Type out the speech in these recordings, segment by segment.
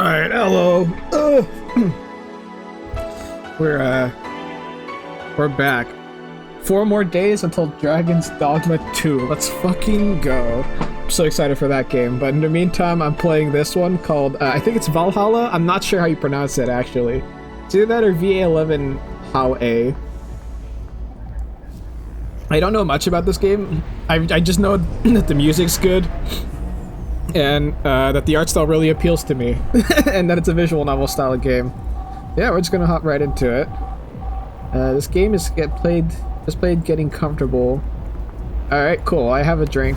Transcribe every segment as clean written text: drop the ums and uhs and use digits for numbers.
Alright, hello. We're back. 4 more days until Dragon's Dogma 2. Let's fucking go. I'm so excited for that game. But in the meantime, I'm playing this one called, I think it's Valhalla. I'm not sure how you pronounce it, actually. It's either that or VA-11 How A. I don't know much about this game. I just know that the music's good. And that the art style really appeals to me. And that it's a visual novel style game. Yeah, we're just gonna hop right into it. This game is played getting comfortable. Alright, cool. I have a drink.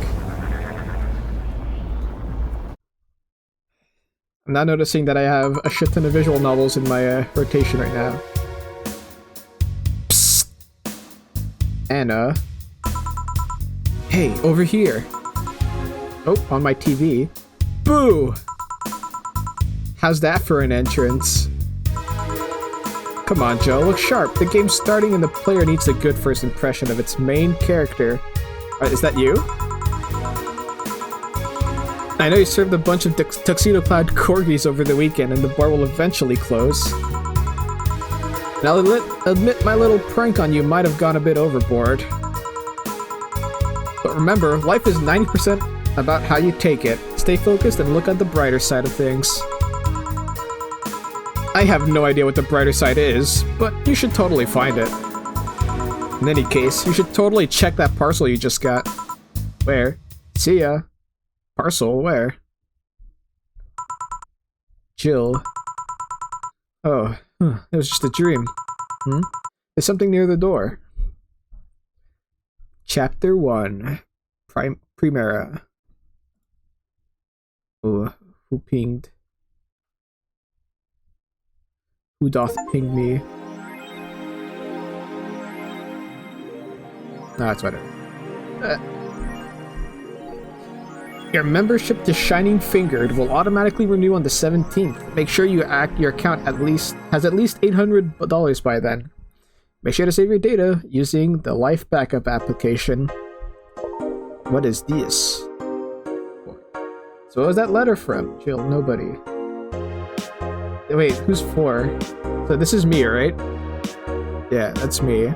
I'm not noticing that I have a shit ton of visual novels in my rotation right now. Psst. Anna. Hey, over here. Oh, on my TV. Boo! How's that for an entrance? Come on, Joe, look sharp. The game's starting and the player needs a good first impression of its main character. Is that you? I know you served a bunch of tuxedo-clad corgis over the weekend and the bar will eventually close. And I'll admit my little prank on you might have gone a bit overboard. But remember, life is 90% about how you take it. Stay focused and look at the brighter side of things. I have no idea what the brighter side is, but you should totally find it. In any case, you should totally check that parcel you just got. Where? See ya. Parcel? Where? Jill. Oh, it was just a dream. There's something near the door. Chapter 1. Primera. Oh, who pinged? Who doth ping me? Nah, that's better. Your membership to Shining Fingered will automatically renew on the 17th. Make sure your account has at least $800 by then. Make sure to save your data using the Life Backup application. What is this? So what was that letter from? Jill, nobody. Wait, who's for? So this is me, right? Yeah, that's me.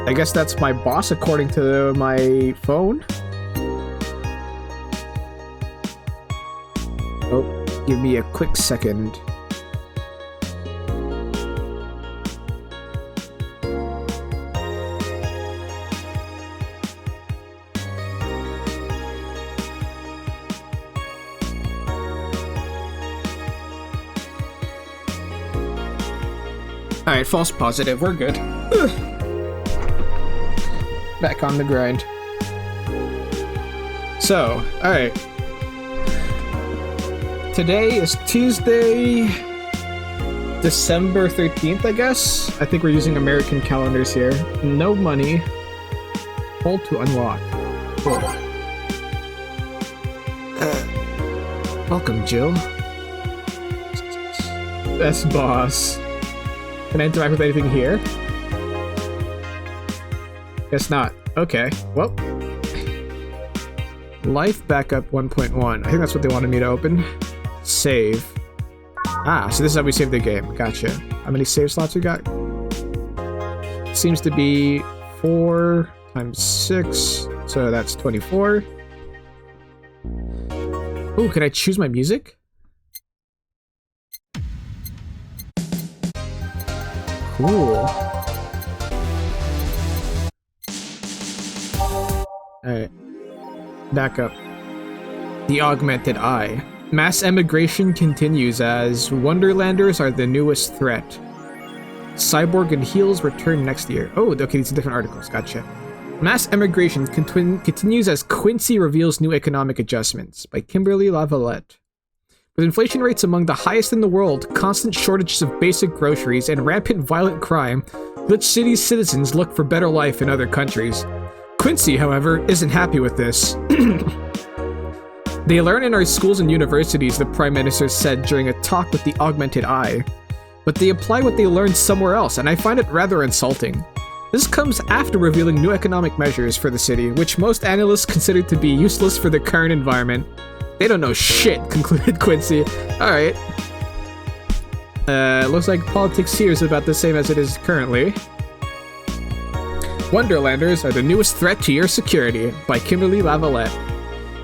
I guess that's my boss according to my phone. Oh, give me a quick second. Alright, false positive, we're good. Back on the grind. So, alright. Today is Tuesday, December 13th, I guess? I think we're using American calendars here. No money. Hold to unlock. Cool. Welcome, Jill. Best boss. Can I interact with anything here? Guess not. Okay, well. Life Backup 1.1. I think that's what they wanted me to open. Save. Ah, so this is how we save the game. Gotcha. How many save slots we got? Seems to be 4 times 6. So that's 24. Ooh, can I choose my music? Cool. Alright. Back up. The Augmented Eye. Mass emigration continues as Wonderlanders are the newest threat. Cyborg and Heels return next year. Oh, okay, these are different articles. Gotcha. Mass emigration continues as Quincy reveals new economic adjustments by Kimberly Lavalette. With inflation rates among the highest in the world, constant shortages of basic groceries, and rampant violent crime, Glitch City's citizens look for better life in other countries. Quincy, however, isn't happy with this. They learn in our schools and universities, the Prime Minister said during a talk with the Augmented Eye. But they apply what they learned somewhere else, and I find it rather insulting. This comes after revealing new economic measures for the city, which most analysts consider to be useless for the current environment. They don't know shit, concluded Quincy. Alright. Looks like politics here is about the same as it is currently. Wonderlanders are the newest threat to your security, by Kimberly Lavalette.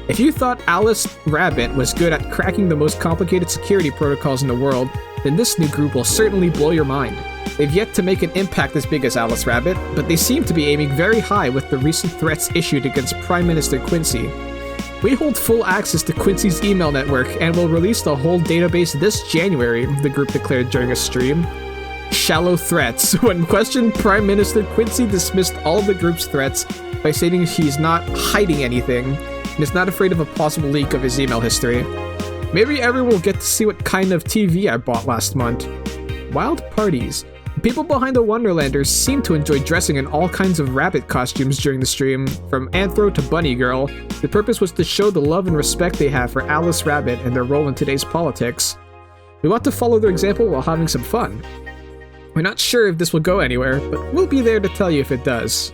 If you thought Alice Rabbit was good at cracking the most complicated security protocols in the world, then this new group will certainly blow your mind. They've yet to make an impact as big as Alice Rabbit, but they seem to be aiming very high with the recent threats issued against Prime Minister Quincy. We hold full access to Quincy's email network and will release the whole database this January, the group declared during a stream. Shallow threats. When questioned, Prime Minister Quincy dismissed all of the group's threats by stating he's not hiding anything and is not afraid of a possible leak of his email history. Maybe everyone will get to see what kind of TV I bought last month. Wild parties. People behind the Wonderlanders seem to enjoy dressing in all kinds of rabbit costumes during the stream, from Anthro to Bunny Girl. The purpose was to show the love and respect they have for Alice Rabbit and their role in today's politics. We want to follow their example while having some fun. We're not sure if this will go anywhere, but we'll be there to tell you if it does.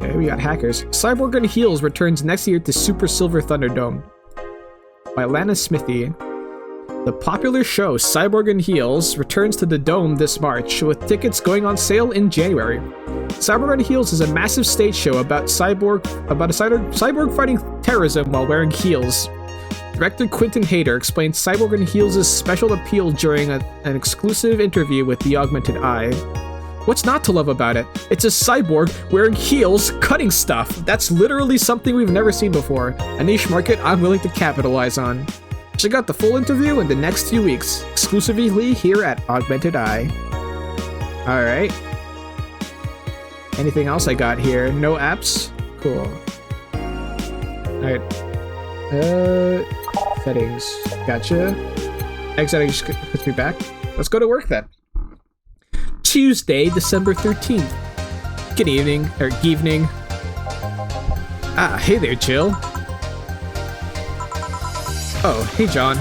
Okay, we got hackers. Cyborg on Heels returns next year to Super Silver Thunderdome by Lana Smithy. The popular show Cyborg on Heels returns to the Dome this March, with tickets going on sale in January. Cyborg on Heels is a massive stage show about a cyborg fighting terrorism while wearing heels. Director Quentin Hayter explained Cyborg on Heels' special appeal during an exclusive interview with The Augmented Eye. What's not to love about it? It's a cyborg wearing heels cutting stuff. That's literally something we've never seen before. A niche market I'm willing to capitalize on. Check out the full interview in the next few weeks, exclusively here at Augmented Eye. Alright. Anything else I got here? No apps? Cool. Alright. Settings. Gotcha. Egg settings puts me back. Let's go to work then. Tuesday, December 13th. Good evening, or evening. Ah, hey there, Jill. Oh, hey, John.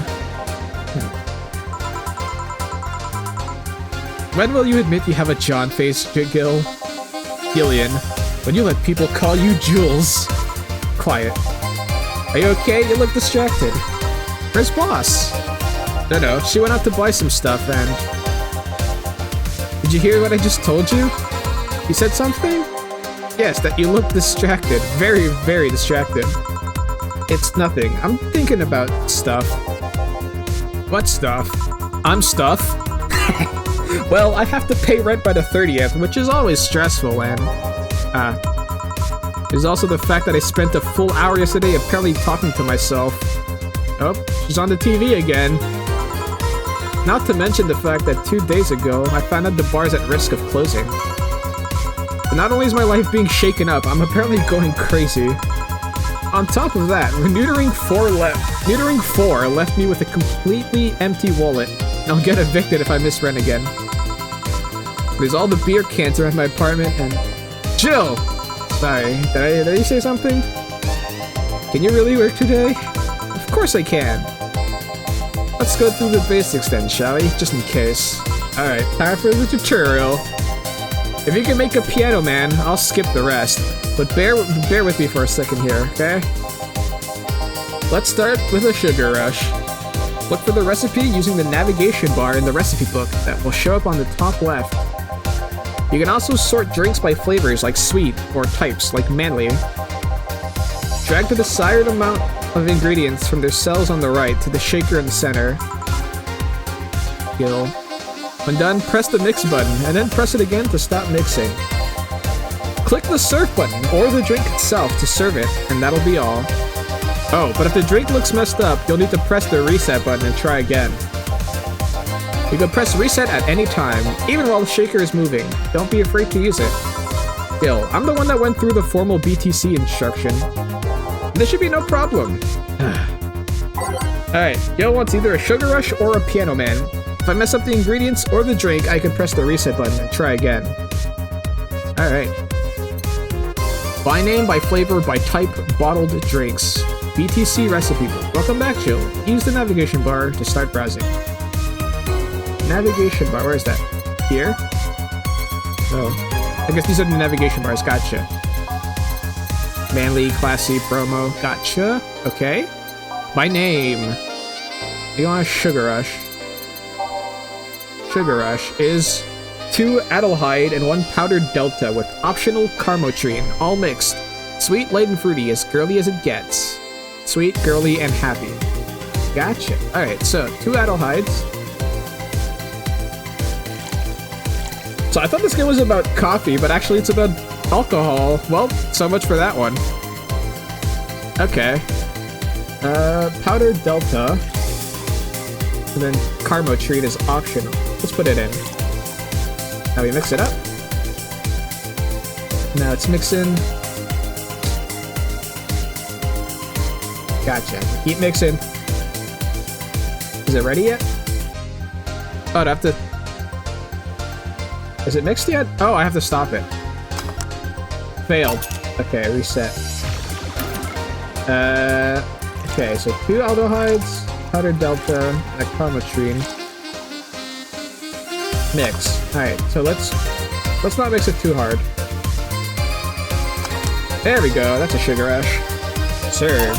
When will you admit you have a John face, Gillian? When you let people call you Jules. Quiet. Are you okay? You look distracted. Where's Boss? No, she went out to buy some stuff and... Did you hear what I just told you? You said something? Yes, that you look distracted. Very, very distracted. It's nothing. I'm thinking about stuff. What stuff? I'm stuff. Well, I have to pay rent by the 30th, which is always stressful, and... There's also the fact that I spent a full hour yesterday apparently talking to myself. Oh, she's on the TV again. Not to mention the fact that 2 days ago, I found out the bar's at risk of closing. But not only is my life being shaken up, I'm apparently going crazy. On top of that, neutering 4 left me with a completely empty wallet, and I'll get evicted if I miss rent again. There's all the beer cans around my apartment, and... Jill! Sorry, did I say something? Can you really work today? Of course I can. Let's go through the basics then, shall we? Just in case. Alright, time for the tutorial. If you can make a piano man, I'll skip the rest. But bear with me for a second here, okay? Let's start with a sugar rush. Look for the recipe using the navigation bar in the recipe book that will show up on the top left. You can also sort drinks by flavors like sweet, or types like manly. Drag the desired amount of ingredients from their cells on the right to the shaker in the center. Gill. When done, press the mix button, and then press it again to stop mixing. Click the serve button, or the drink itself to serve it, and that'll be all. Oh, but if the drink looks messed up, you'll need to press the reset button and try again. You can press reset at any time, even while the shaker is moving. Don't be afraid to use it. Gil, I'm the one that went through the formal BTC instruction. There should be no problem. Alright, Gil wants either a sugar rush or a piano man. If I mess up the ingredients or the drink, I can press the reset button and try again. Alright. By name, by flavor, by type, bottled drinks. BTC recipe book. Welcome back, Jill. Use the navigation bar to start browsing. Navigation bar, where is that? Here? Oh. I guess these are the navigation bars, gotcha. Manly, classy, promo, gotcha. Okay. My name. You want a Sugar Rush? Sugar Rush is 2 Adelhyde and 1 powdered Delta with optional Carmotrine, all mixed. Sweet, light, and fruity, as girly as it gets. Sweet, girly, and happy. Gotcha. Alright, so 2 Adelhydes. So I thought this game was about coffee, but actually it's about alcohol. Well, so much for that one. Okay. Powdered Delta. And then Carmotrine is optional. Let's put it in. Now we mix it up. Now it's mixing. Gotcha. Keep mixing. Is it ready yet? Oh, I'd have to... Is it mixed yet? Oh, I have to stop it. Failed. Okay, reset. Okay, so 2 aldehydes, powdered delta, and a Carmotrine. Mix. Alright, so let's not mix it too hard. There we go, that's a Sugar Rush. Serve.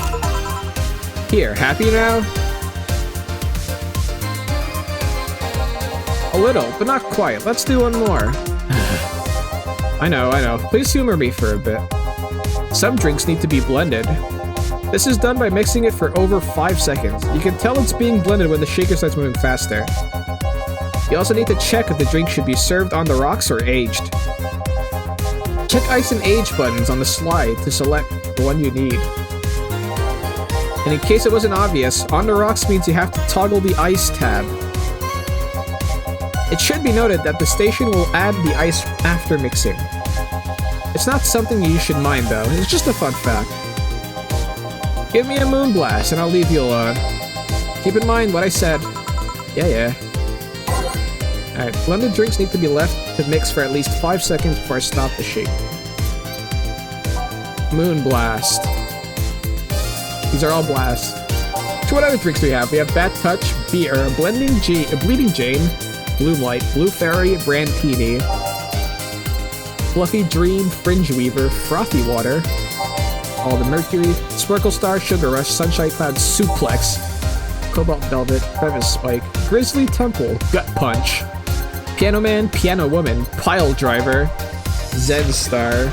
Here, happy now? A little, but not quite. Let's do one more. I know. Please humor me for a bit. Some drinks need to be blended. This is done by mixing it for over 5 seconds. You can tell it's being blended when the shaker starts moving faster. You also need to check if the drink should be served on the rocks or aged. Check ice and age buttons on the slide to select the one you need. And in case it wasn't obvious, on the rocks means you have to toggle the ice tab. It should be noted that the station will add the ice after mixing. It's not something you should mind though, it's just a fun fact. Give me a Moonblast and I'll leave you alone. Keep in mind what I said. Yeah. Alright, blended drinks need to be left to mix for at least 5 seconds before I stop the shake. Moonblast. These are all blasts. So what other drinks do we have? We have Bat Touch, Beer, Bleeding Jane, Bloomlight, Blue Fairy, Brandini, Fluffy Dream, Fringe Weaver, Frothy Water, All the Mercury, Sparkle Star, Sugar Rush, Sunshine Cloud, Suplex, Cobalt Velvet, Crevice Spike, Grizzly Temple, Gut Punch, Piano Man, Piano Woman, Pile Driver, Zen Star.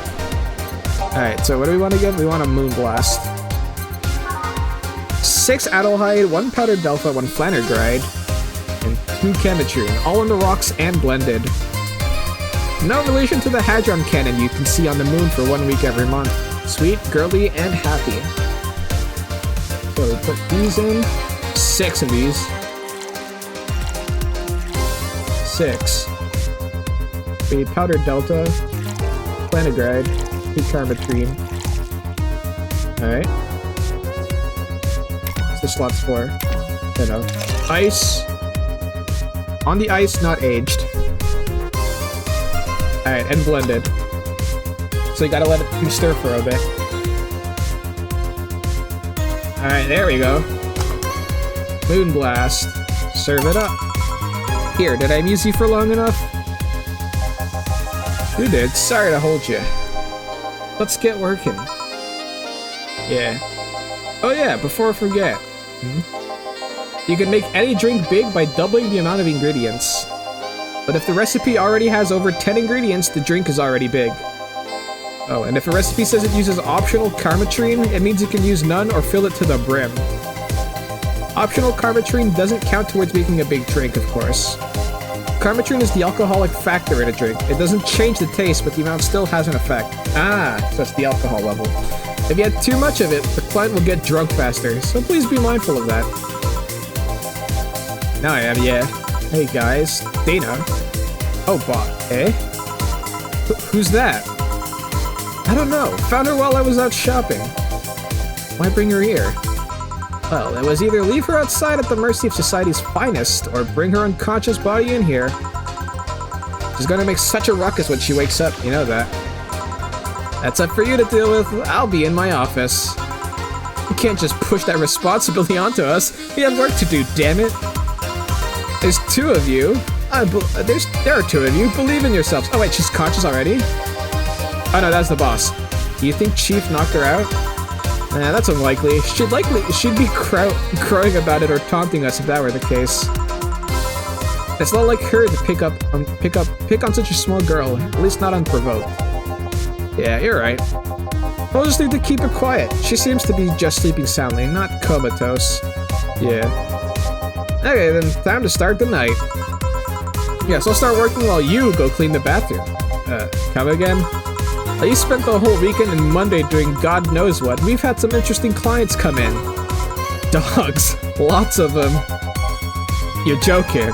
Alright, so what do we want to give? We want a Moonblast. 6 Adelhyde, 1 Powdered Delta, 1 Flannergride, and 2 Chemitrine, all on the rocks and blended. No relation to the Hadron Cannon you can see on the moon for 1 week every month. Sweet, girly, and happy. So we put these in. 6 of these. 6. We Powdered Delta, Flannergride, 2 Carmotrine. Alright. What's the slots for? I don't know. Ice. On the ice, not aged. Alright, and blended. So you gotta let it stir for a bit. Alright, there we go. Moonblast. Serve it up. Here, did I amuse you for long enough? You did. Sorry to hold you. Let's get working. Yeah. Oh yeah, before I forget. You can make any drink big by doubling the amount of ingredients. But if the recipe already has over 10 ingredients, the drink is already big. Oh, and if a recipe says it uses optional Carmotrine, it means you can use none or fill it to the brim. Optional Carmotrine doesn't count towards making a big drink, of course. Carmotrine is the alcoholic factor in a drink. It doesn't change the taste, but the amount still has an effect. Ah, so that's the alcohol level. If you had too much of it, the client will get drunk faster, so please be mindful of that. Now I am, yeah. Hey guys, Dana. Oh, Bob, eh? Who's that? I don't know. Found her while I was out shopping. Why bring her here? Well, it was either leave her outside at the mercy of society's finest, or bring her unconscious body in here. She's gonna make such a ruckus when she wakes up, you know that. That's up for you to deal with. I'll be in my office. You can't just push that responsibility onto us. We have work to do, damn it. There's 2 of you. There are 2 of you. Believe in yourselves. Oh wait, she's conscious already? Oh no, that's the boss. Do you think Chief knocked her out? Nah, that's unlikely. She'd be crowing about it or taunting us if that were the case. It's not like her to pick on such a small girl, at least not unprovoked. Yeah, you're right. We'll just need to keep it quiet. She seems to be just sleeping soundly, not comatose. Yeah. Okay, then time to start the night. Yes, I'll start working while you go clean the bathroom. Come again? You spent the whole weekend and Monday doing God knows what. We've had some interesting clients come in. Dogs. Lots of them. You're joking.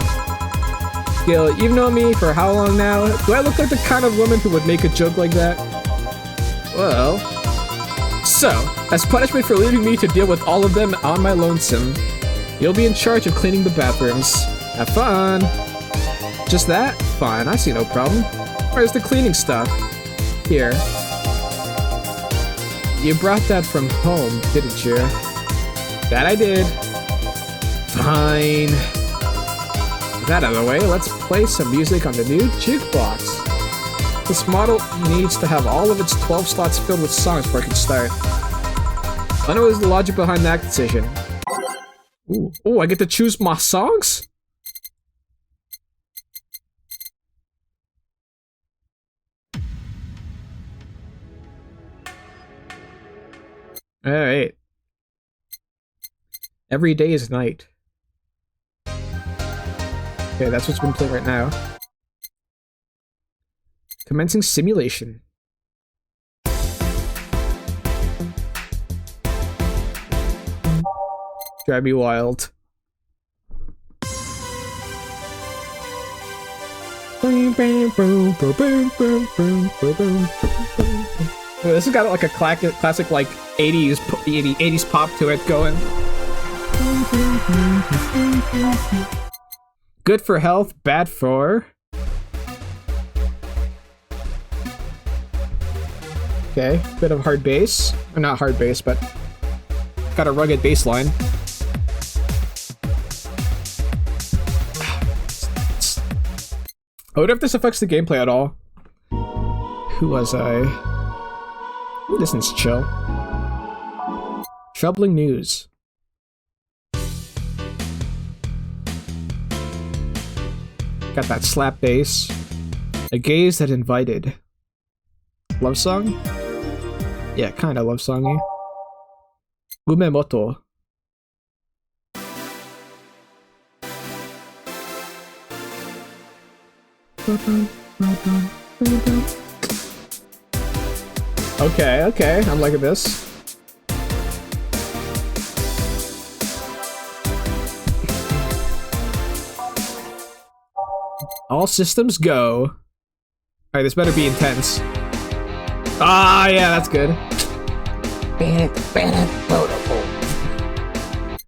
Gil, you've known me for how long now? Do I look like the kind of woman who would make a joke like that? Well... So, as punishment for leaving me to deal with all of them on my lonesome, you'll be in charge of cleaning the bathrooms. Have fun! Just that? Fine, I see no problem. Where's the cleaning stuff? Here. You brought that from home, didn't you? That I did. Fine. With that out of the way, let's play some music on the new jukebox. This model needs to have all of its 12 slots filled with songs before I can start. I know what is the logic behind that decision. Ooh, oh, I get to choose my songs? Alright. Every day is night. Okay, that's what's been playing right now. Commencing simulation. Drive me wild. Well, this has got like a classic like 80s pop to it going. Good for health, bad for... Okay, bit of hard bass. Or not hard bass, but got a rugged bass line. I wonder if this affects the gameplay at all. Who was I? Ooh, this one's chill. Troubling news. Got that slap bass. A gaze that invited. Love song? Yeah, kinda love songy. Umemoto. Okay, I'm liking this. All systems go. Alright, this better be intense. Ah, yeah, that's good.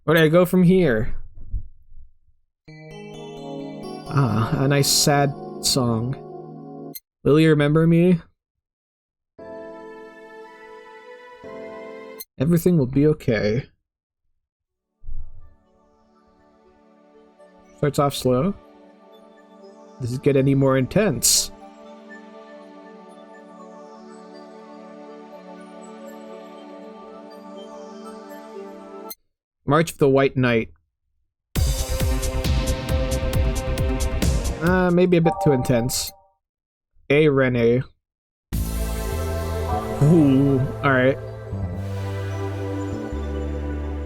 Where do I go from here? Ah, a nice sad song. Will you remember me? Everything will be okay. Starts off slow. Does it get any more intense? March of the White Knight. Maybe a bit too intense. A Rene. Ooh, alright.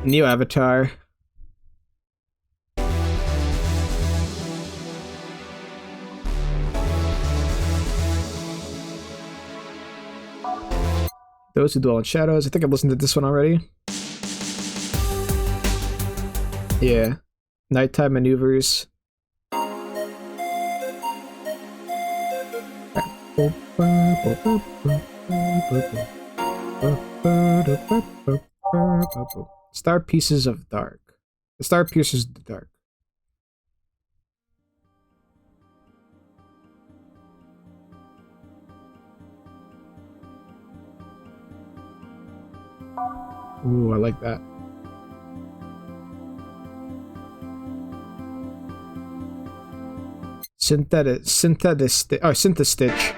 New avatar. Those who dwell in shadows. I think I've listened to this one already. Yeah. Nighttime maneuvers. Star Pieces of Dark. The Star Pierces the Dark. Ooh, I like that. Synthestitch.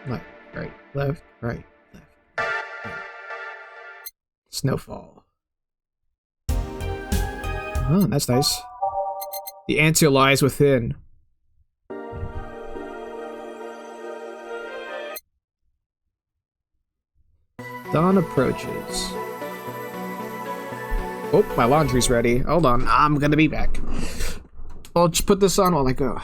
Left, right, left, right, left, right. Snowfall. Oh, that's nice. The answer lies within. Dawn approaches. Oh, my laundry's ready. Hold on, I'm gonna be back. I'll just put this on while I go.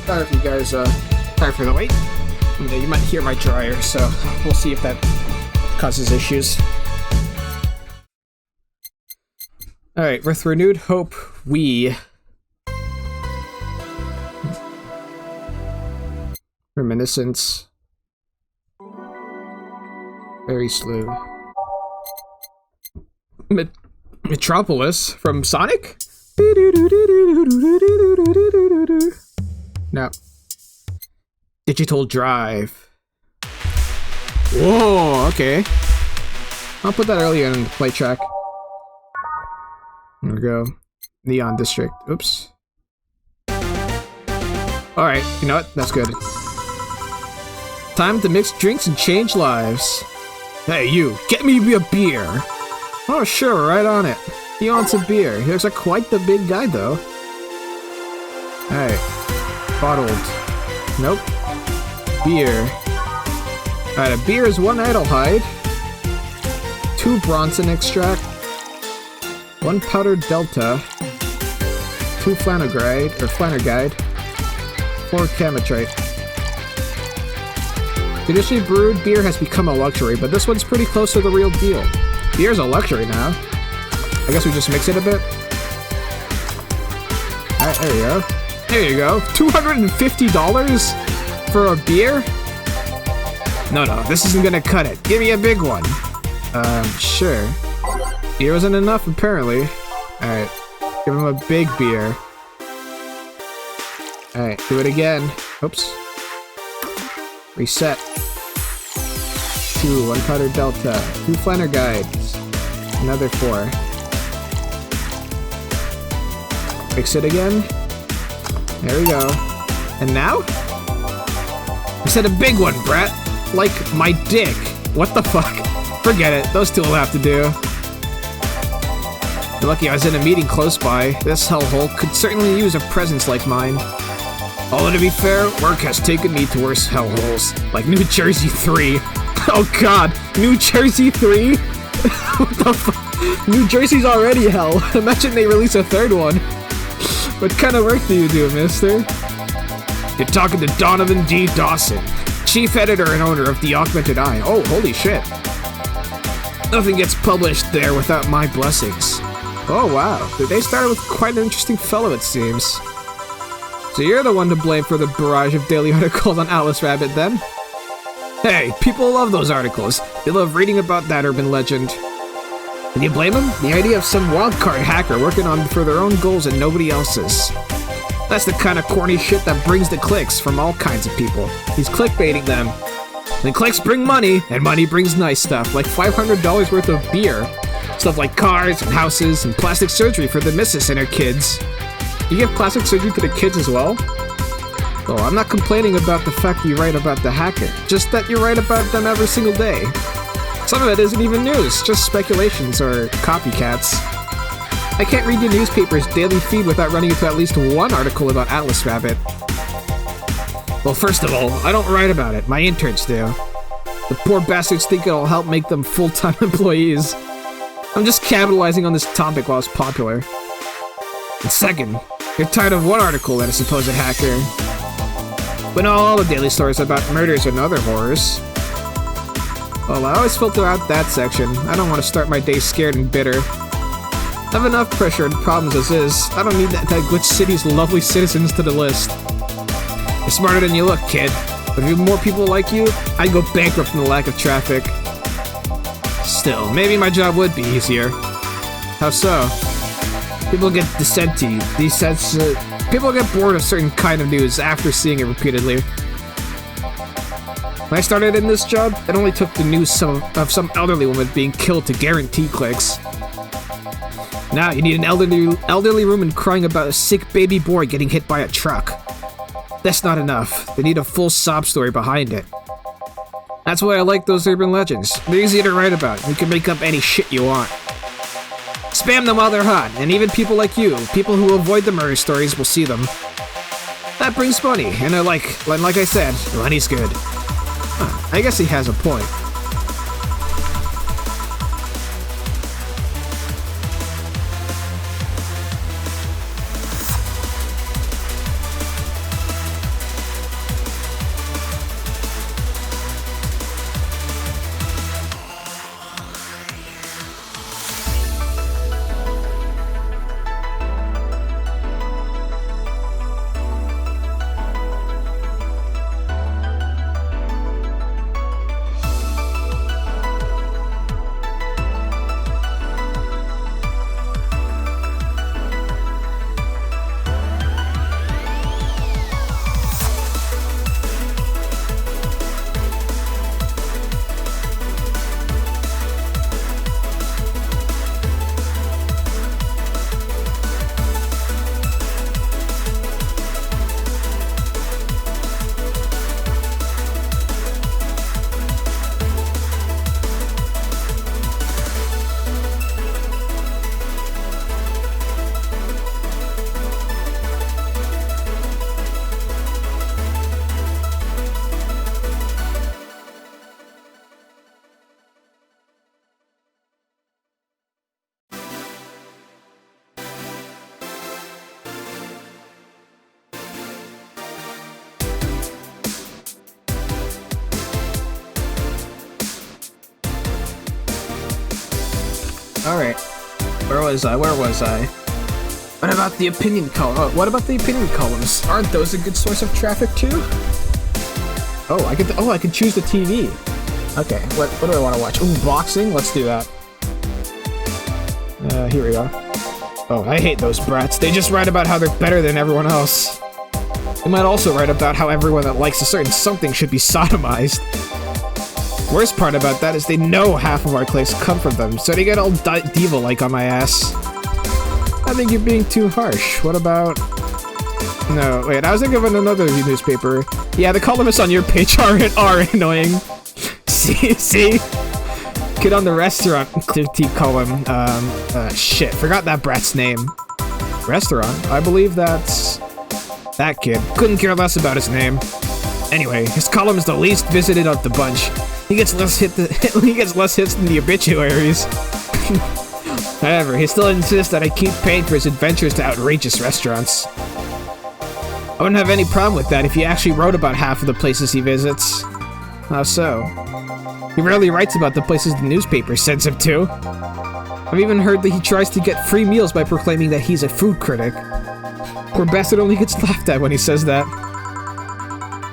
Sorry if you guys, sorry for the wait. You might hear my dryer, so we'll see if that causes issues. Alright, with renewed hope, we... Reminiscence. Very slow. Metropolis from Sonic? No. Digital Drive. Whoa, okay. I'll put that earlier in the play track. There we go. Neon District. Oops. Alright, you know what? That's good. Time to mix drinks and change lives. Hey, you, get me a beer. Oh, sure, right on it. He wants a beer. He looks like quite the big guy, though. Alright. Bottled. Nope. Beer. Alright, a beer is 1 Idlehide, 2 Bronson extract, 1 powdered Delta, 2 Flannerguide, 4 Chemitrite. Traditionally brewed beer has become a luxury, but this one's pretty close to the real deal. Beer's a luxury now. I guess we just mix it a bit. Alright, there you go. There you go. $250 for a beer? No, this isn't gonna cut it. Give me a big one. Sure. Beer wasn't enough, apparently. Alright. Give him a big beer. Alright, do it again. Oops. Reset. 2, 1 powder Delta, 2 Flannerguides, another 4. Fix it again. There we go. And now? I said a big one, Brett. Like my dick. What the fuck? Forget it. Those two will have to do. You're lucky I was in a meeting close by. This hellhole could certainly use a presence like mine. Although to be fair, work has taken me to worse hellholes, like New Jersey 3. Oh god, New Jersey 3? What the fuck? New Jersey's already hell. Imagine they release a third one. What kind of work do you do, mister? You're talking to Donovan D. Dawson, chief editor and owner of The Augmented Eye. Oh, holy shit. Nothing gets published there without my blessings. Oh wow, they started with quite an interesting fellow, it seems. So you're the one to blame for the barrage of daily articles on Alice Rabbit, then? Hey, people love those articles. They love reading about that urban legend. Can you blame them? The idea of some wildcard hacker working on for their own goals and nobody else's. That's the kind of corny shit that brings the clicks from all kinds of people. He's clickbaiting them. And clicks bring money, and money brings nice stuff, like $500 worth of beer. Stuff like cars and houses and plastic surgery for the missus and her kids. You give plastic surgery to the kids as well? Oh, I'm not complaining about the fact you write about the hacker, just that you write about them every single day. Some of it isn't even news, just speculations or copycats. I can't read your newspaper's daily feed without running into at least one article about Alice Rabbit. Well, first of all, I don't write about it, my interns do. The poor bastards think it'll help make them full-time employees. I'm just capitalizing on this topic while it's popular. And second, you're tired of one article and a supposed hacker. But not all the daily stories about murders and other horrors. Well, I always filter out that section. I don't want to start my day scared and bitter. I have enough pressure and problems as is. I don't need that glitch city's lovely citizens to the list. You're smarter than you look, kid. But if you had more people like you, I'd go bankrupt from the lack of traffic. Still, maybe my job would be easier. How so? People get people get bored of certain kind of news after seeing it repeatedly. When I started in this job, it only took the news of some elderly woman being killed to guarantee clicks. Now you need an elderly woman crying about a sick baby boy getting hit by a truck. That's not enough. They need a full sob story behind it. That's why I like those urban legends. They're easy to write about. You can make up any shit you want. Spam them while they're hot, and even people like you, people who avoid the murder stories, will see them. That brings money, and like I said, money's good. Huh, I guess he has a point. Alright. Where was I? What about the opinion column? What about the opinion columns? Aren't those a good source of traffic too? Oh, I can choose the TV. Okay, what do I want to watch? Ooh, boxing? Let's do that. Here we go. Oh, I hate those brats. They just write about how they're better than everyone else. They might also write about how everyone that likes a certain something should be sodomized. Worst part about that is they know half of our clicks come from them, so they get all diva-like on my ass. I think you're being too harsh. What about... No, wait, I was thinking of another newspaper. Yeah, the columnists on your page are annoying. See? Kid on the restaurant critique column. Shit, forgot that brat's name. Restaurant? I believe that's... that kid. Couldn't care less about his name. Anyway, his column is the least visited of the bunch. He gets less hits than the obituaries. However, he still insists that I keep paying for his adventures to outrageous restaurants. I wouldn't have any problem with that if he actually wrote about half of the places he visits. How so? He rarely writes about the places the newspaper sends him to. I've even heard that he tries to get free meals by proclaiming that he's a food critic. Poor bastard only gets laughed at when he says that.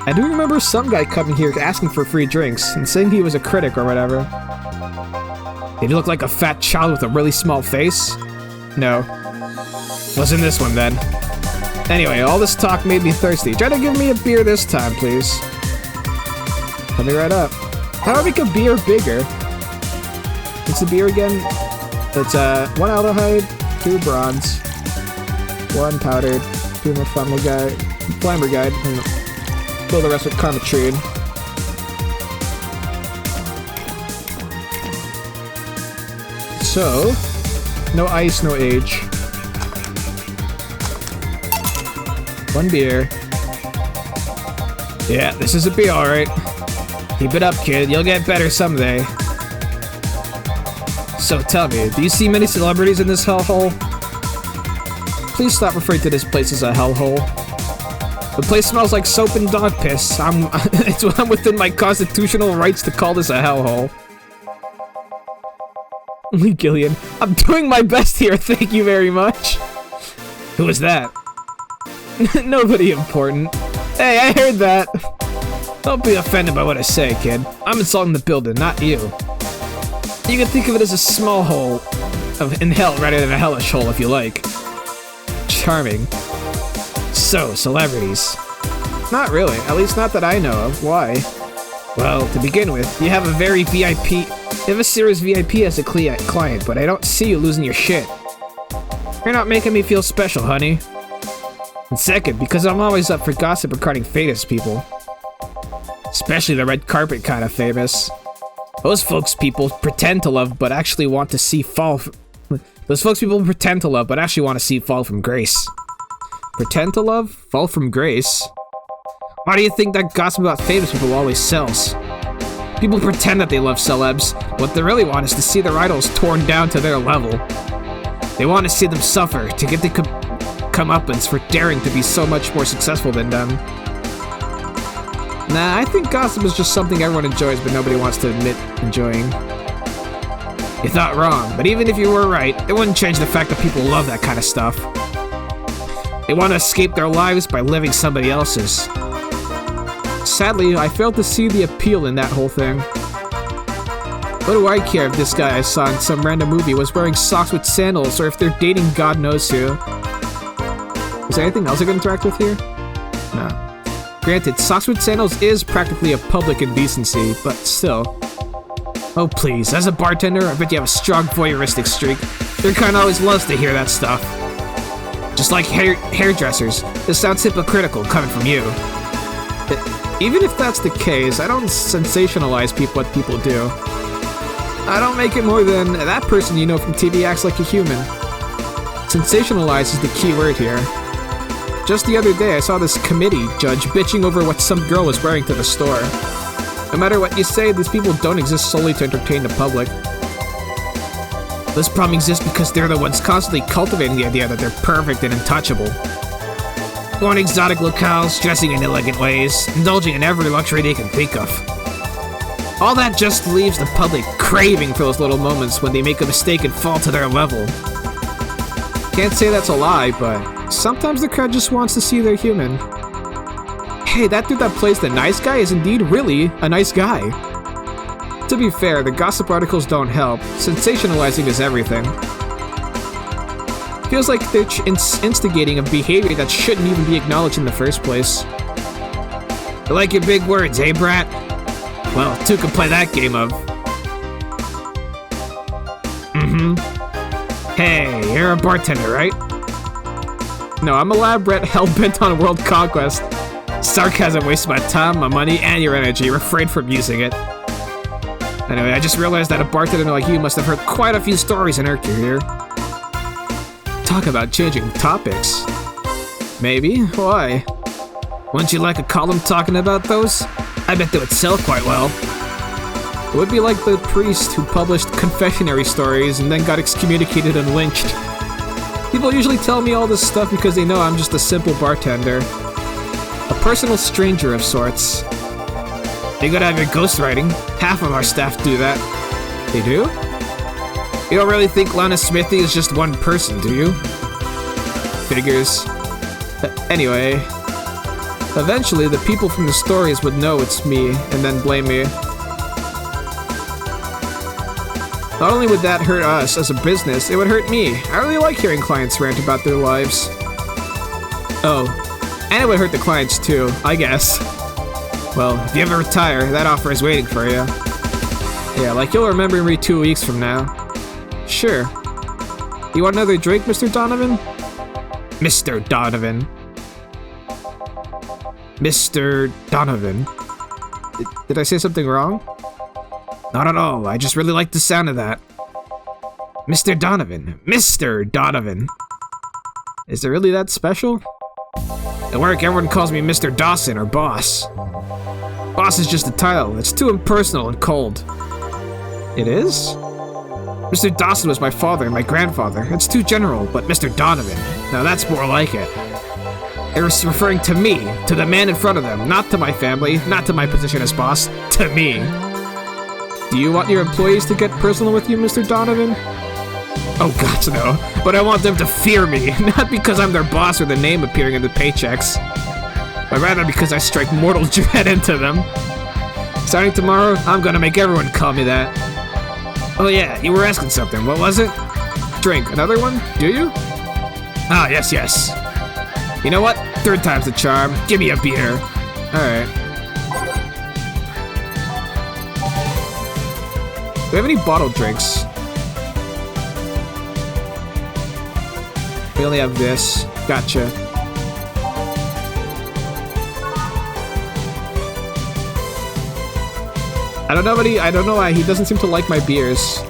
I do remember some guy coming here asking for free drinks and saying he was a critic or whatever. Did he look like a fat child with a really small face? No. Wasn't this one then. Anyway, all this talk made me thirsty. Try to give me a beer this time, please. Coming right up. How do I make a beer bigger? What's the beer again? It's 1 aldehyde, 2 bronze, 1 powdered, 2 flammar and fill the rest with carmatrine. So, no ice, no age. 1 beer. Yeah, this is a beer, alright. Keep it up, kid. You'll get better someday. So tell me, do you see many celebrities in this hellhole? Please stop referring to this place as a hellhole. The place smells like soap and dog piss. I'm within my constitutional rights to call this a hellhole. Lee Gillian, I'm doing my best here, thank you very much. Who was that? Nobody important. Hey, I heard that. Don't be offended by what I say, kid. I'm insulting the building, not you. You can think of it as a small hole in hell rather than a hellish hole if you like. Charming. So, celebrities. Not really, at least not that I know of. Why? Well, to begin with, you have a very VIP... You have a serious VIP as a client, but I don't see you losing your shit. You're not making me feel special, honey. And second, because I'm always up for gossip regarding famous people. Especially the red carpet kind of famous. Those folks people pretend to love, but actually want to see fall... Those folks people pretend to love, but actually want to see fall from grace. Pretend to love? Fall from grace? Why do you think that gossip about famous people always sells? People pretend that they love celebs. What they really want is to see their idols torn down to their level. They want to see them suffer, to get the comeuppance for daring to be so much more successful than them. Nah, I think gossip is just something everyone enjoys but nobody wants to admit enjoying. You thought wrong, but even if you were right, it wouldn't change the fact that people love that kind of stuff. They want to escape their lives by living somebody else's. Sadly, I failed to see the appeal in that whole thing. What do I care if this guy I saw in some random movie was wearing socks with sandals or if they're dating God knows who? Is there anything else I can interact with here? No. Granted, socks with sandals is practically a public indecency, but still. Oh please, as a bartender, I bet you have a strong voyeuristic streak. Your kind always loves to hear that stuff. Just like hairdressers, this sounds hypocritical coming from you. Even if that's the case, I don't sensationalize what people do. I don't make it more than that person you know from TV acts like a human. Sensationalize is the key word here. Just the other day, I saw this committee judge bitching over what some girl was wearing to the store. No matter what you say, these people don't exist solely to entertain the public. This problem exists because they're the ones constantly cultivating the idea that they're perfect and untouchable. Going to exotic locales, dressing in elegant ways, indulging in every luxury they can think of. All that just leaves the public craving for those little moments when they make a mistake and fall to their level. Can't say that's a lie, but sometimes the crowd just wants to see they're human. Hey, that dude that plays the nice guy is indeed really a nice guy. To be fair, the gossip articles don't help. Sensationalizing is everything. Feels like they're instigating a behavior that shouldn't even be acknowledged in the first place. You like your big words, eh, brat? Well, two can play that game of... Hey, you're a bartender, right? No, I'm a lab rat hell-bent on world conquest. Sarcasm wastes my time, my money, and your energy. Refrain from using it. Anyway, I just realized that a bartender like you must have heard quite a few stories in her career. Talk about changing topics. Maybe? Why? Wouldn't you like a column talking about those? I bet they would sell quite well. It would be like the priest who published confessionary stories and then got excommunicated and lynched. People usually tell me all this stuff because they know I'm just a simple bartender. A personal stranger of sorts. You gotta have your ghostwriting. Half of our staff do that. They do? You don't really think Lana Smithy is just one person, do you? Figures. Anyway, eventually the people from the stories would know it's me and then blame me. Not only would that hurt us as a business, it would hurt me. I really like hearing clients rant about their lives. Oh, and it would hurt the clients too, I guess. Well, if you ever retire, that offer is waiting for you. Yeah, like you'll remember me 2 weeks from now. Sure. You want another drink, Mr. Donovan? Mr. Donovan. Mr. Donovan. Did I say something wrong? Not at all, I just really like the sound of that. Mr. Donovan. Mr. Donovan. Is it really that special? At work, everyone calls me Mr. Dawson or Boss. Boss is just a title. It's too impersonal and cold. It is? Mr. Dawson was my father and my grandfather. It's too general, but Mr. Donovan, now that's more like it. It was referring to me, to the man in front of them, not to my family, not to my position as boss, to me. Do you want your employees to get personal with you, Mr. Donovan? Oh gosh, no. But I want them to fear me, not because I'm their boss or the name appearing in the paychecks, but rather because I strike mortal dread into them. Starting tomorrow, I'm gonna make everyone call me that. Oh yeah, you were asking something. What was it? Drink. Another one? Do you? Ah, yes. You know what? Third time's the charm. Give me a beer. Alright. Do we have any bottled drinks? We only have this. Gotcha. I don't know why he doesn't seem to like my beers.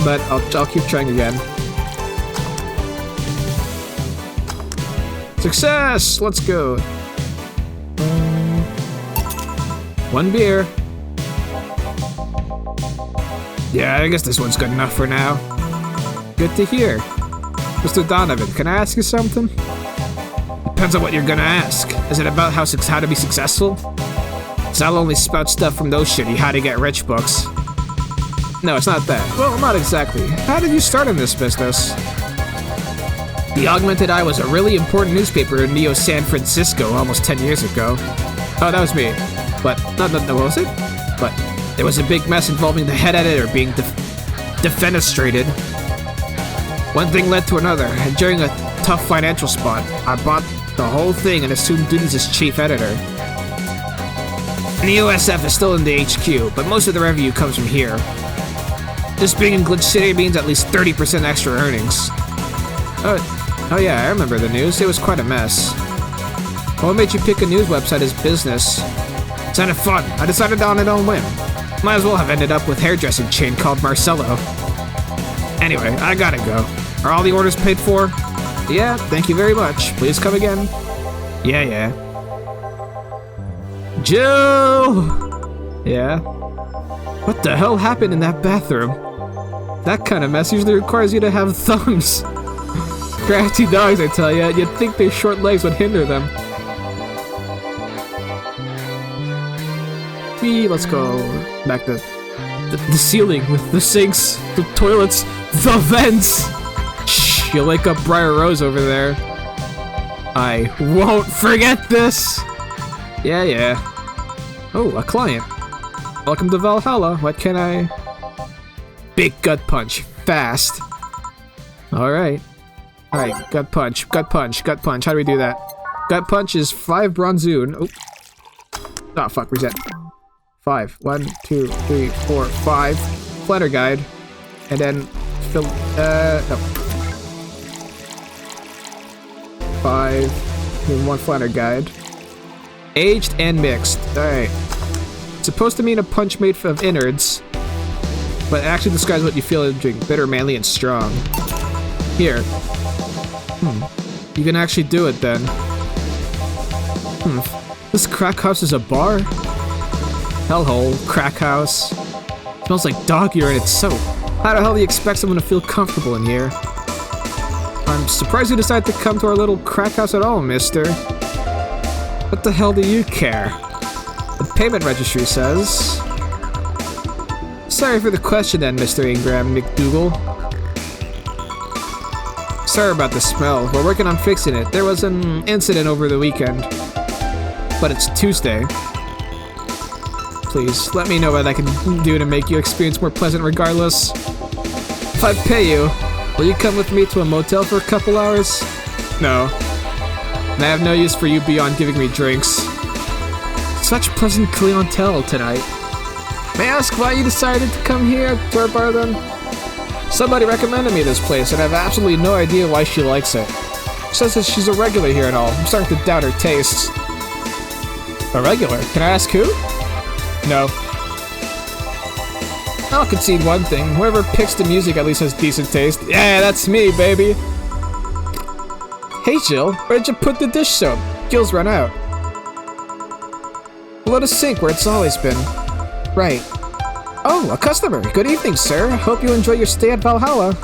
But I'll keep trying again. Success! Let's go. One beer. Yeah, I guess this one's good enough for now. Good to hear. Mr. Donovan, can I ask you something? Depends on what you're gonna ask. Is it about how to be successful? 'Cause I'll only spout stuff from those shitty how to get rich books. No, it's not that. Well, not exactly. How did you start in this business? The Augmented Eye was a really important newspaper in Neo San Francisco almost 10 years ago. Oh, that was me. But, no, what was it? But, there was a big mess involving the head editor being defenestrated. One thing led to another, and during a tough financial spot, I bought the whole thing and assumed duties as chief editor. And the OSF is still in the HQ, but most of the revenue comes from here. This being in Glitch City means at least 30% extra earnings. Oh yeah, I remember the news. It was quite a mess. What made you pick a news website as business? It's kind of fun. I decided on it on whim. Might as well have ended up with hairdressing chain called Marcello. Anyway, I gotta go. Are all the orders paid for? Yeah, thank you very much. Please come again. Yeah. Joe! Yeah? What the hell happened in that bathroom? That kind of mess usually requires you to have thumbs. Crafty dogs, I tell ya. You'd think their short legs would hinder them. Let's go back to the ceiling with the sinks, the toilets, the vents. Shh, you'll wake up Briar Rose over there. I won't forget this. Yeah. Oh, a client. Welcome to Valhalla. What can I... Big gut punch. Fast. Alright, gut punch. How do we do that? Gut punch is 5 bronzoon. Oh, fuck, reset. 5. 1, 2, 3, 4, 5. Flatter guide. And then fill. No. 5. And 1 flatter guide. Aged and mixed. Alright. It's supposed to mean a punch made of innards, but it actually describes what you feel in drink. Bitter, manly, and strong. Here. You can actually do it then. This crack house is a bar? Hellhole, crack house. Smells like dog urine and soap. How the hell do you expect someone to feel comfortable in here? I'm surprised you decided to come to our little crack house at all, mister. What the hell do you care? The payment registry says... Sorry for the question then, Mr. Ingram McDougal. Sorry about the smell. We're working on fixing it. There was an incident over the weekend. But it's Tuesday. Please, let me know what I can do to make your experience more pleasant regardless. If I pay you, will you come with me to a motel for a couple hours? No. And I have no use for you beyond giving me drinks. Such pleasant clientele tonight. May I ask why you decided to come here to our bar then? Somebody recommended me this place, and I have absolutely no idea why she likes it. Says that she's a regular here and all. I'm starting to doubt her tastes. A regular? Can I ask who? No. I'll concede one thing. Whoever picks the music at least has decent taste. Yeah, that's me, baby! Hey, Jill. Where'd you put the dish soap? Gil's run out. Below the sink where it's always been. Right. Oh, a customer. Good evening, sir. Hope you enjoy your stay at Valhalla.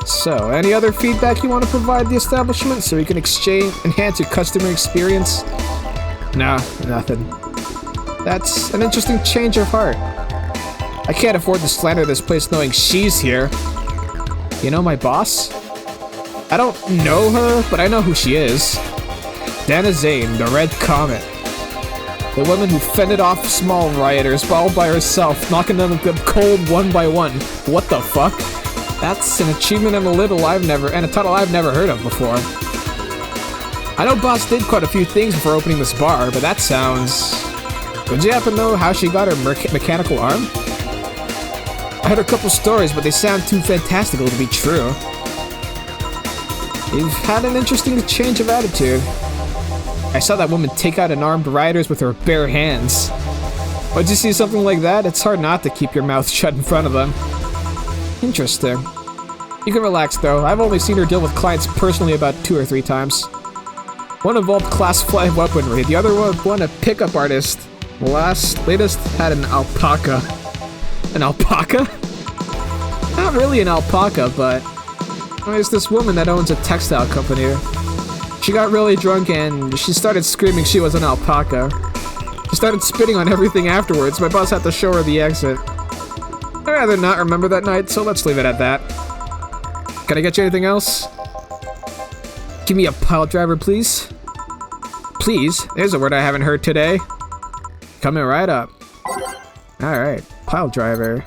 So, any other feedback you want to provide the establishment so we can enhance your customer experience? Nah, nothing. That's an interesting change of heart. I can't afford to slander this place knowing she's here. You know my boss? I don't know her, but I know who she is. Dana Zane, the Red Comet. The woman who fended off small rioters all by herself, knocking them cold one by one. What the fuck? That's an achievement and a title I've never heard of before. I know Boss did quite a few things before opening this bar, but that sounds... Would you happen to know how she got her mechanical arm? I heard a couple stories, but they sound too fantastical to be true. You've had an interesting change of attitude. I saw that woman take out unarmed rioters with her bare hands. Once you see something like that, it's hard not to keep your mouth shut in front of them. Interesting. You can relax though, I've only seen her deal with clients personally about 2 or 3 times. One involved class 5 weaponry, the other one a pickup artist. Latest had an alpaca. An alpaca? Not really an alpaca, but there's this woman that owns a textile company. She got really drunk and she started screaming she was an alpaca. She started spitting on everything afterwards. My boss had to show her the exit. I'd rather not remember that night, so let's leave it at that. Can I get you anything else? Give me a pile driver, please. Please? There's a word I haven't heard today. Coming right up. Alright, pile driver.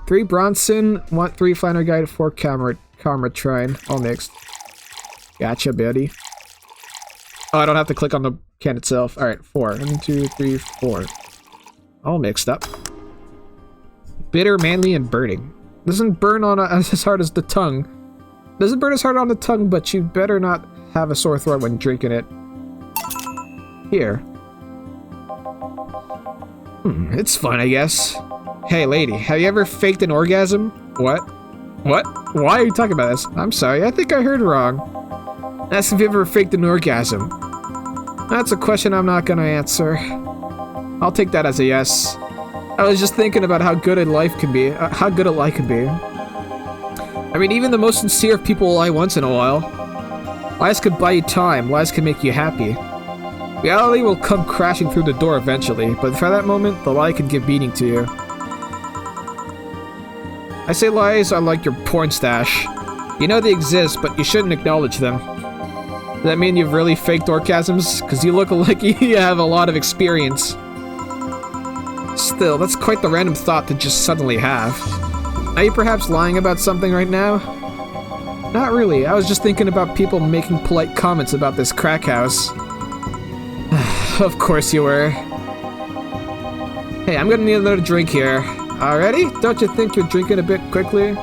3 Bronson, 3 Flanner Guide, 4 Camera Trine, all mixed. Gotcha, buddy. Oh, I don't have to click on the can itself. Alright, 4. 1, 2, 3, 4. All mixed up. Bitter, manly, and burning. Doesn't burn on as hard as the tongue. Doesn't burn as hard on the tongue, but you better not have a sore throat when drinking it. Here. It's fun, I guess. Hey, lady, have you ever faked an orgasm? What? What? Why are you talking about this? I'm sorry, I think I heard wrong. Ask if you ever faked an orgasm. That's a question I'm not gonna answer. I'll take that as a yes. I was just thinking about how good a life can be. How good a life can be. I mean, even the most sincere of people lie once in a while. Lies could buy you time. Lies can make you happy. Reality will come crashing through the door eventually, but for that moment, the lie can give meaning to you. I say lies are like your porn stash. You know they exist, but you shouldn't acknowledge them. Does that mean you've really faked orgasms? Because you look like you have a lot of experience. Still, that's quite the random thought to just suddenly have. Are you perhaps lying about something right now? Not really, I was just thinking about people making polite comments about this crack house. Of course you were. Hey, I'm gonna need another drink here. Already? Don't you think you're drinking a bit quickly?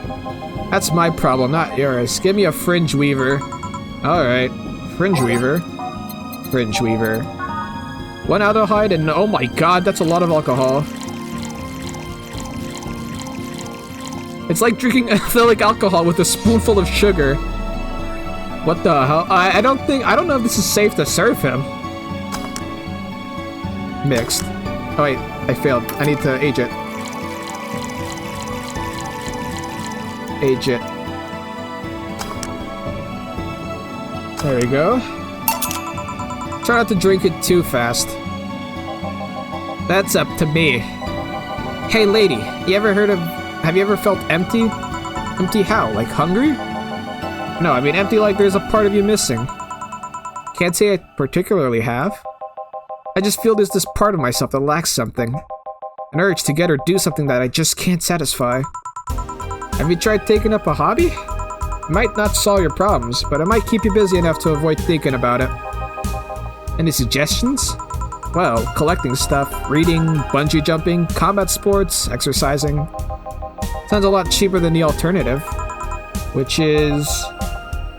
That's my problem, not yours. Give me a fringe weaver. Alright. Fringe weaver. Fringe weaver. 1 aldehyde and oh my god, that's a lot of alcohol. It's like drinking ethylic alcohol with a spoonful of sugar. What the hell? I don't know if this is safe to serve him. Mixed. Oh wait, I failed. I need to age it. Age it. There we go. Try not to drink it too fast. That's up to me. Hey lady, have you ever felt empty? Empty how? Like hungry? No, I mean empty like there's a part of you missing. Can't say I particularly have. I just feel there's this part of myself that lacks something. An urge to get or do something that I just can't satisfy. Have you tried taking up a hobby? It might not solve your problems, but it might keep you busy enough to avoid thinking about it. Any suggestions? Well, collecting stuff, reading, bungee jumping, combat sports, exercising. Sounds a lot cheaper than the alternative. Which is...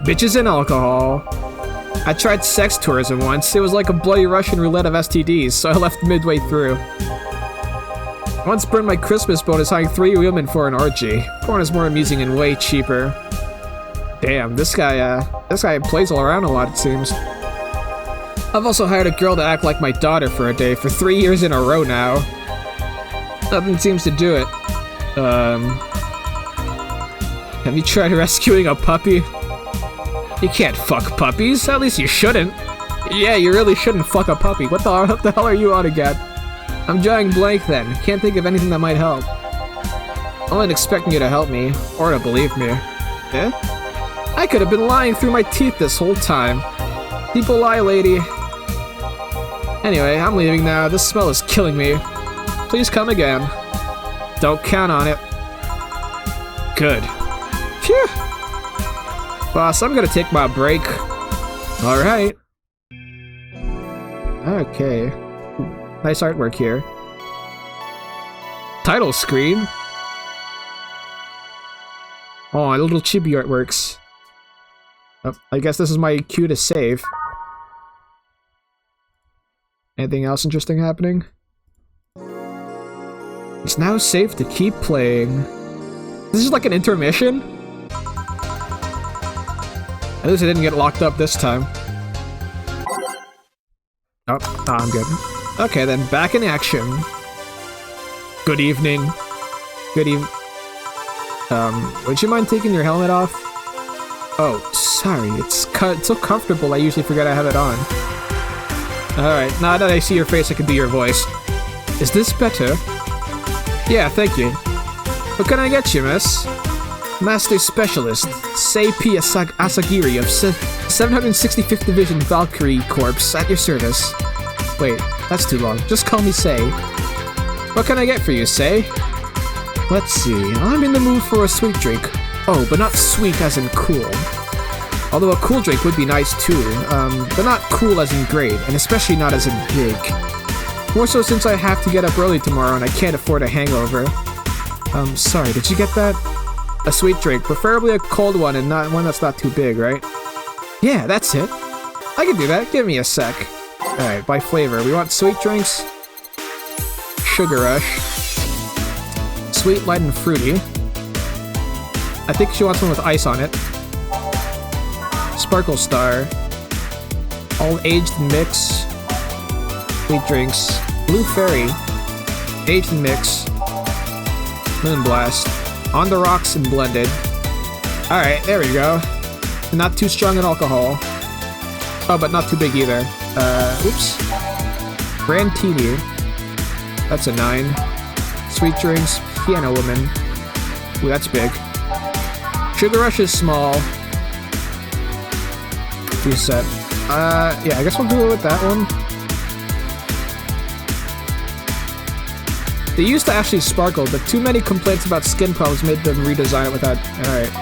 bitches and alcohol. I tried sex tourism once. It was like a bloody Russian roulette of STDs, so I left midway through. I once burned my Christmas bonus hiring 3 women for an orgy. Porn is more amusing and way cheaper. Damn, this guy plays all around a lot, it seems. I've also hired a girl to act like my daughter for a day for 3 years in a row now. Nothing seems to do it. Have you tried rescuing a puppy? You can't fuck puppies, at least you shouldn't. Yeah, you really shouldn't fuck a puppy. What the hell are you on again? I'm drawing blank then. Can't think of anything that might help. I wasn't expecting you to help me, or to believe me. Eh? I could have been lying through my teeth this whole time. People lie, lady. Anyway, I'm leaving now. This smell is killing me. Please come again. Don't count on it. Good. Phew. Boss, I'm gonna take my break. Alright. Okay. Nice artwork here. Title screen. Oh, little chibi artworks. Oh, I guess this is my cue to save. Anything else interesting happening? It's now safe to keep playing. This is like an intermission? At least I didn't get locked up this time. Oh, I'm good. Okay, then back in action. Good evening. Good evening. Would you mind taking your helmet off? Oh, sorry. It's so comfortable I usually forget I have it on. Alright, now that I see your face, I can do your voice. Is this better? Yeah, thank you. What can I get you, miss? Master Specialist, Sei-P Asagiri of 765th Division Valkyrie Corps at your service. Wait, that's too long. Just call me Sei. What can I get for you, Sei? Let's see. I'm in the mood for a sweet drink. Oh, but not sweet as in cool. Although a cool drink would be nice too, but not cool as in great, and especially not as in big. More so since I have to get up early tomorrow and I can't afford a hangover. Sorry, did you get that? A sweet drink, preferably a cold one and not one that's not too big, right? Yeah, that's it. I can do that, give me a sec. Alright, by flavor, we want sweet drinks. Sugar Rush. Sweet, light, and fruity. I think she wants one with ice on it. Sparkle Star. All aged mix. Sweet drinks. Blue Fairy. Aged mix. Moon Blast. On the rocks and blended. Alright, there we go. Not too strong in alcohol. Oh, but not too big either. Oops. Grand TV. That's a 9. Sweet drinks. Piano Woman. Ooh, that's big. Sugar Rush is small. Reset. Yeah, I guess we'll do it with that one. They used to actually sparkle, but too many complaints about skin problems made them redesign it without... Alright.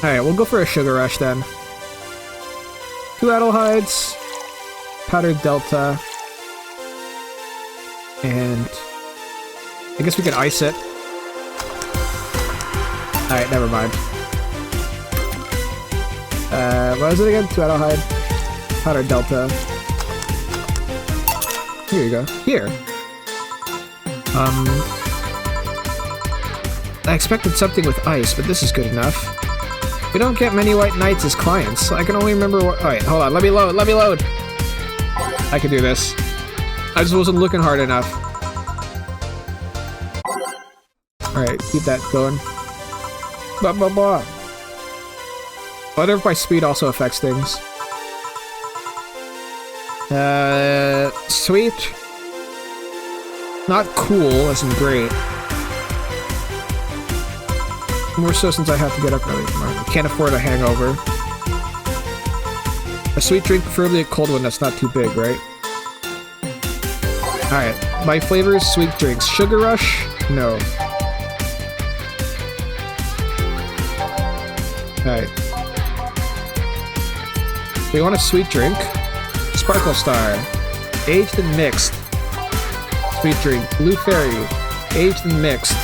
Alright, we'll go for a Sugar Rush then. 2 Adelhides. Powdered Delta. And... I guess we can ice it. Alright, never mind. What was it again? 2 Adelhide. Powdered Delta. Here you go. Here. I expected something with ice, but this is good enough. We don't get many white knights as clients. I can only remember what... Alright, hold on. Let me load. Let me load. I can do this. I just wasn't looking hard enough. Alright, keep that going. Blah, blah, blah. I wonder if my speed also affects things. Sweet. Not cool, as in great. More so since I have to get up early tomorrow. I can't afford a hangover. A sweet drink, preferably a cold one that's not too big, right? Alright, my flavors, sweet drinks. Sugar Rush? No. Alright. We want a sweet drink. Sparkle Star. Aged and mixed. Sweet drink. Blue Fairy. Aged and mixed.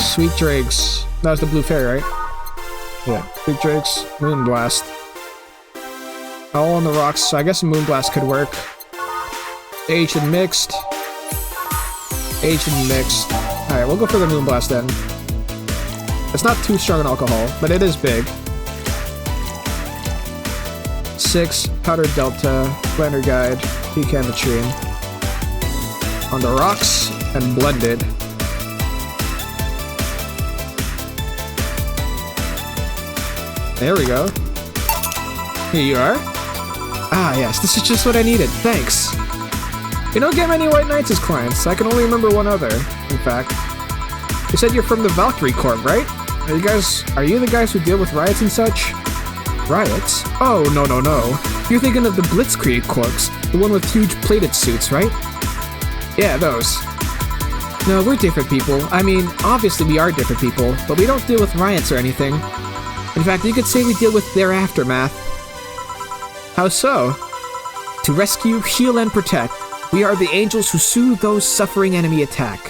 Sweet drinks. That was the Blue Fairy, right? Yeah. Sweet drinks. Moonblast. All on the rocks, so I guess a Moonblast could work. Aged and mixed. Aged and mixed. Alright, we'll go for the Moonblast then. It's not too strong in alcohol, but it is big. 6, Powdered Delta, Blender Guide, Pecan Latrine. On the rocks, and blended. There we go. Here you are. Ah, yes, this is just what I needed. Thanks. You don't get many White Knights as clients. I can only remember one other, in fact. You said you're from the Valkyrie Corps, right? Are you the guys who deal with riots and such? Riots? Oh, no. You're thinking of the Blitzkrieg Corps, the one with huge plated suits, right? Yeah, those. No, we're different people. I mean, obviously we are different people, but we don't deal with riots or anything. In fact, you could say we deal with their aftermath. How so? To rescue, heal, and protect, we are the angels who soothe those suffering enemy attack.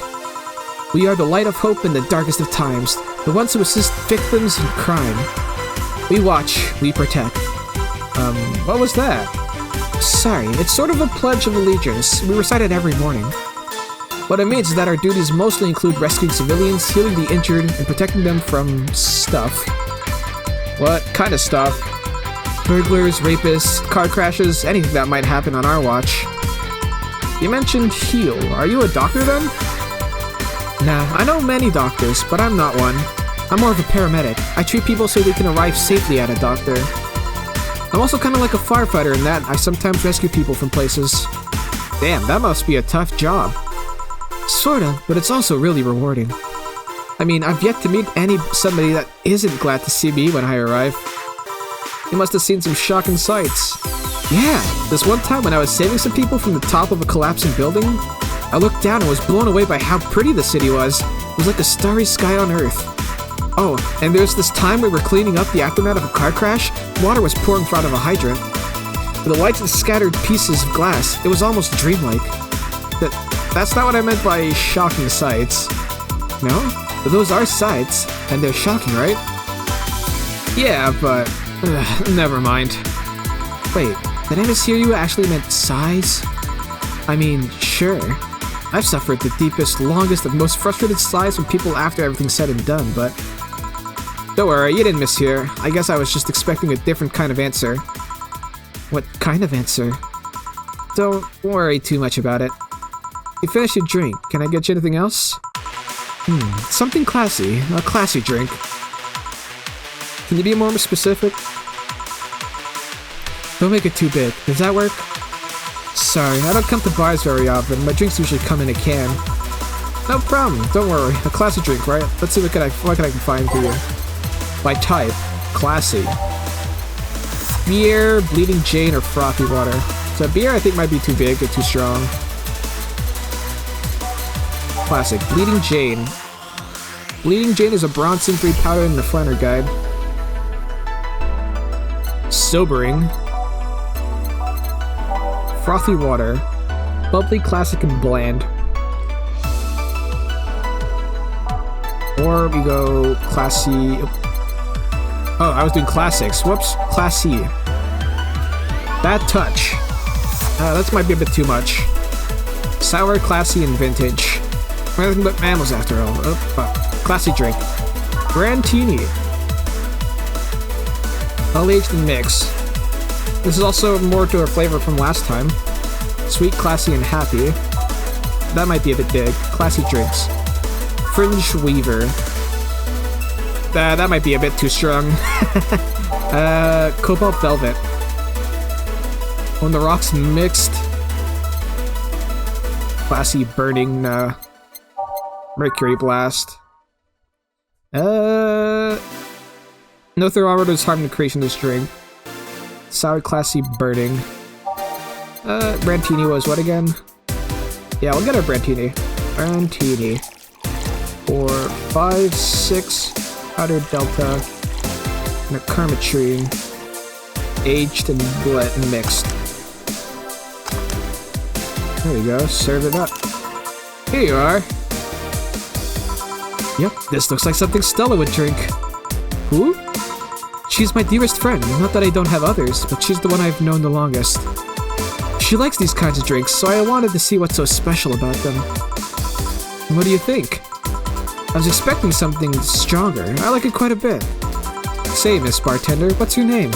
We are the light of hope in the darkest of times, the ones who assist victims in crime. We watch, we protect. What was that? Sorry, it's sort of a pledge of allegiance. We recite it every morning. What it means is that our duties mostly include rescuing civilians, healing the injured, and protecting them from stuff. What kind of stuff? Burglars, rapists, car crashes, anything that might happen on our watch. You mentioned heal. Are you a doctor then? Nah, I know many doctors, but I'm not one. I'm more of a paramedic. I treat people so they can arrive safely at a doctor. I'm also kind of like a firefighter in that I sometimes rescue people from places. Damn, that must be a tough job. Sorta, but it's also really rewarding. I mean, I've yet to meet somebody that isn't glad to see me when I arrive. You must have seen some shocking sights. Yeah, this one time when I was saving some people from the top of a collapsing building, I looked down and was blown away by how pretty the city was. It was like a starry sky on Earth. Oh, and there's this time we were cleaning up the aftermath of a car crash. Water was pouring out of a hydrant. With the lights and scattered pieces of glass, it was almost dreamlike. That's not what I meant by shocking sights. No? But those are sights, and they're shocking, right? Yeah, but... never mind. Wait, did I mishear you actually meant sighs? I mean, sure. I've suffered the deepest, longest, and most frustrated sighs from people after everything's said and done, but... Don't worry, you didn't mishear. I guess I was just expecting a different kind of answer. What kind of answer? Don't worry too much about it. You finished your drink. Can I get you anything else? Something classy. A classy drink. Can you be more specific? Don't make it too big. Does that work? Sorry, I don't come to bars very often. My drinks usually come in a can. No problem. Don't worry. A classy drink, right? Let's see what can I can find for you. By type, classy. Beer, Bleeding Jane, or frothy water. So beer I think might be too big or too strong. Classic. Bleeding Jane. Bleeding Jane is a Bronson 3 powder in the Flanner Guide. Sobering. Frothy water. Bubbly, classic, and bland. Or we go classy. Oh, I was doing classics. Whoops. Classy. Bad touch. That might be a bit too much. Sour, classy, and vintage. Anything but mammals after all. Classy drink. Brandtini. All aged and mixed. This is also more to a flavor from last time. Sweet, classy, and happy. That might be a bit big. Classy drinks. Fringe Weaver. That might be a bit too strong. Cobalt Velvet. On the rocks mixed. classy burning mercury blast. No thermometers harm the creation of this drink. Sour classy burning. Brantini was what again? Yeah, we'll get our Brantini. Brantini. For 5, 6 powdered delta and a carmatrine. Aged and blend and mixed. There we go, serve it up. Here you are. Yep, this looks like something Stella would drink. Who? She's my dearest friend. Not that I don't have others, but she's the one I've known the longest. She likes these kinds of drinks, so I wanted to see what's so special about them. What do you think? I was expecting something stronger. I like it quite a bit. Say, Miss Bartender, what's your name?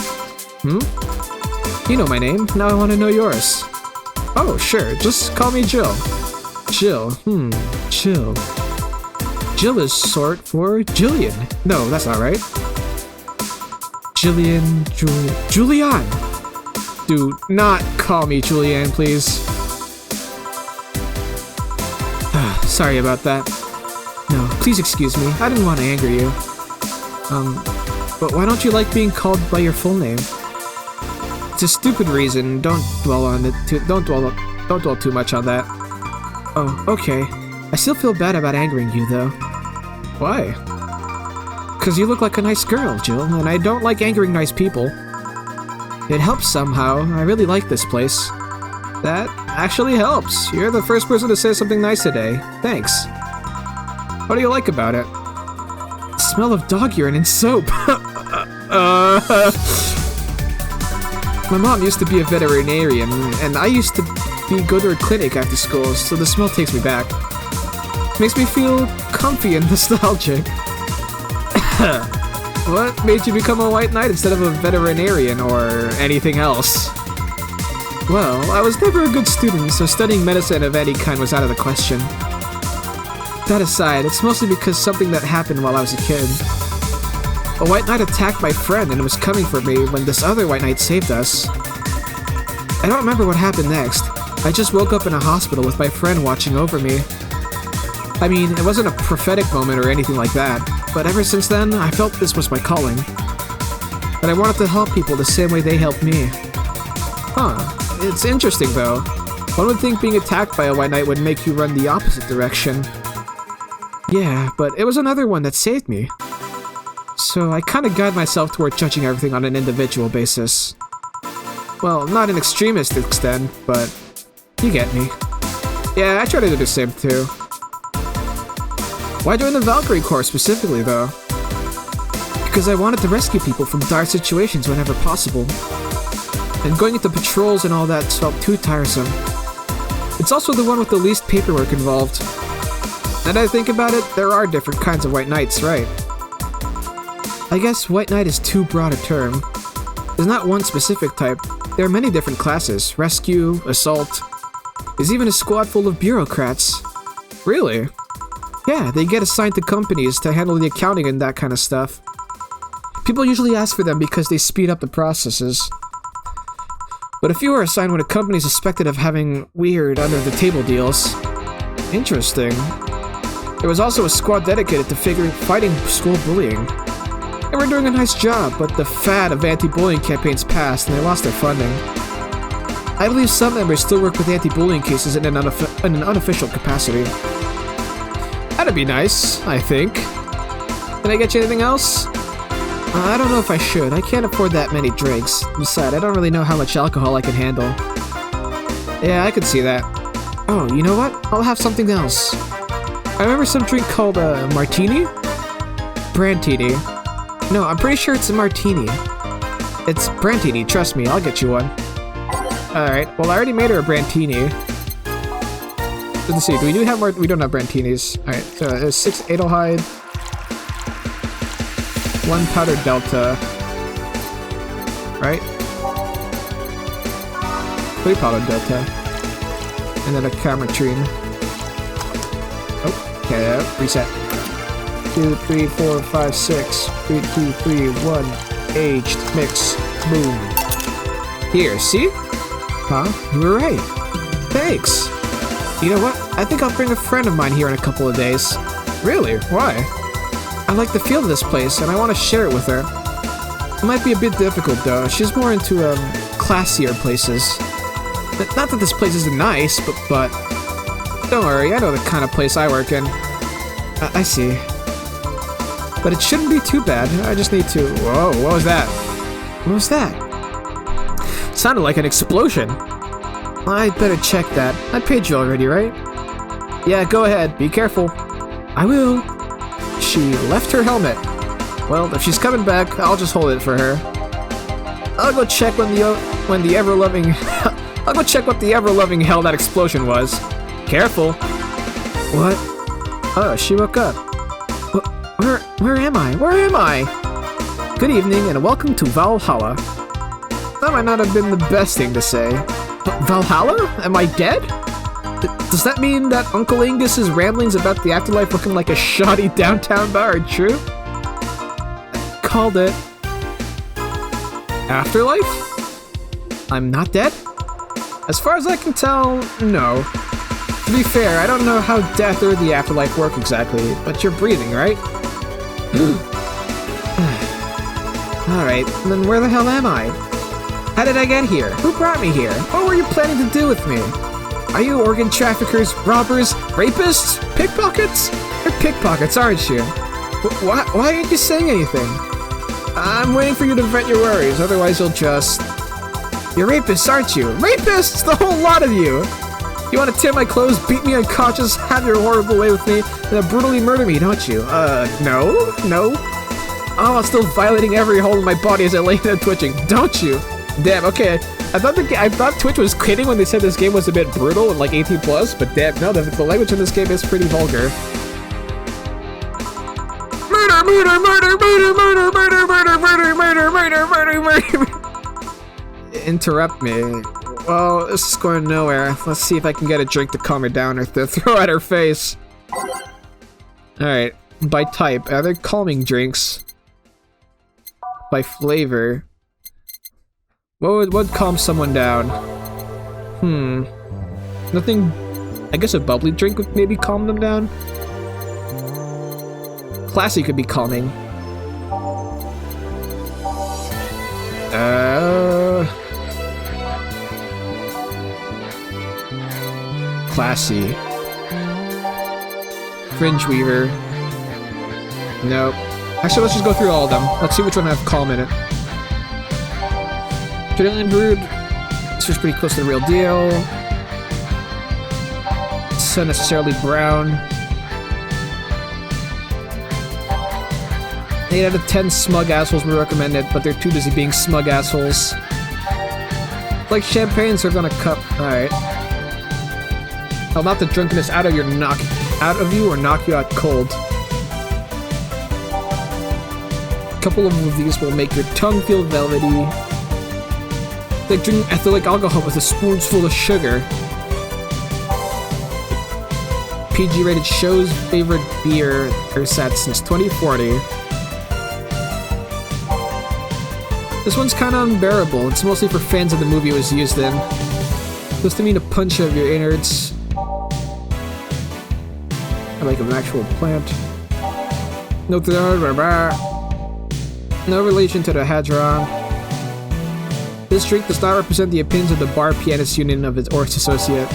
You know my name. Now I want to know yours. Oh, sure. Just call me Jill. Jill. Jill. Jill is short for Jillian. No, that's not right. Jillian, Julianne. Do not call me Julianne, please. Sorry about that. No, please excuse me. I didn't want to anger you. But why don't you like being called by your full name? It's a stupid reason. Don't dwell on it. Don't dwell too much on that. Oh, okay. I still feel bad about angering you, though. Why? Because you look like a nice girl, Jill, and I don't like angering nice people. It helps somehow. I really like this place. That actually helps. You're the first person to say something nice today. Thanks. What do you like about it? The smell of dog urine and soap. My mom used to be a veterinarian, and I used to go to her clinic after school, so the smell takes me back. Makes me feel comfy and nostalgic. What made you become a white knight instead of a veterinarian or anything else? Well, I was never a good student, so studying medicine of any kind was out of the question. That aside, it's mostly because something that happened while I was a kid. A white knight attacked my friend and was coming for me when this other white knight saved us. I don't remember what happened next. I just woke up in a hospital with my friend watching over me. I mean, it wasn't a prophetic moment or anything like that, but ever since then, I felt this was my calling. And I wanted to help people the same way they helped me. Huh, it's interesting though. One would think being attacked by a white knight would make you run the opposite direction. Yeah, but it was another one that saved me. So I kinda guide myself toward judging everything on an individual basis. Well, not an extremist extent, but you get me. Yeah, I try to do the same too. Why join the Valkyrie Corps specifically, though? Because I wanted to rescue people from dire situations whenever possible. And going into patrols and all that felt too tiresome. It's also the one with the least paperwork involved. Now that I think about it, there are different kinds of white knights, right? I guess white knight is too broad a term. There's not one specific type. There are many different classes. Rescue, assault. There's even a squad full of bureaucrats. Really? Yeah, they get assigned to companies to handle the accounting and that kind of stuff. People usually ask for them because they speed up the processes. But a few are assigned when a company is suspected of having weird under-the-table deals. Interesting. There was also a squad dedicated to fighting school bullying. They were doing a nice job, but the fad of anti-bullying campaigns passed and they lost their funding. I believe some members still work with anti-bullying cases in an unofficial capacity. That'd be nice, I think. Can I get you anything else? I don't know if I should. I can't afford that many drinks. Besides, I don't really know how much alcohol I can handle. Yeah, I could see that. Oh, you know what? I'll have something else. I remember some drink called a martini? Brantini. No, I'm pretty sure it's a martini. It's Brantini, trust me, I'll get you one. Alright, well I already made her a Brantini. Let's see, we don't have Brantinis. Alright, so there's 6 Adelhyde, 1 powdered delta, right? 3 powdered delta, and then a Camertrine. Oh, okay, reset. 2, 3, 4, 5, 6, 3, 2, 3, 1, aged, mix, boom. Here, see? Huh? You were right. Thanks. You know what? I think I'll bring a friend of mine here in a couple of days. Really? Why? I like the feel of this place, and I want to share it with her. It might be a bit difficult, though. She's more into, classier places. Not that this place isn't nice, but... Don't worry, I know the kind of place I work in. I see. But it shouldn't be too bad. I just need to... Whoa, what was that? What was that? It sounded like an explosion. I'd better check that. I paid you already, right? Yeah, go ahead. Be careful. I will. She left her helmet. Well, if she's coming back, I'll just hold it for her. I'll go check when the ever-loving... I'll go check what the ever-loving hell that explosion was. Careful. What? Oh, she woke up. Where am I? Where am I? Good evening and welcome to Valhalla. That might not have been the best thing to say. Valhalla? Am I dead? Does that mean that Uncle Angus's ramblings about the afterlife looking like a shoddy downtown bar are true? Called it. Afterlife? I'm not dead? As far as I can tell, no. To be fair, I don't know how death or the afterlife work exactly, but you're breathing, right? Alright, then where the hell am I? How did I get here? Who brought me here? What were you planning to do with me? Are you organ traffickers, robbers, rapists, pickpockets? You're pickpockets, aren't you? Why aren't you saying anything? I'm waiting for you to vent your worries, otherwise you'll just... You're rapists, aren't you? Rapists! The whole lot of you! You want to tear my clothes, beat me unconscious, have your horrible way with me, and then brutally murder me, don't you? No? No? Oh, I'm still violating every hole in my body as I lay there twitching, don't you? Damn, okay. I thought Twitch was kidding when they said this game was a bit brutal and like 18+, but damn, no, the language in this game is pretty vulgar. Murder, murder, murder, murder, murder, murder, murder, murder, murder, murder, murder, murder. Interrupt me. Well, this is going nowhere. Let's see if I can get a drink to calm her down or to throw at her face. Alright, by type, are there calming drinks? By flavor. What would calm someone down? Nothing... I guess a bubbly drink would maybe calm them down? Classy could be calming. Classy. Fringe Weaver. Nope. Actually, let's just go through all of them. Let's see which one have calm in it. Trillion Brood. This was pretty close to the real deal. It's unnecessarily brown. 8 out of 10 smug assholes were recommended, but they're too busy being smug assholes. Like champagne served on a cup. Alright. I'll knock the drunkenness out of you or knock you out cold. A couple of these will make your tongue feel velvety. Like drinking ethylene alcohol with a spoonful of sugar. PG-rated show's favorite beer set since 2040. This one's kind of unbearable. It's mostly for fans of the movie it was used in. Supposed to mean a punch of your innards. I like an actual plant. No relation to the Hadron. This drink does not represent the opinions of the Bar Pianist Union of its or its associate.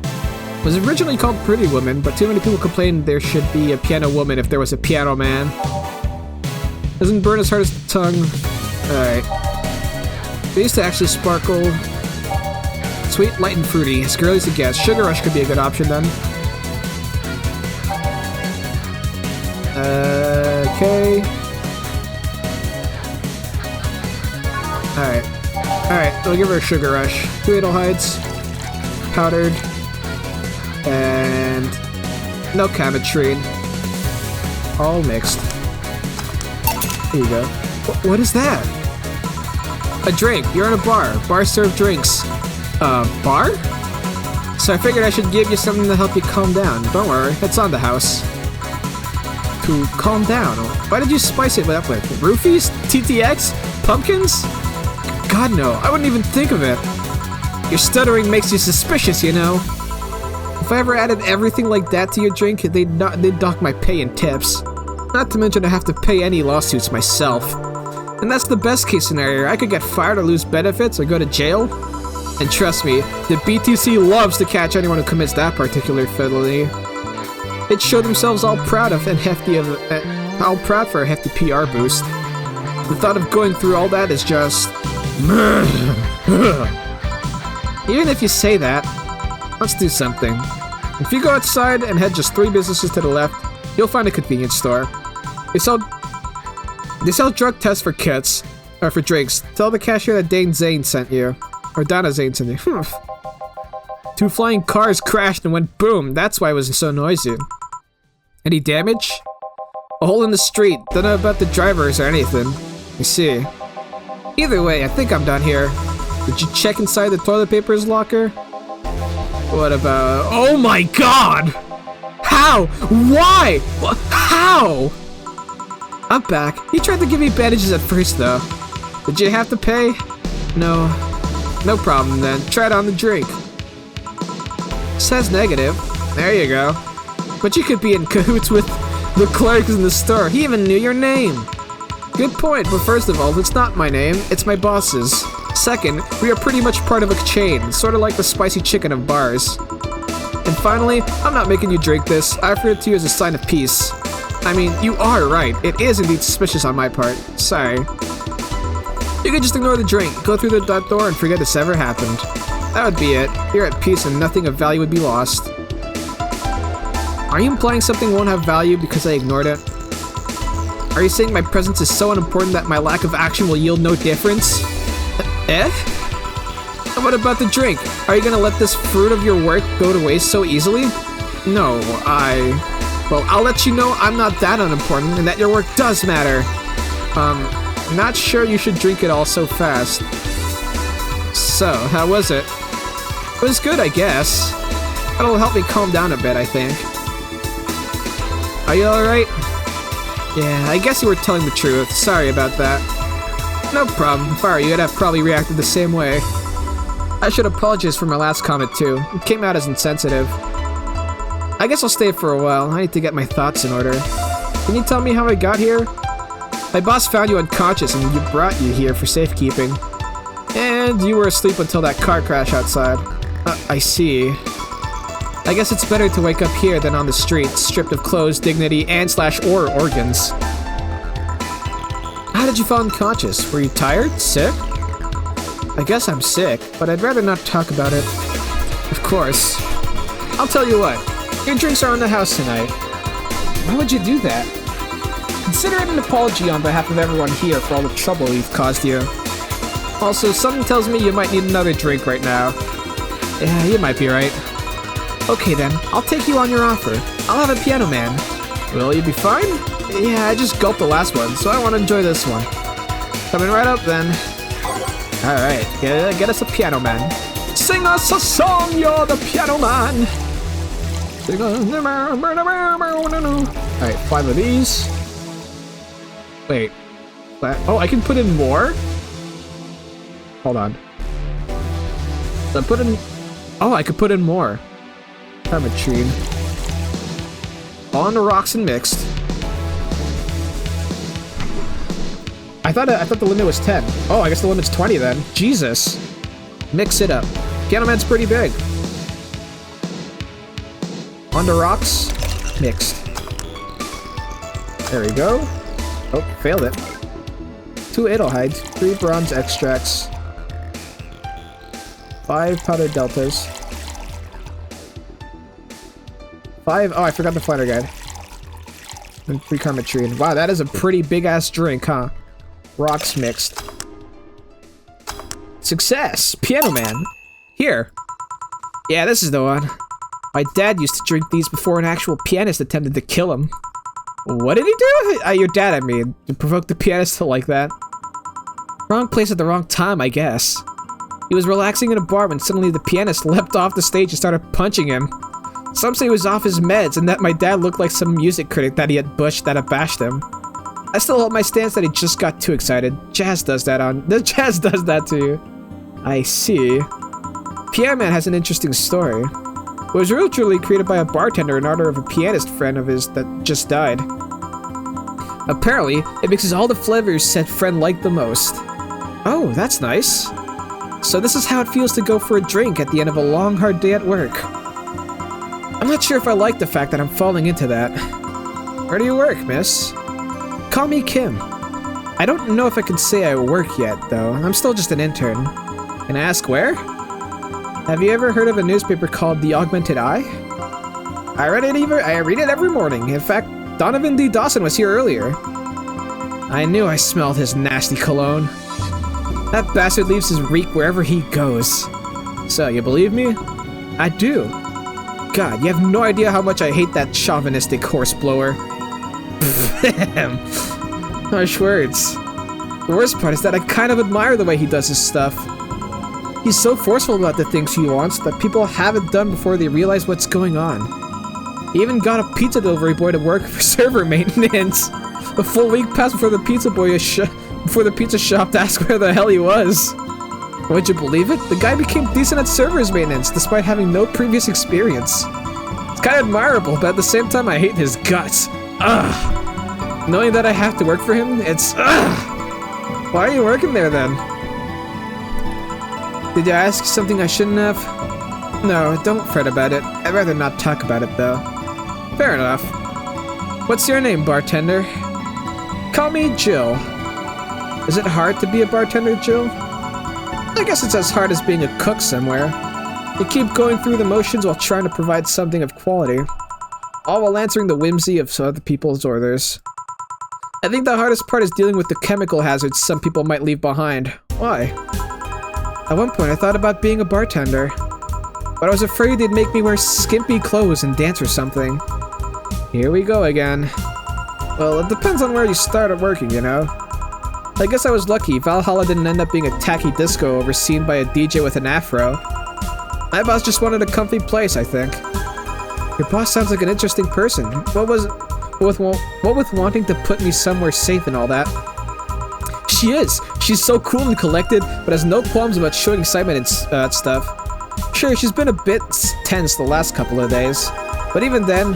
It was originally called Pretty Woman, but too many people complained there should be a piano woman if there was a piano man. Doesn't burn as hard as the tongue. Alright. They used to actually sparkle. Sweet, light, and fruity. As girly as it gets. Sugar Rush could be a good option then. Okay. Alright. Alright, I'll give her a Sugar Rush. 2 Adelhides. Powdered. And... no Cametrine. All mixed. There you go. What is that? A drink. You're in a bar. Bars serve drinks. Bar? So I figured I should give you something to help you calm down. Don't worry, it's on the house. To calm down? Why did you spice it up with? Roofies? TTX? Pumpkins? God no, I wouldn't even think of it. Your stuttering makes you suspicious, you know. If I ever added everything like that to your drink, they'd dock my pay and tips. Not to mention I have to pay any lawsuits myself. And that's the best case scenario. I could get fired or lose benefits or go to jail. And trust me, the BTC loves to catch anyone who commits that particular felony. They'd show themselves all proud for a hefty PR boost. The thought of going through all that is just... Even if you say that, let's do something. If you go outside and head just 3 businesses to the left, you'll find a convenience store. They sell drug tests for kits, or for drinks. Tell the cashier that Dana Zane sent you. Or Donna Zane sent you. 2 flying cars crashed and went boom. That's why it was so noisy. Any damage? A hole in the street. Don't know about the drivers or anything. I see. Either way, I think I'm done here. Did you check inside the toilet paper's locker? What about... Oh my god! How? Why? How? I'm back. He tried to give me bandages at first, though. Did you have to pay? No. No problem, then. Try it on the drink. Says negative. There you go. But you could be in cahoots with the clerks in the store. He even knew your name. Good point, but first of all, it's not my name. It's my boss's. Second, we are pretty much part of a chain, sort of like the spicy chicken of bars. And finally, I'm not making you drink this. I offer it to you as a sign of peace. I mean, you are right. It is indeed suspicious on my part. Sorry. You could just ignore the drink, go through that door, and forget this ever happened. That would be it. You're at peace and nothing of value would be lost. Are you implying something won't have value because I ignored it? Are you saying my presence is so unimportant that my lack of action will yield no difference? Eh? And what about the drink? Are you gonna let this fruit of your work go to waste so easily? No, well, I'll let you know I'm not that unimportant and that your work does matter. Not sure you should drink it all so fast. So, how was it? It was good, I guess. That'll help me calm down a bit, I think. Are you alright? Yeah, I guess you were telling the truth. Sorry about that. No problem. If I were you, I'd have probably reacted the same way. I should apologize for my last comment, too. It came out as insensitive. I guess I'll stay for a while. I need to get my thoughts in order. Can you tell me how I got here? My boss found you unconscious and brought you here for safekeeping. And you were asleep until that car crash outside. I see. I guess it's better to wake up here than on the street, stripped of clothes, dignity, and/or organs. How did you fall unconscious? Were you tired? Sick? I guess I'm sick, but I'd rather not talk about it. Of course. I'll tell you what. Your drinks are on the house tonight. Why would you do that? Consider it an apology on behalf of everyone here for all the trouble we've caused you. Also, something tells me you might need another drink right now. Yeah, you might be right. Okay then, I'll take you on your offer. I'll have a piano man. Will you be fine? Yeah, I just gulped the last one, so I want to enjoy this one. Coming right up then. Alright, get us a piano man. Sing us a song, you're the piano man! Alright, 5 of these. Wait. Oh, I can put in more? Hold on. So I put in... Oh, I could put in more. Permatrine. All on the rocks and mixed. I thought the limit was 10. Oh, I guess the limit's 20 then. Jesus. Mix it up. Piano Man's pretty big. On the rocks. Mixed. There we go. Oh, failed it. 2 Adelhides, 3 bronze extracts, 5 powdered deltas, 5... Oh, I forgot the fighter guide. And 3 karmatrine. Wow, that is a pretty big-ass drink, huh? Rocks mixed. Success! Piano Man! Here. Yeah, this is the one. My dad used to drink these before an actual pianist attempted to kill him. What did he do? Your dad, I mean. To provoke the pianist to like that. Wrong place at the wrong time, I guess. He was relaxing in a bar when suddenly the pianist leapt off the stage and started punching him. Some say he was off his meds and that my dad looked like some music critic that he had bashed him. I still hold my stance that he just got too excited. Jazz does that to you. I see. Piano Man has an interesting story. It was originally created by a bartender in honor of a pianist friend of his that just died. Apparently, it mixes all the flavors said friend liked the most. Oh, that's nice. So this is how it feels to go for a drink at the end of a long, hard day at work. I'm not sure if I like the fact that I'm falling into that. Where do you work, miss? Call me Kim. I don't know if I can say I work yet, though. I'm still just an intern. Can I ask where? Have you ever heard of a newspaper called The Augmented Eye? I read it every morning. In fact, Donovan D. Dawson was here earlier. I knew I smelled his nasty cologne. That bastard leaves his reek wherever he goes. So, you believe me? I do. God, you have no idea how much I hate that chauvinistic horseblower. Harsh words. The worst part is that I kind of admire the way he does his stuff. He's so forceful about the things he wants that people have it done before they realize what's going on. He even got a pizza delivery boy to work for server maintenance. A full week passed before the pizza shop asked where the hell he was. Would you believe it? The guy became decent at servers maintenance despite having no previous experience. It's kind of admirable, but at the same time I hate his guts. Ugh. Knowing that I have to work for him, it's ugh. Why are you working there then? Did I ask something I shouldn't have? No, don't fret about it. I'd rather not talk about it though. Fair enough. What's your name, bartender? Call me Jill. Is it hard to be a bartender, Jill? I guess it's as hard as being a cook somewhere. You keep going through the motions while trying to provide something of quality, all while answering the whimsy of other people's orders. I think the hardest part is dealing with the chemical hazards some people might leave behind. Why? At one point I thought about being a bartender, but I was afraid they'd make me wear skimpy clothes and dance or something. Here we go again. Well, it depends on where you started working, you know? I guess I was lucky. Valhalla didn't end up being a tacky disco overseen by a DJ with an afro. My boss just wanted a comfy place, I think. Your boss sounds like an interesting person. What with wanting to put me somewhere safe and all that? She is. She's so cool and collected, but has no qualms about showing excitement and stuff. Sure, she's been a bit tense the last couple of days, but even then,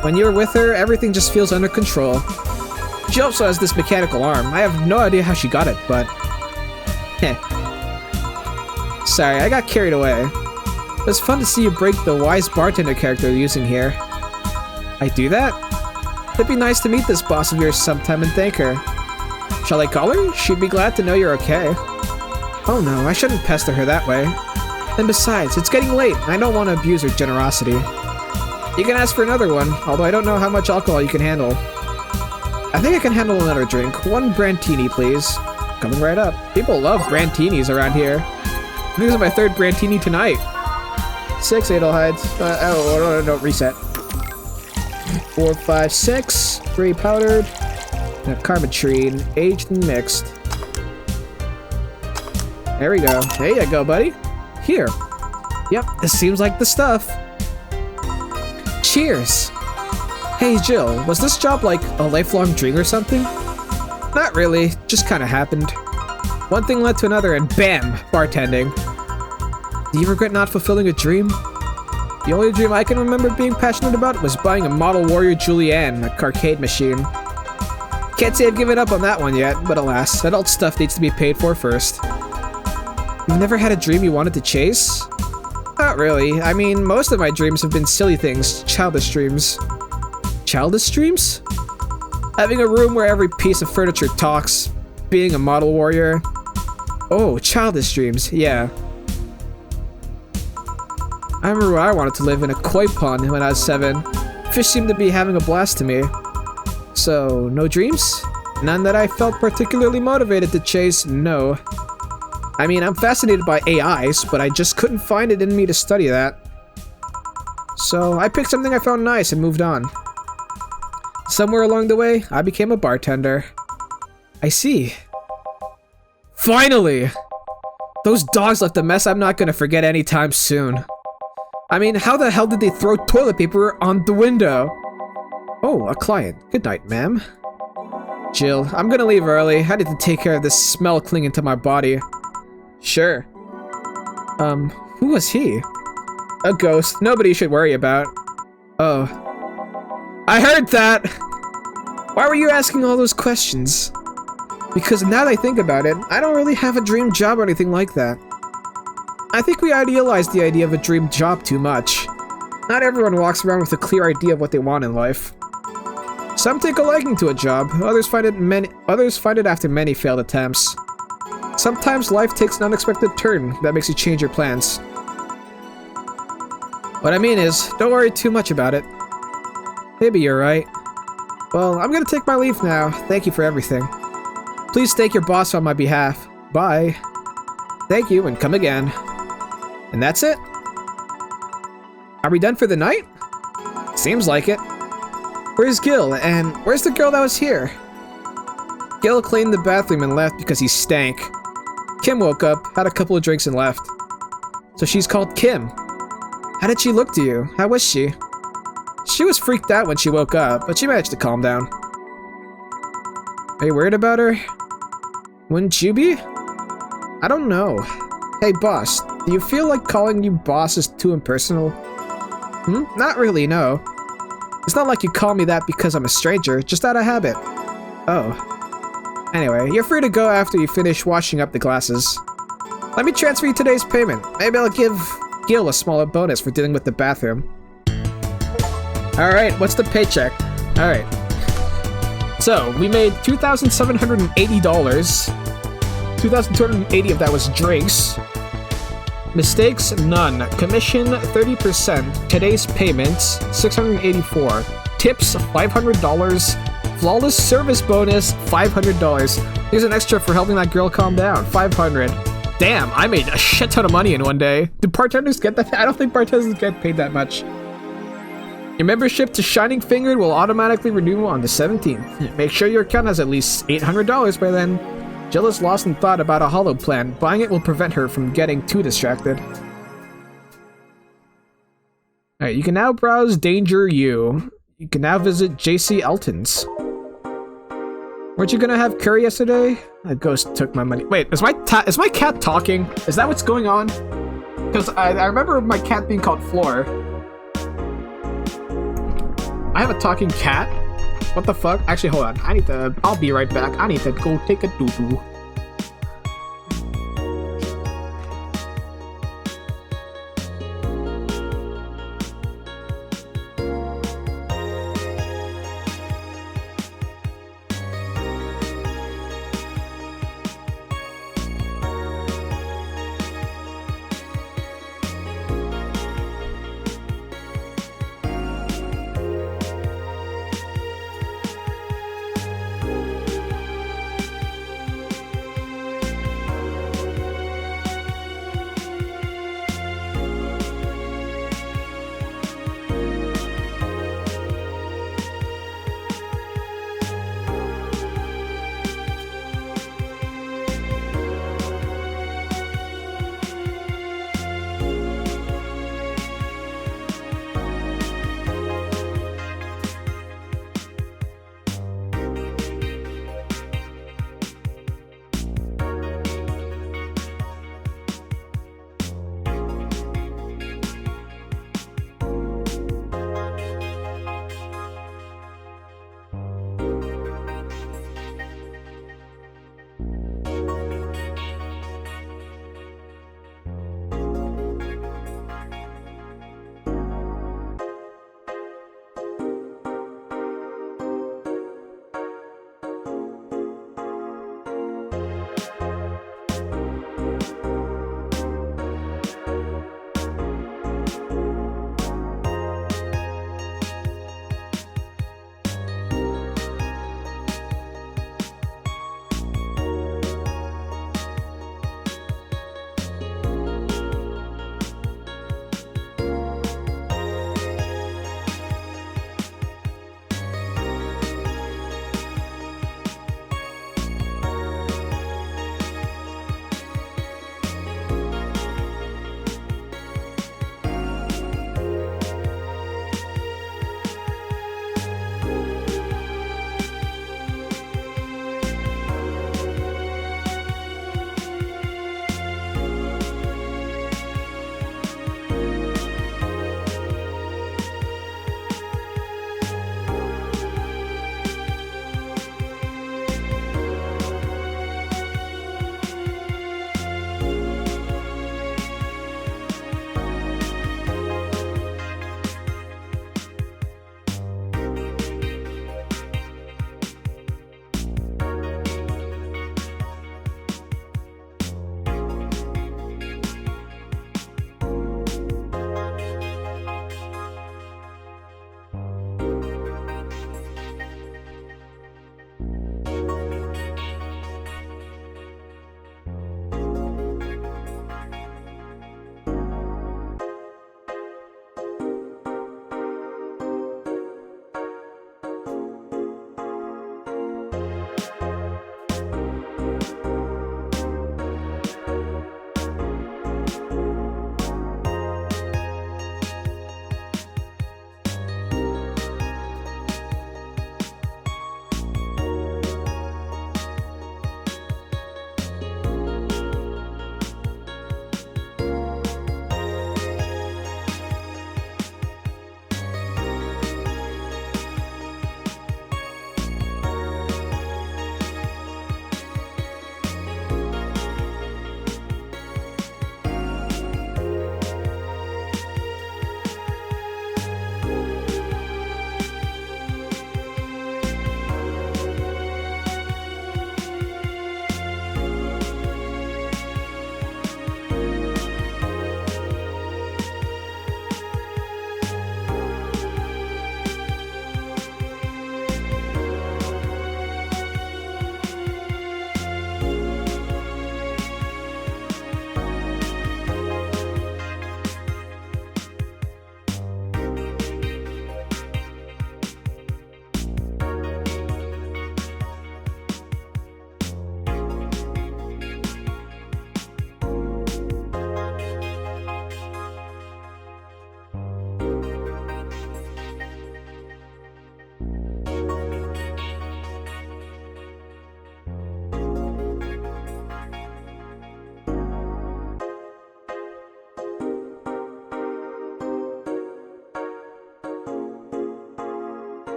when you're with her, everything just feels under control. She also has this mechanical arm. I have no idea how she got it, but... heh. Sorry, I got carried away. It was fun to see you break the wise bartender character you're using here. I do that? It'd be nice to meet this boss of yours sometime and thank her. Shall I call her? She'd be glad to know you're okay. Oh no, I shouldn't pester her that way. And besides, it's getting late, and I don't want to abuse her generosity. You can ask for another one, although I don't know how much alcohol you can handle. I think I can handle another drink. One Brantini, please. Coming right up. People love Brantinis around here. I think this is my third Brantini tonight. 6 Adelhides. No, reset. 4, 5, 6. 3 powdered. And a Carbotrine, aged and mixed. There we go. There you go, buddy. Here. Yep, this seems like the stuff. Cheers! Hey Jill, was this job like a lifelong dream or something? Not really, just kinda happened. One thing led to another and BAM! Bartending. Do you regret not fulfilling a dream? The only dream I can remember being passionate about was buying a Model Warrior Julianne, a arcade machine. Can't say I've given up on that one yet, but alas, adult stuff needs to be paid for first. You've never had a dream you wanted to chase? Not really. I mean, most of my dreams have been silly things, childish dreams. Childish dreams? Having a room where every piece of furniture talks, being a model warrior. Oh, childish dreams, yeah. I remember I wanted to live in a koi pond when I was 7. Fish seemed to be having a blast to me. So, no dreams? None that I felt particularly motivated to chase, no. I mean, I'm fascinated by AIs, but I just couldn't find it in me to study that. So, I picked something I found nice and moved on. Somewhere along the way, I became a bartender. I see. Finally! Those dogs left a mess I'm not gonna forget anytime soon. I mean, how the hell did they throw toilet paper on the window? Oh, a client. Good night, ma'am. Jill, I'm gonna leave early. I need to take care of this smell clinging to my body. Sure. Who was he? A ghost. Nobody should worry about. Oh. I heard that! Why were you asking all those questions? Because now that I think about it, I don't really have a dream job or anything like that. I think we idealize the idea of a dream job too much. Not everyone walks around with a clear idea of what they want in life. Some take a liking to a job, others find it after many failed attempts. Sometimes life takes an unexpected turn that makes you change your plans. What I mean is, don't worry too much about it. Maybe you're right. Well, I'm gonna take my leave now. Thank you for everything. Please thank your boss on my behalf. Bye. Thank you, and come again. And that's it? Are we done for the night? Seems like it. Where's Gil, and where's the girl that was here? Gil cleaned the bathroom and left because he stank. Kim woke up, had a couple of drinks and left. So she's called Kim. How did she look to you? How was she? She was freaked out when she woke up, but she managed to calm down. Are you worried about her? Wouldn't you be? I don't know. Hey boss, do you feel like calling you boss is too impersonal? Not really, no. It's not like you call me that because I'm a stranger, just out of habit. Oh. Anyway, you're free to go after you finish washing up the glasses. Let me transfer you today's payment. Maybe I'll give Gil a smaller bonus for dealing with the bathroom. Alright, what's the paycheck? Alright. So, we made $2,780. $2,280 of that was drinks. Mistakes, none. Commission, 30%. Today's payments, $684. Tips, $500. Flawless service bonus, $500. Here's an extra for helping that girl calm down, $500. Damn, I made a shit ton of money in one day. Do bartenders get that? I don't think bartenders get paid that much. Your membership to Shining Fingered will automatically renew on the 17th. Make sure your account has at least $800 by then. Jill is lost in thought about a hollow plan. Buying it will prevent her from getting too distracted. Alright, you can now browse Danger U. You can now visit JC Elton's. Weren't you gonna have curry yesterday? A ghost took my money. Wait, is my cat talking? Is that what's going on? Because I remember my cat being called Floor. I have a talking cat? What the fuck? Actually, hold on. I'll be right back. I need to go take a doo-doo.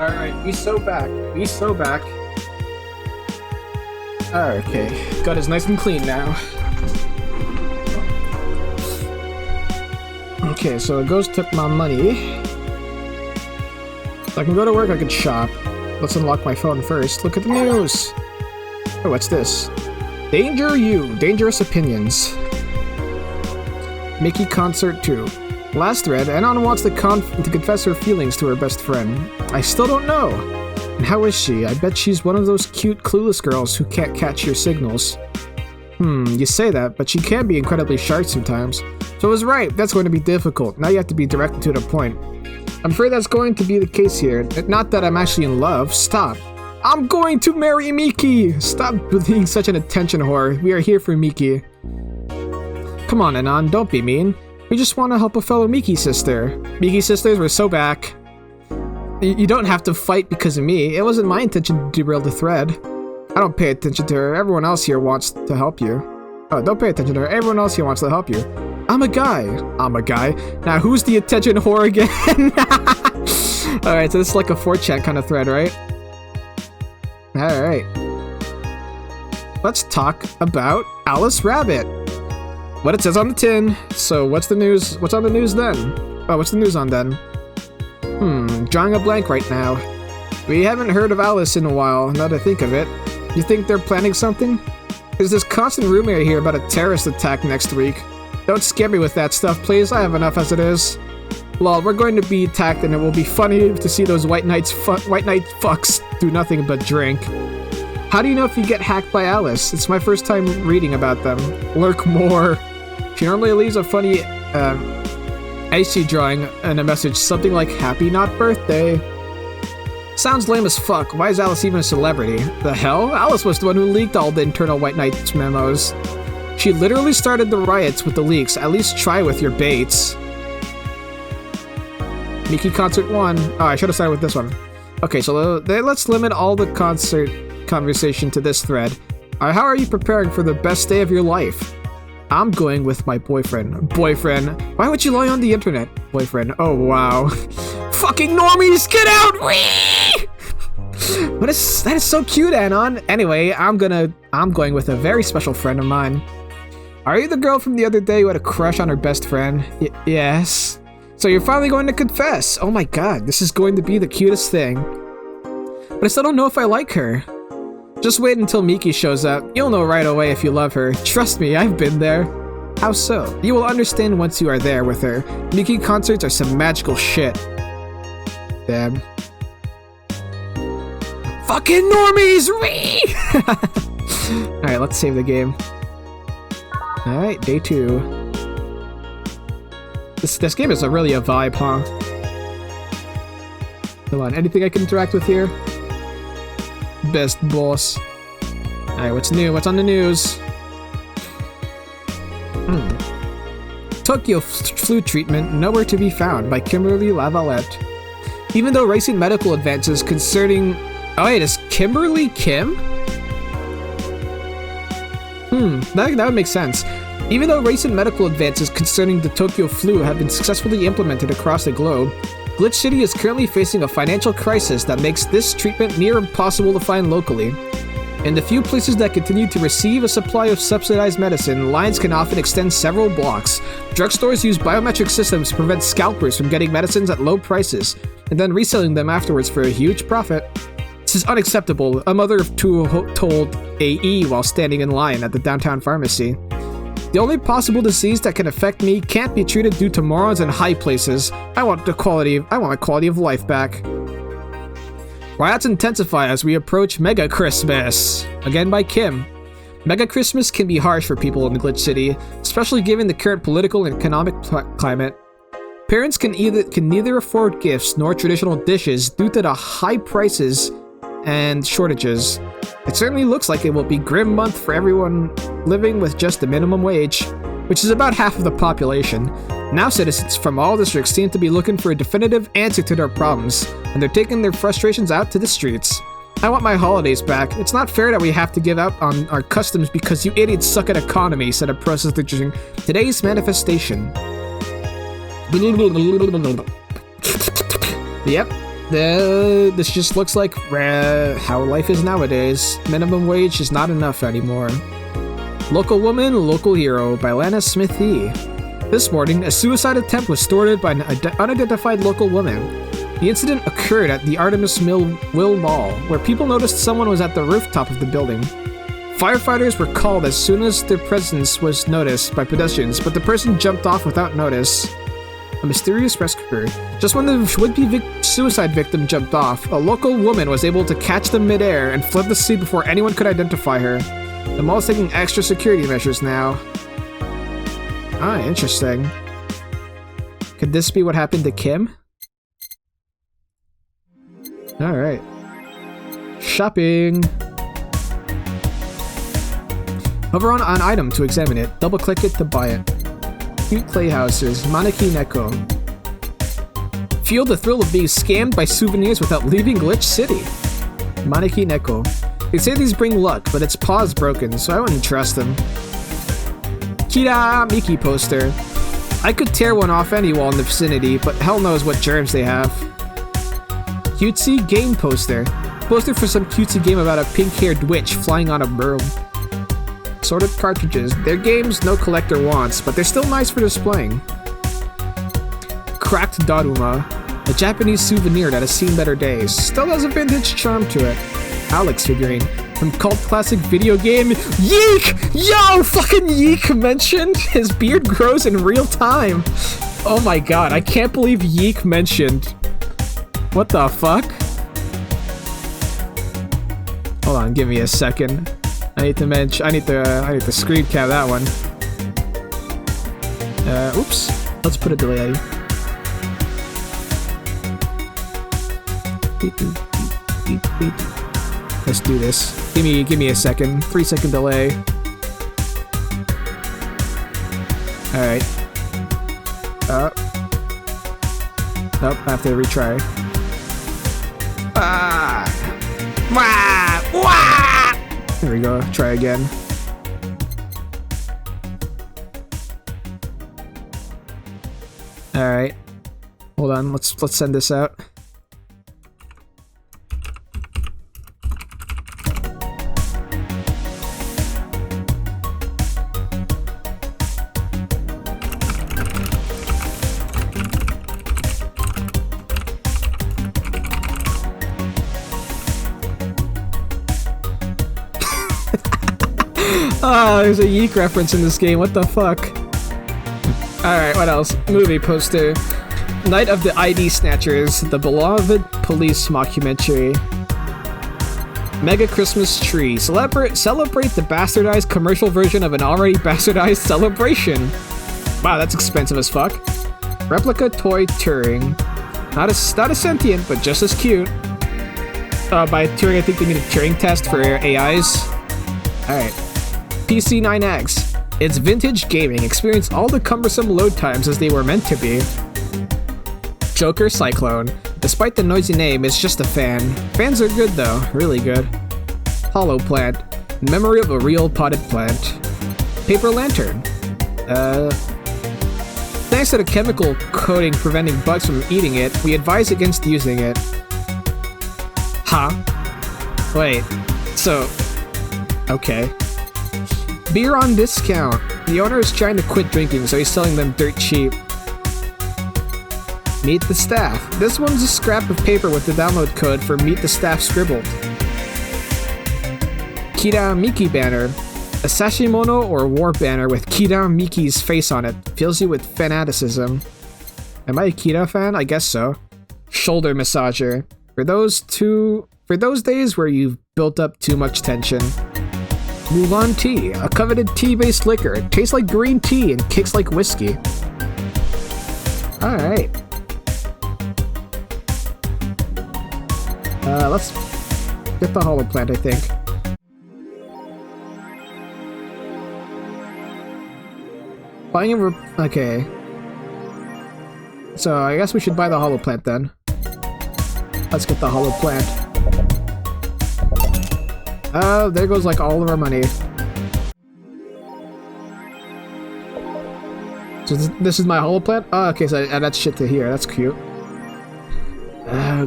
Alright, we so back. Okay, got us nice and clean now. Okay, so the ghost took my money. I can go to work, I can shop. Let's unlock my phone first. Look at the news! Oh, what's this? Danger You! Dangerous Opinions. Mickey Concert 2. Last thread, Anon wants to confess her feelings to her best friend. I still don't know. And how is she? I bet she's one of those cute, clueless girls who can't catch your signals. You say that, but she can be incredibly sharp sometimes. So I was right, that's going to be difficult. Now you have to be direct to the point. I'm afraid that's going to be the case here. Not that I'm actually in love. Stop. I'm going to marry Miki! Stop being such an attention whore. We are here for Miki. Come on, Anon, don't be mean. We just want to help a fellow Miki sister. Miki sisters, we're so back. You don't have to fight because of me. It wasn't my intention to derail the thread. I don't pay attention to her. Everyone else here wants to help you. Oh, don't pay attention to her. Everyone else here wants to help you. I'm a guy. Now, who's the attention whore again? Alright, so this is like a 4chan kind of thread, right? Alright. Let's talk about Alice Rabbit. What it says on the tin. So, what's the news? What's on the news then? Oh, what's the news on then? Drawing a blank right now. We haven't heard of Alice in a while, now that I think of it. You think they're planning something? There's this constant rumor I hear about a terrorist attack next week. Don't scare me with that stuff, please. I have enough as it is. Lol, we're going to be attacked and it will be funny to see those white knight fucks do nothing but drink. How do you know if you get hacked by Alice? It's my first time reading about them. Lurk more. She normally leaves a funny, icy drawing and a message, something like, happy not birthday. Sounds lame as fuck. Why is Alice even a celebrity? The hell? Alice was the one who leaked all the internal White Knight's memos. She literally started the riots with the leaks. At least try with your baits. Miki Concert 1. Oh, I should have started with this one. Okay, so let's limit all the concert conversation to this thread. How are you preparing for the best day of your life? I'm going with my boyfriend. Boyfriend. Why would you lie on the internet? Boyfriend. Oh, wow. Fucking normies, get out! Whee! That is so cute, Anon. Anyway, I'm going with a very special friend of mine. Are you the girl from the other day who had a crush on her best friend? Yes. So you're finally going to confess. Oh my god, this is going to be the cutest thing. But I still don't know if I like her. Just wait until Miki shows up. You'll know right away if you love her. Trust me, I've been there. How so? You will understand once you are there with her. Miki concerts are some magical shit. Damn. Fucking normies! Alright, let's save the game. Alright, day 2. This game is really a vibe, huh? Hold on, anything I can interact with here? Best boss. Alright, what's new? What's on the news? Tokyo flu treatment nowhere to be found by Kimberly Lavalette. Even though recent medical advances concerning... Oh wait, is Kimberly Kim? That would make sense. Even though recent medical advances concerning the Tokyo flu have been successfully implemented across the globe, Glitch City is currently facing a financial crisis that makes this treatment near impossible to find locally. In the few places that continue to receive a supply of subsidized medicine, lines can often extend several blocks. Drugstores use biometric systems to prevent scalpers from getting medicines at low prices, and then reselling them afterwards for a huge profit. This is unacceptable, a mother of two told AE while standing in line at the downtown pharmacy. The only possible disease that can affect me can't be treated due to morons in high places. I want my quality of life back. Riots intensify as we approach Mega Christmas. Again by Kim. Mega Christmas can be harsh for people in the Glitch City, especially given the current political and economic climate. Parents can neither afford gifts nor traditional dishes due to the high prices and shortages. It certainly looks like it will be a grim month for everyone living with just the minimum wage, which is about half of the population. Now citizens from all districts seem to be looking for a definitive answer to their problems, and they're taking their frustrations out to the streets. I want my holidays back. It's not fair that we have to give up on our customs because you idiots suck at economy, said a protester during today's manifestation. Yep, This just looks like how life is nowadays. Minimum wage is not enough anymore. Local Woman, Local Hero by Lana Smithy. This morning, a suicide attempt was thwarted by an unidentified local woman. The incident occurred at the Artemis Mill Mall, where people noticed someone was at the rooftop of the building. Firefighters were called as soon as their presence was noticed by pedestrians, but the person jumped off without notice. A mysterious rescuer. Just when the would-be suicide victim jumped off, a local woman was able to catch them midair and fled the scene before anyone could identify her. The mall is taking extra security measures now. Ah, interesting. Could this be what happened to Kim? Alright. Shopping! Hover on an item to examine it. Double-click it to buy it. Cute playhouses. Maneki Neko. Feel the thrill of being scammed by souvenirs without leaving Glitch City. Maneki Neko. They say these bring luck, but its paw's broken, so I wouldn't trust them. Kira Miki poster. I could tear one off any wall in the vicinity, but hell knows what germs they have. Cutesy game poster. Poster for some cutesy game about a pink-haired witch flying on a broom. Sorted cartridges. They're games no collector wants, but they're still nice for displaying. Cracked Daruma. A Japanese souvenir that has seen better days. Still has a vintage charm to it. Alex figurine. From cult classic video game Yeek! Yo! Fucking Yeek mentioned! His beard grows in real time! Oh my god, I can't believe Yeek mentioned. What the fuck? Hold on, give me a second. I need to screen cap that one. Oops. Let's put a delay. Let's do this. Give me a second. 3-second delay. Alright. Nope, I have to retry. There we go. Try again. Alright. Hold on, let's send this out. Oh, there's a Yeek reference in this game. What the fuck? Alright, what else? Movie poster. Night of the ID Snatchers, the beloved police mockumentary. Mega Christmas Tree. Celebrate the bastardized commercial version of an already bastardized celebration. Wow, that's expensive as fuck. Replica toy Turing. Not a sentient, but just as cute. By Turing, I think they mean a Turing test for AIs. Alright. PC 9X. It's vintage gaming. Experience all the cumbersome load times as they were meant to be. Joker Cyclone. Despite the noisy name, it's just a fan. Fans are good though, really good. Hollow Plant. Memory of a real potted plant. Paper Lantern. Thanks to the chemical coating preventing bugs from eating it, we advise against using it. Huh? Wait. So... okay. Beer on discount. The owner is trying to quit drinking, so he's selling them dirt cheap. Meet the Staff. This one's a scrap of paper with the download code for Meet the Staff scribbled. Kira Miki banner. A sashimono or war banner with Kira Miki's face on it. Fills you with fanaticism. Am I a Kira fan? I guess so. Shoulder massager. For those days where you've built up too much tension. Mulan Tea, a coveted tea-based liquor. It tastes like green tea and kicks like whiskey. Alright. Let's get the hollow plant, I think. Buying a okay. So, I guess we should buy the hollow plant then. Let's get the hollow plant. Oh, there goes like all of our money. So this is my hollow plant? Oh, okay, so I add that shit to here. That's cute.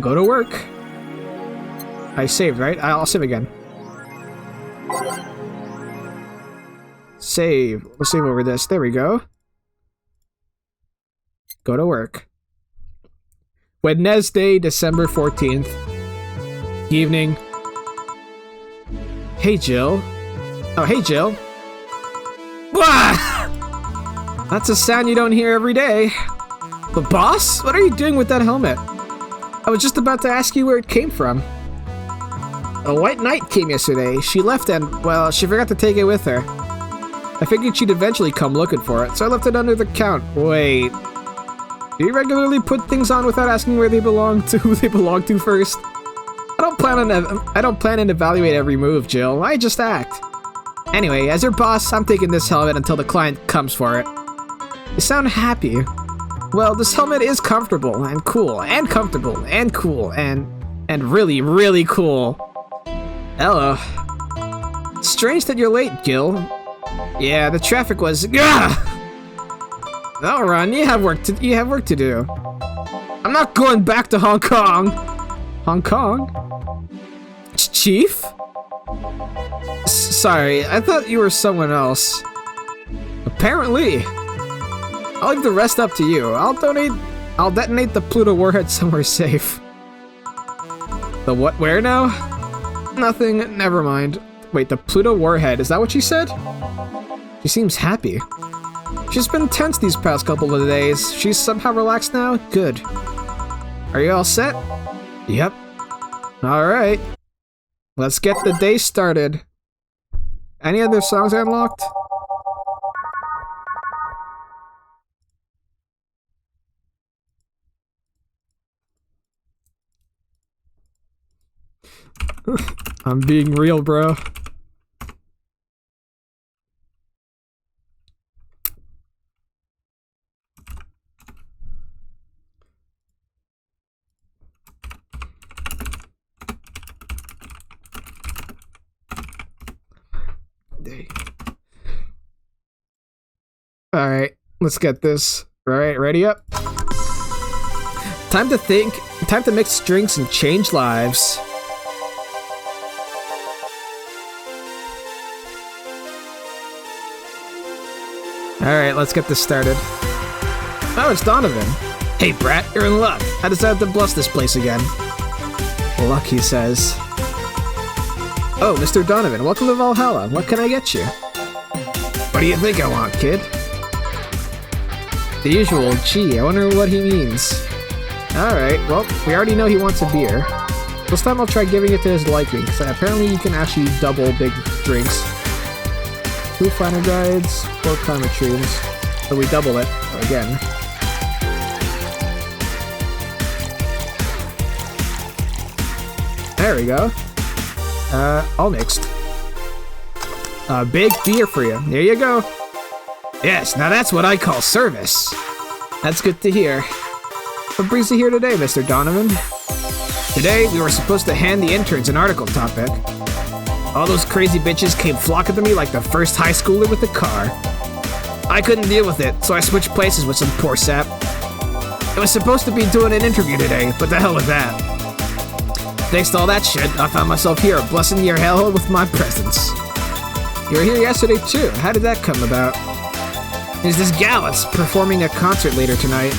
Go to work. I saved, right? I'll save again. Save. We'll save over this. There we go. Go to work. Wednesday, December 14th. Evening. Hey, Jill. Oh, hey, Jill. Wah! That's a sound you don't hear every day. But boss, what are you doing with that helmet? I was just about to ask you where it came from. A white knight came yesterday. She left and, well, she forgot to take it with her. I figured she'd eventually come looking for it, so I left it under the count. Wait. Do you regularly put things on without asking where they belong to, who they belong to first? I don't plan on evaluate every move, Jill. I just act. Anyway, as your boss, I'm taking this helmet until the client comes for it. You sound happy. Well, this helmet is comfortable and cool and comfortable and cool and really, really cool. Hello. Strange that you're late, Gil. Yeah, the traffic was. I'll run. You have work to do. I'm not going back to Hong Kong. Hong Kong? Chief? Sorry, I thought you were someone else. Apparently. I'll leave the rest up to you. I'll detonate the Pluto warhead somewhere safe. The what? Where now? Nothing. Never mind. Wait, the Pluto warhead. Is that what she said? She seems happy. She's been tense these past couple of days. She's somehow relaxed now? Good. Are you all set? Yep. Alright. Let's get the day started. Any other songs unlocked? I'm being real, bro. Alright, let's get this. Alright, ready up? Time to think. Time to mix drinks and change lives. Alright, let's get this started. Oh, it's Donovan. Hey, Brat, you're in luck. I decided to bless this place again. Luck, he says. Oh, Mr. Donovan, welcome to Valhalla. What can I get you? What do you think I want, kid? The usual, gee, I wonder what he means. Alright, well, we already know he wants a beer. This time I'll try giving it to his liking, because apparently you can actually double big drinks. 2 finer guides, 4 karma trees. So we double it again. There we go. All mixed. A big beer for you. There you go. Yes, now that's what I call service. That's good to hear. What brings you here today, Mr. Donovan? Today, we were supposed to hand the interns an article topic. All those crazy bitches came flocking to me like the first high schooler with a car. I couldn't deal with it, so I switched places with some poor sap. I was supposed to be doing an interview today, but the hell with that. Thanks to all that shit, I found myself here, blessing your hellhole with my presence. You were here yesterday too. How did that come about? There's this gal that's performing a concert later tonight.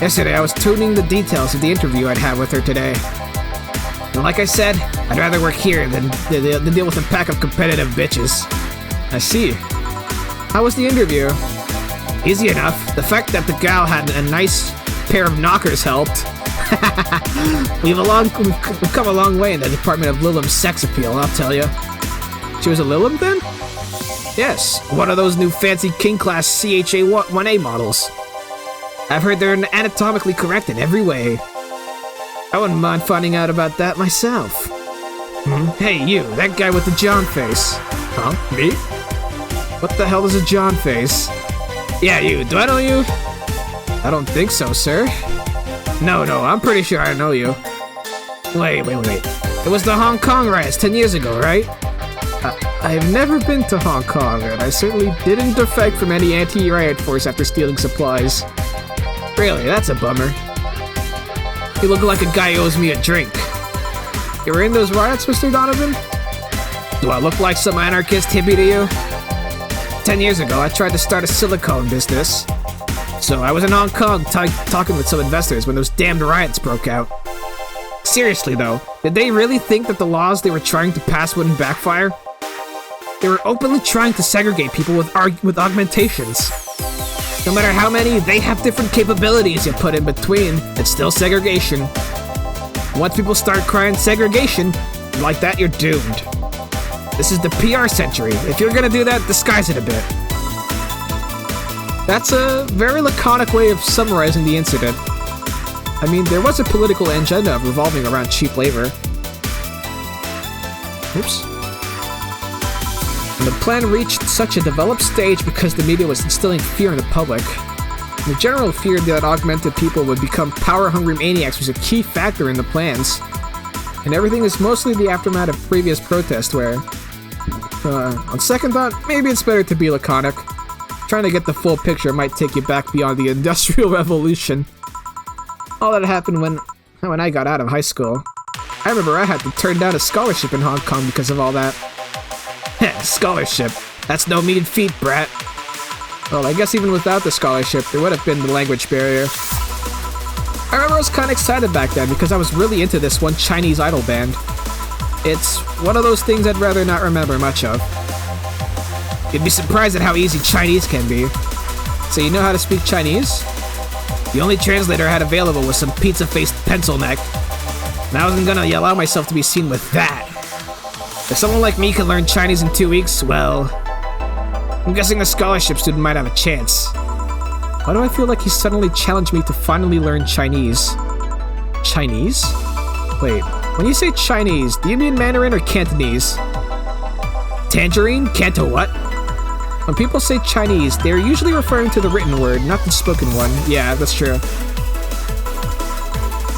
Yesterday, I was tuning the details of the interview I'd have with her today. And like I said, I'd rather work here than deal with a pack of competitive bitches. I see. How was the interview? Easy enough. The fact that the gal had a nice pair of knockers helped. We've come a long way in the department of Lilims sex appeal, I'll tell you. She was a Lilim then? Yes, one of those new fancy king-class CHA-1A models. I've heard they're anatomically correct in every way. I wouldn't mind finding out about that myself. Hey, you, that guy with the John face. Huh? Me? What the hell is a John face? Yeah, you. Do I know you? I don't think so, sir. No, I'm pretty sure I know you. Wait. It was the Hong Kong riots 10 years ago, right? I've never been to Hong Kong, and I certainly didn't defect from any anti-riot force after stealing supplies. Really, that's a bummer. You look like a guy who owes me a drink. You were in those riots, Mr. Donovan? Do I look like some anarchist hippie to you? 10 years ago, I tried to start a silicone business. So I was in Hong Kong talking with some investors when those damned riots broke out. Seriously though, did they really think that the laws they were trying to pass wouldn't backfire? They were openly trying to segregate people with augmentations. No matter how many, they have different capabilities you put in between, it's still segregation. Once people start crying segregation, like that, you're doomed. This is the PR century. If you're gonna do that, disguise it a bit. That's a very laconic way of summarizing the incident. I mean, there was a political agenda revolving around cheap labor. Oops. And the plan reached such a developed stage because the media was instilling fear in the public. The general fear that augmented people would become power-hungry maniacs was a key factor in the plans. And everything is mostly the aftermath of previous protests where, on second thought, maybe it's better to be laconic. Trying to get the full picture might take you back beyond the Industrial Revolution. All that happened when I got out of high school. I remember I had to turn down a scholarship in Hong Kong because of all that. Heh, scholarship. That's no mean feat, brat. Well, I guess even without the scholarship, there would have been the language barrier. I remember I was kinda excited back then because I was really into this one Chinese idol band. It's one of those things I'd rather not remember much of. You'd be surprised at how easy Chinese can be. So you know how to speak Chinese? The only translator I had available was some pizza-faced pencil neck. And I wasn't gonna allow myself to be seen with that. If someone like me can learn Chinese in 2 weeks, well, I'm guessing a scholarship student might have a chance. Why do I feel like he suddenly challenged me to finally learn Chinese? Chinese? Wait, when you say Chinese, do you mean Mandarin or Cantonese? Tangerine? Canto what? When people say Chinese, they're usually referring to the written word, not the spoken one. Yeah, that's true.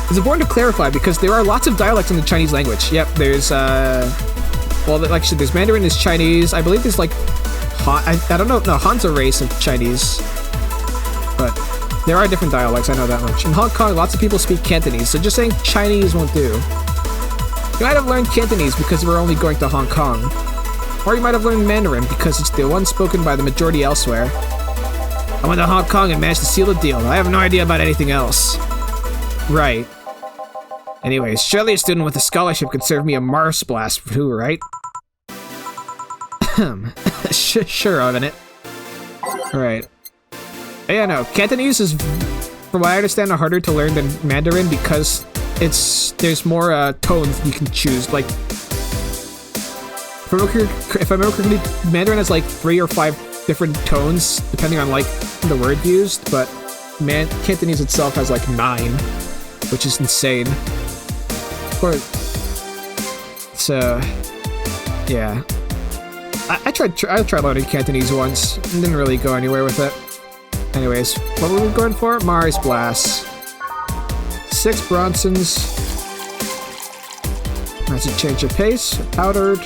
It's important to clarify because there are lots of dialects in the Chinese language. Yep, there's, well, like I said, there's Mandarin, there's Chinese. I believe there's, like, I don't know, no, Han's a race of Chinese. But there are different dialects, I know that much. In Hong Kong, lots of people speak Cantonese, so just saying Chinese won't do. You might have learned Cantonese because we're only going to Hong Kong. Or you might have learned Mandarin because it's the one spoken by the majority elsewhere. I went to Hong Kong and managed to seal a deal. I have no idea about anything else. Right. Anyways, surely a student with a scholarship could serve me a Mars blast too, right? Sure, on it. Right. Yeah, no, Cantonese is, from what I understand, harder to learn than Mandarin because there's more tones you can choose. Like, if I remember correctly, Mandarin has like 3 or 5 different tones depending on like the word used, but Cantonese itself has like 9, which is insane. So, yeah. I tried learning Cantonese once and didn't really go anywhere with it. Anyways, what were we going for? Mars Blast. 6 Bronsons. That's a change of pace. Powdered.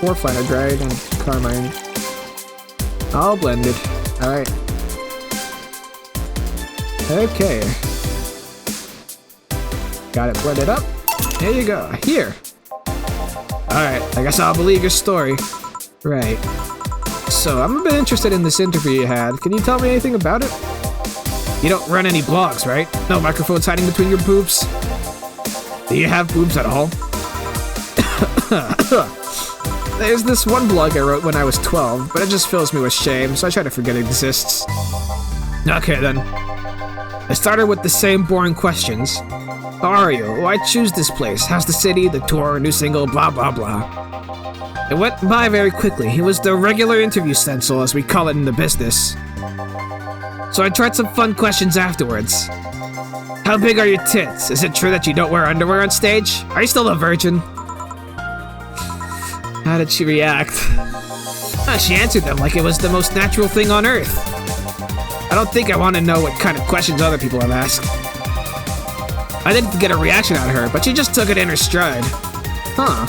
4 finer dried and carmine. All blended. Alright. Okay. Got it blended up. There you go. Here. Alright, I guess I'll believe your story. Right. So, I'm a bit interested in this interview you had. Can you tell me anything about it? You don't run any blogs, right? No microphones hiding between your boobs? Do you have boobs at all? There's this one blog I wrote when I was 12, but it just fills me with shame, so I try to forget it exists. Okay then. I started with the same boring questions. How are you? Why choose this place? How's the city, the tour, new single, blah blah blah. It went by very quickly. It was the regular interview stencil, as we call it in the business. So I tried some fun questions afterwards. How big are your tits? Is it true that you don't wear underwear on stage? Are you still a virgin? How did she react? She answered them like it was the most natural thing on earth. I don't think I want to know what kind of questions other people have asked. I didn't get a reaction out of her, but she just took it in her stride. Huh.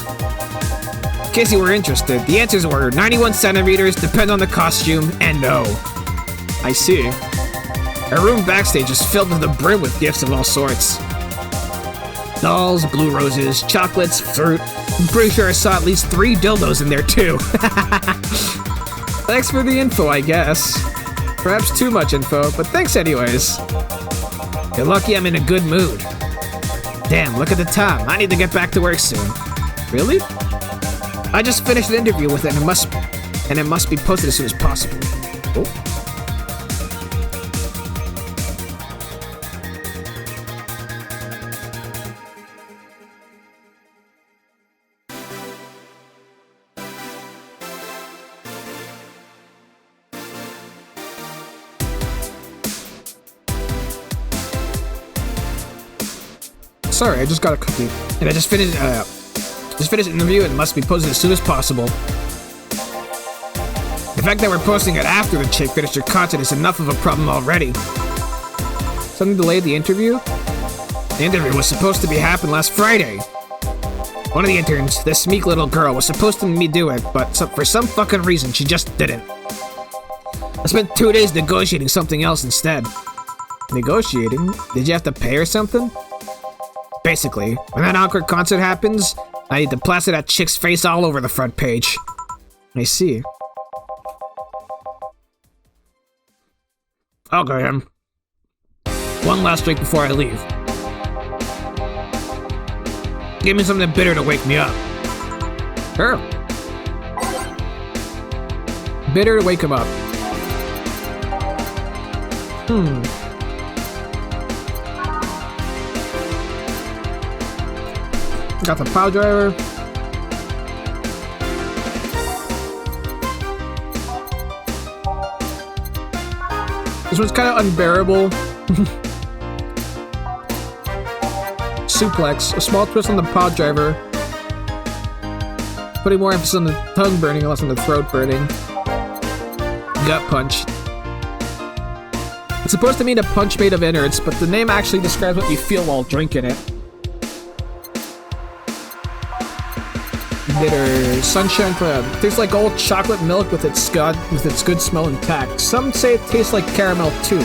In case you were interested, the answers were 91 centimeters, depend on the costume, and no. I see. Our room backstage is filled to the brim with gifts of all sorts. Dolls, blue roses, chocolates, fruit. I'm pretty sure I saw at least 3 dildos in there too. Thanks for the info, I guess. Perhaps too much info, but thanks anyways. You're lucky I'm in a good mood. Damn, look at the time. I need to get back to work soon. Really? I just finished an interview with it and it must be posted as soon as possible. Oh. Sorry, I just got a cookie. And I just finished an interview and it must be posted as soon as possible. The fact that we're posting it after the chick finished her content is enough of a problem already. Something delayed the interview? The interview was supposed to be happening last Friday. One of the interns, this meek little girl, was supposed to do it, but for some fucking reason, she just didn't. I spent 2 days negotiating something else instead. Negotiating? Did you have to pay or something? Basically, when that awkward concert happens, I need to plaster that chick's face all over the front page. I see. Okay, one last drink before I leave. Give me something bitter to wake me up. Sure. Bitter to wake him up. Got the pile driver. This one's kind of unbearable. Suplex, a small twist on the pile driver. Putting more emphasis on the tongue burning and less on the throat burning. Gut punch. It's supposed to mean a punch made of innards, but the name actually describes what you feel while drinking it. Bitter sunshine cloud. Tastes like old chocolate milk with its good smell intact. Some say it tastes like caramel too.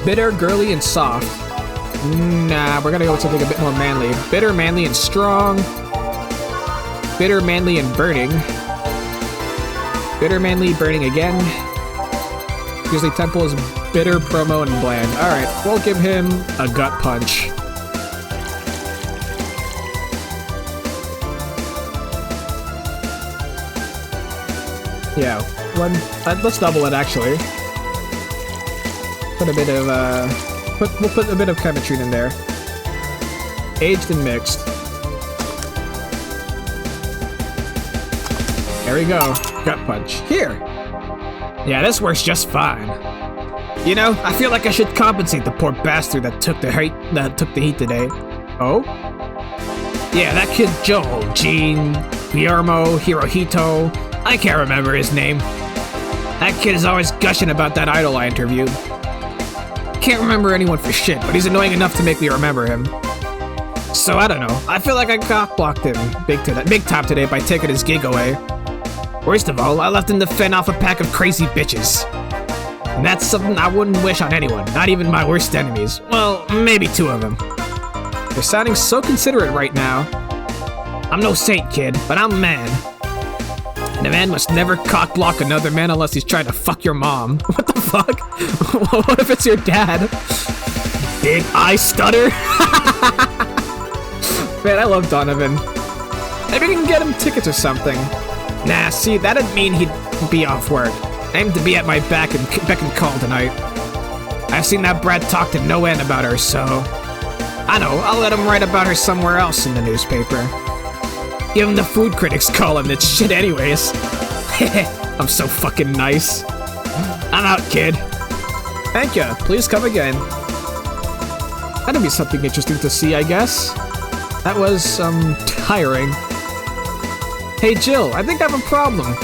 Bitter, girly, and soft. Nah, we're gonna go with something a bit more manly. Bitter, manly, and strong. Bitter, manly, and burning. Bitter, manly, burning again. Grizzly Temple is bitter, promo, and bland. Alright, we'll give him a gut punch. Yeah, let's double it actually. Put a bit of, we'll put a bit of chemistry in there. Aged and mixed. There we go, gut punch. Here! Yeah, this works just fine. You know, I feel like I should compensate the poor bastard that took the heat today. Oh? Yeah, that kid Joel, Gene, Guillermo, Hirohito, I can't remember his name. That kid is always gushing about that idol I interviewed. Can't remember anyone for shit, but he's annoying enough to make me remember him. So I don't know, I feel like I cock-blocked him big time today by taking his gig away. Worst of all, I left him to fend off a pack of crazy bitches. And that's something I wouldn't wish on anyone, not even my worst enemies. Well, maybe 2 of them. You're sounding so considerate right now. I'm no saint, kid, but I'm a man. And a man must never cock-block another man unless he's trying to fuck your mom. What the fuck? What if it's your dad? Big eye stutter? Man, I love Donovan. Maybe we can get him tickets or something. Nah, see, that'd mean he'd be off work. Aim to be at my beck and call tonight. I've seen that brat talk to no end about her, so... I know, I'll let him write about her somewhere else in the newspaper. Give him the food critics column, it's shit anyways. I'm so fucking nice. I'm out, kid. Thank ya, please come again. That'd be something interesting to see, I guess. That was, tiring. Hey Jill, I think I have a problem.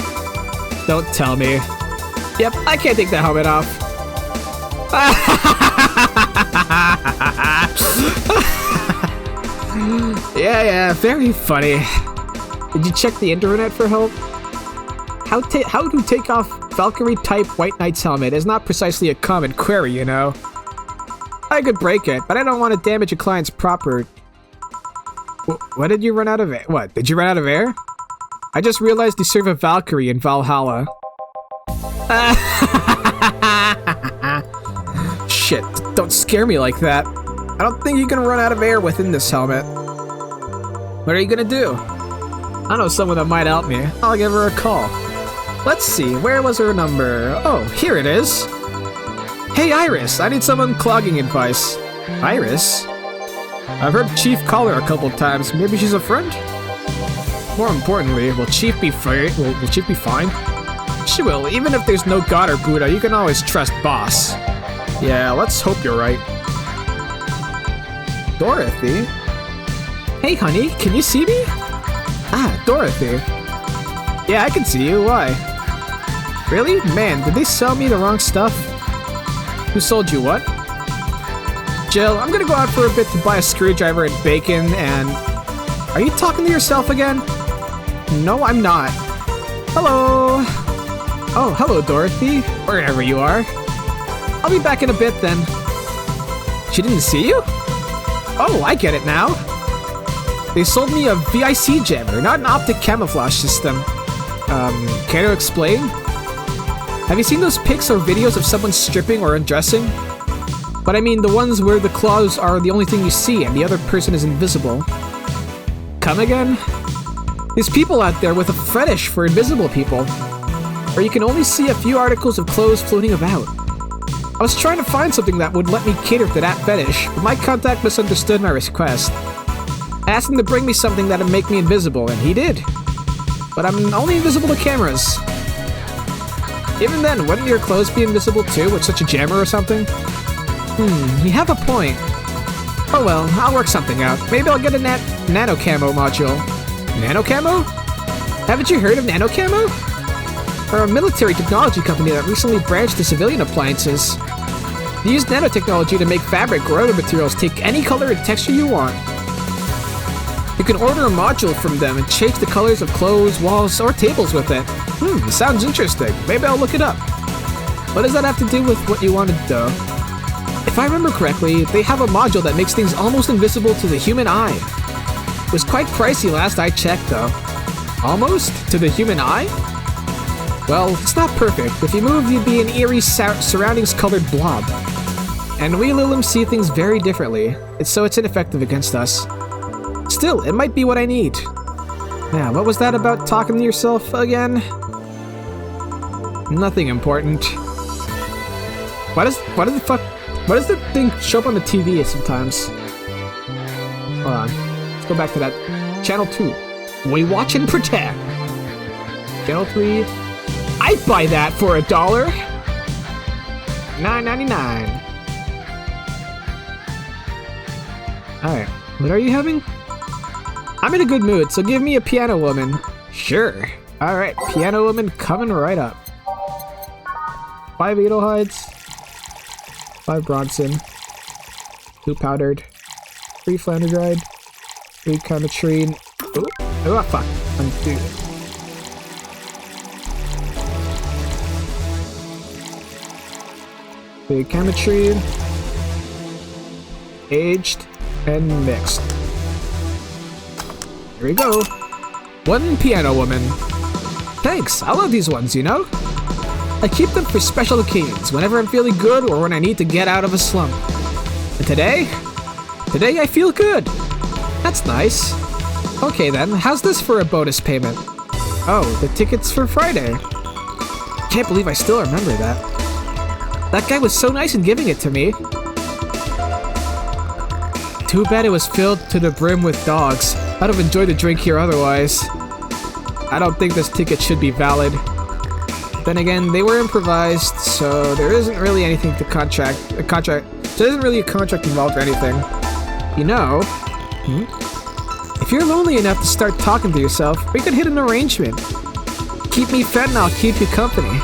Don't tell me. Yep, I can't take the helmet off. Yeah, very funny. Did you check the internet for help? How to take off Valkyrie-type White Knight's helmet is not precisely a common query, you know. I could break it, but I don't want to damage a client's proper... What did you run out of air? What, did you run out of air? I just realized you serve a Valkyrie in Valhalla. Shit, don't scare me like that. I don't think you can run out of air within this helmet. What are you gonna do? I know someone that might help me. I'll give her a call. Let's see, where was her number? Oh, here it is. Hey Iris, I need some unclogging advice. Iris? I've heard Chief call her a couple times. Maybe she's a friend? More importantly, will Chief be fine? Will Chief be fine? She will. Even if there's no God or Buddha, you can always trust Boss. Yeah, let's hope you're right. Dorothy? Hey honey, can you see me? Ah, Dorothy. Yeah, I can see you. Why? Really? Man, did they sell me the wrong stuff? Who sold you what? Jill, I'm gonna go out for a bit to buy a screwdriver and bacon and... Are you talking to yourself again? No, I'm not. Hello! Oh, hello, Dorothy. Wherever you are. I'll be back in a bit then. She didn't see you? Oh, I get it now. They sold me a VIC jammer, not an optic camouflage system. Care to explain? Have you seen those pics or videos of someone stripping or undressing? But I mean the ones where the claws are the only thing you see and the other person is invisible. Come again? There's people out there with a fetish for invisible people. Or you can only see a few articles of clothes floating about. I was trying to find something that would let me cater to that fetish, but my contact misunderstood my request. I asked him to bring me something that would make me invisible, and he did. But I'm only invisible to cameras. Even then, wouldn't your clothes be invisible too with such a jammer or something? You have a point. Oh well, I'll work something out. Maybe I'll get a nano camo module. Nano camo? Haven't you heard of nano camo? They're a military technology company that recently branched to civilian appliances. They use nanotechnology to make fabric or other materials take any color and texture you want. You can order a module from them and change the colors of clothes, walls, or tables with it. Sounds interesting. Maybe I'll look it up. What does that have to do with what you wanted, though? If I remember correctly, they have a module that makes things almost invisible to the human eye. It was quite pricey last I checked, though. Almost? To the human eye? Well, it's not perfect. If you move, you'd be an eerie surroundings-colored blob. And we Lilims see things very differently, so it's ineffective against us. Still, it might be what I need. Yeah, what was that about talking to yourself again? Nothing important. Why does the thing show up on the TV sometimes? Hold on. Let's go back to that. Channel 2. We watch and protect. Channel 3. I'd buy that for $1. $9.99. Alright. What are you having? I'm in a good mood, so give me a piano woman. Sure. Alright, piano woman coming right up. 5 Beetle hides. 5 Bronson. 2 powdered. 3 flounder dried. 3 Carmetrine. Oh, fuck. Undo. The Carmetrine. Aged and mixed. Here we go. 1 piano woman. Thanks, I love these ones, you know? I keep them for special occasions, whenever I'm feeling good or when I need to get out of a slump. And today I feel good. That's nice. Okay then, how's this for a bonus payment? Oh, the tickets for Friday. Can't believe I still remember that. That guy was so nice in giving it to me. Too bad it was filled to the brim with dogs. I'd have enjoyed the drink here otherwise. I don't think this ticket should be valid. Then again, they were improvised, so there isn't really anything to contract. So there isn't really a contract involved or anything. You know, if you're lonely enough to start talking to yourself, we could hit an arrangement. Keep me fed and I'll keep you company.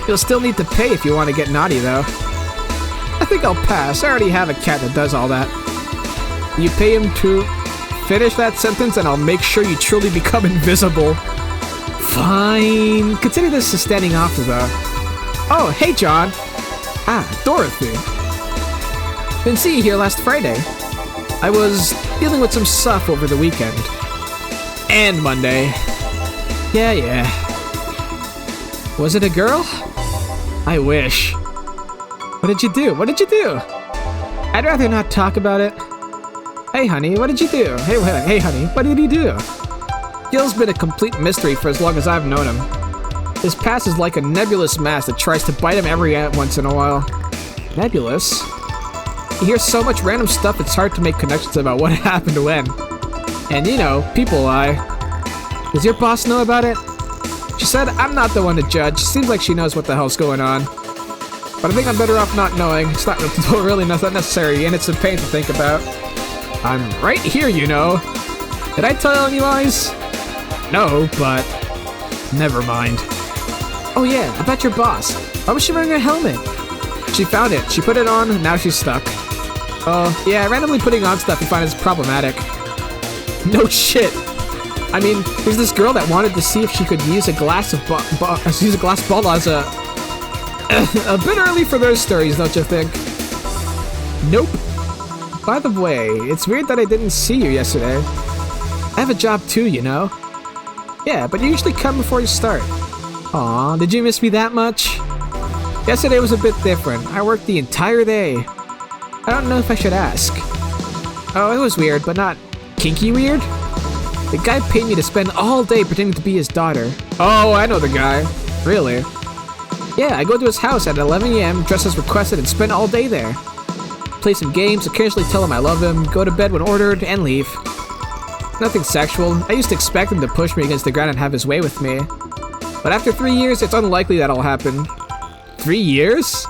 You'll still need to pay if you want to get naughty, though. I think I'll pass. I already have a cat that does all that. You pay him to finish that sentence and I'll make sure you truly become invisible. Fine. Consider this a standing offer, though. Oh, hey, John. Ah, Dorothy. Didn't see you here last Friday. I was dealing with some stuff over the weekend. And Monday. Yeah. Was it a girl? I wish. What did you do? I'd rather not talk about it. Hey, honey, what did you do? Hey, honey, what did he do? Gil's been a complete mystery for as long as I've known him. His past is like a nebulous mass that tries to bite him every once in a while. Nebulous? You hear so much random stuff it's hard to make connections about what happened when. And you know, people lie. Does your boss know about it? She said I'm not the one to judge. Seems like she knows what the hell's going on. But I think I'm better off not knowing. It's not really not necessary, and it's a pain to think about. I'm right here, you know. Did I tell any lies? No, but never mind. Oh yeah, about your boss. Why was she wearing a helmet? She found it. She put it on, and now she's stuck. Oh, yeah, randomly putting on stuff you find is problematic. No shit. I mean, there's this girl that wanted to see if she could use a glass ball as a bit early for those stories, don't you think? Nope. By the way, it's weird that I didn't see you yesterday. I have a job too, you know? Yeah, but you usually come before you start. Aw, did you miss me that much? Yesterday was a bit different. I worked the entire day. I don't know if I should ask. Oh, it was weird, but not kinky weird? The guy paid me to spend all day pretending to be his daughter. Oh, I know the guy. Really? Yeah, I go to his house at 11 a.m., dress as requested, and spend all day there. Play some games, occasionally tell him I love him, go to bed when ordered, and leave. Nothing sexual. I used to expect him to push me against the ground and have his way with me. But after 3 years, it's unlikely that'll happen. 3 years?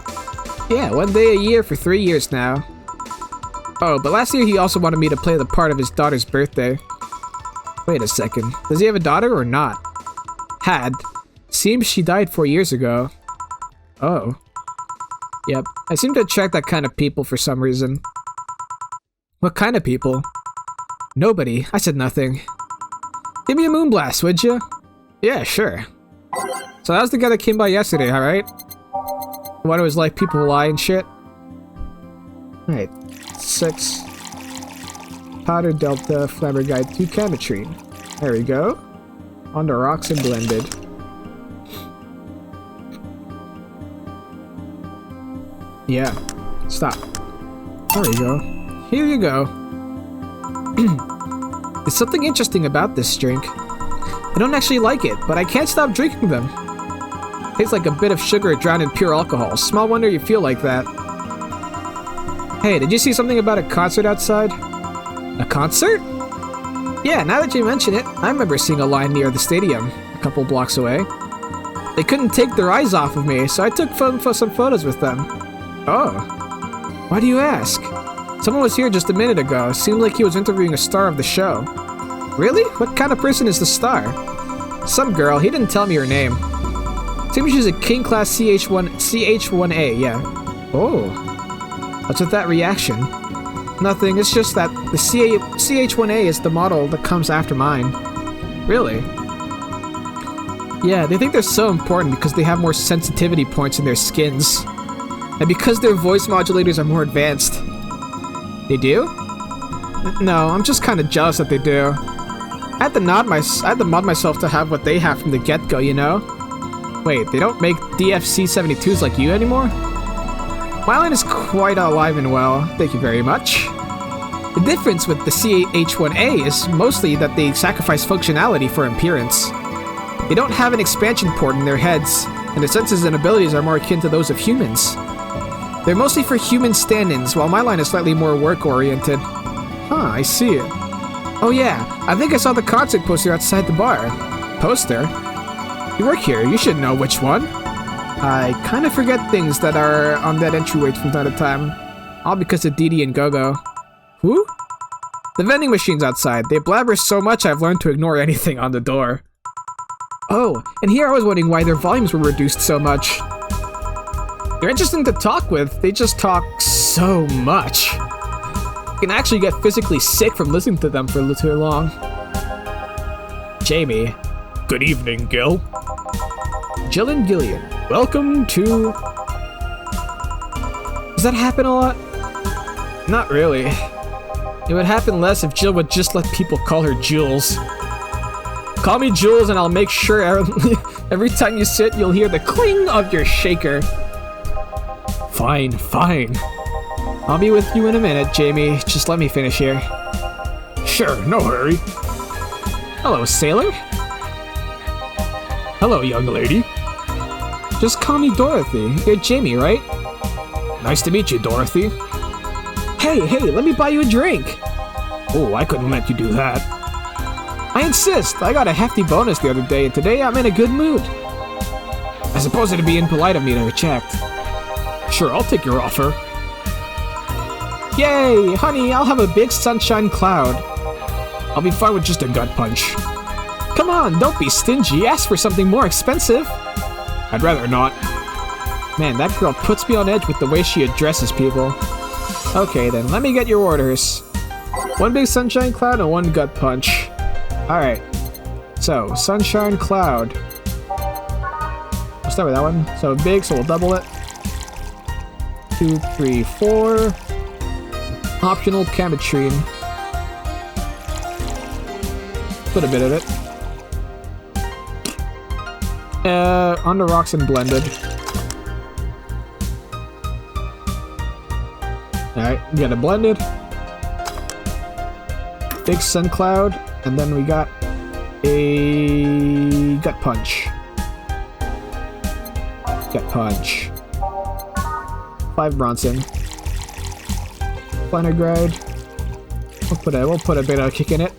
Yeah, 1 day a year for 3 years now. Oh, but last year he also wanted me to play the part of his daughter's birthday. Wait a second. Does he have a daughter or not? Had. Seems she died 4 years ago. Oh. Yep, I seem to attract that kind of people for some reason. What kind of people? Nobody. I said nothing. Give me a moonblast, would you? Yeah, sure. So that was the guy that came by yesterday, alright? One who was like people lie and shit. Alright. 6. Powder Delta Flammer Guide 2 Chemitrine. There we go. On the rocks and blended. Yeah. Stop. There we go. Here you go. There's something interesting about this drink. I don't actually like it, but I can't stop drinking them. Tastes like a bit of sugar drowned in pure alcohol. Small wonder you feel like that. Hey, did you see something about a concert outside? A concert? Yeah, now that you mention it, I remember seeing a line near the stadium, a couple blocks away. They couldn't take their eyes off of me, so I took some photos with them. Oh. Why do you ask? Someone was here just a minute ago. Seemed like he was interviewing a star of the show. Really? What kind of person is the star? Some girl. He didn't tell me her name. Seems she's a King Class CH1A, yeah. Oh. What's with that reaction? Nothing, it's just that the CH1A is the model that comes after mine. Really? Yeah, they think they're so important because they have more sensitivity points in their skins. And because their voice modulators are more advanced. They do? No, I'm just kind of jealous that they do. I had to mod myself to have what they have from the get-go, you know? Wait, they don't make DFC-72s like you anymore? My line is quite alive and well, thank you very much. The difference with the CH1A is mostly that they sacrifice functionality for appearance. They don't have an expansion port in their heads, and their senses and abilities are more akin to those of humans. They're mostly for human stand-ins, while my line is slightly more work-oriented. Huh, I see it. Oh yeah, I think I saw the concert poster outside the bar. Poster? You work here, you should know which one. I kind of forget things that are on that entryway from time to time. All because of Dee Dee and Go-Go. Who? The vending machines outside. They blabber so much I've learned to ignore anything on the door. Oh, and here I was wondering why their volumes were reduced so much. They're interesting to talk with, they just talk so much. You can actually get physically sick from listening to them for too long. Jamie. Good evening, Gil. Jill and Gillian. Welcome to... Does that happen a lot? Not really. It would happen less if Jill would just let people call her Jules. Call me Jules and I'll make sure every time you sit, you'll hear the cling of your shaker. Fine, fine. I'll be with you in a minute, Jamie. Just let me finish here. Sure, no hurry. Hello, sailor. Hello, young lady. Just call me Dorothy. You're Jamie, right? Nice to meet you, Dorothy. Hey, let me buy you a drink. Oh, I couldn't let you do that. I insist. I got a hefty bonus the other day, and today I'm in a good mood. I suppose it'd be impolite of me to reject. Sure, I'll take your offer. Yay! Honey, I'll have a big sunshine cloud. I'll be fine with just a gut punch. Come on, don't be stingy. Ask for something more expensive. I'd rather not. Man, that girl puts me on edge with the way she addresses people. Okay then, let me get your orders. One big sunshine cloud and one gut punch. Alright. So, sunshine cloud. We'll start with that one. So big, so we'll double it. 2, 3, 4. Optional Camatrine. Put a bit of it. On the rocks and blended. Alright, we got a blended. Big sun cloud, and then we got a gut punch. Gut punch. 5 Bronson. Planogride. We'll put a bit of kick in it.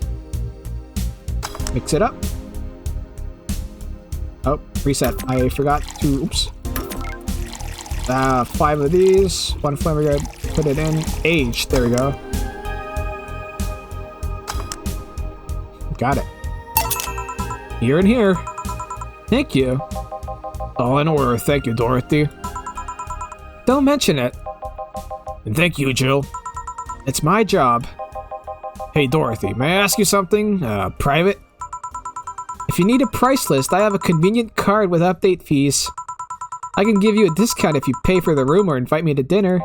Mix it up. Oh, reset. I forgot to... Oops. 5 of these. 1 Flamer. Put it in. Age. There we go. Got it. You're in here. Thank you. All in order. Thank you, Dorothy. Don't mention it. And thank you, Jill. It's my job. Hey, Dorothy, may I ask you something? Private? If you need a price list, I have a convenient card with update fees. I can give you a discount if you pay for the room or invite me to dinner.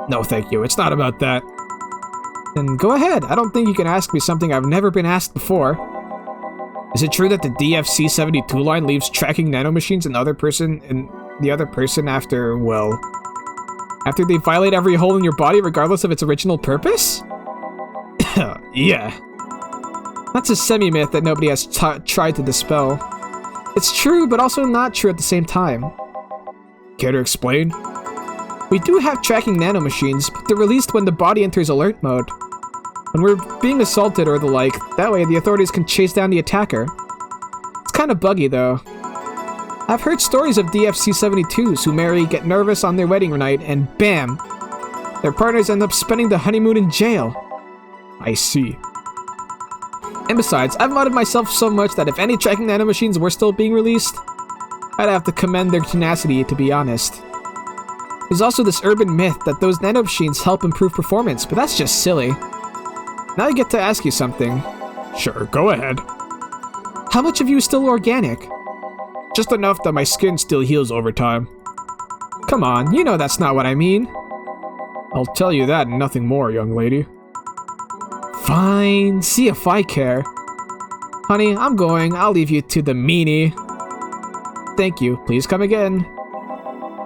No, thank you. It's not about that. Then go ahead. I don't think you can ask me something I've never been asked before. Is it true that the DFC-72 line leaves tracking nanomachines in the other person after, well... after they violate every hole in your body regardless of its original purpose? Yeah. That's a semi-myth that nobody has tried to dispel. It's true, but also not true at the same time. Care to explain? We do have tracking nanomachines, but they're released when the body enters alert mode. When we're being assaulted or the like, that way the authorities can chase down the attacker. It's kind of buggy, though. I've heard stories of DFC-72s who merely get nervous on their wedding night and bam! Their partners end up spending the honeymoon in jail. I see. And besides, I've modded myself so much that if any tracking nanomachines were still being released, I'd have to commend their tenacity, to be honest. There's also this urban myth that those nanomachines help improve performance, but that's just silly. Now I get to ask you something. Sure, go ahead. How much of you is still organic? Just enough that my skin still heals over time. Come on, you know that's not what I mean. I'll tell you that and nothing more, young lady. Fine, see if I care. Honey, I'm going. I'll leave you to the meanie. Thank you. Please come again.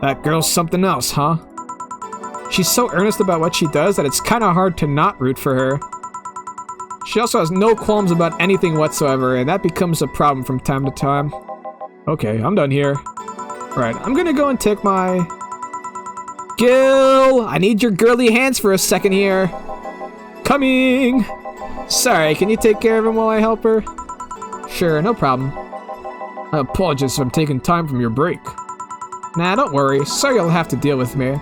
That girl's something else, huh? She's so earnest about what she does that it's kind of hard to not root for her. She also has no qualms about anything whatsoever, and that becomes a problem from time to time. Okay, I'm done here. Right, I'm gonna go and take my... Gil! I need your girly hands for a second here. Coming! Sorry, can you take care of him while I help her? Sure, no problem. I apologize if I'm taking time from your break. Nah, don't worry. Sorry you'll have to deal with me.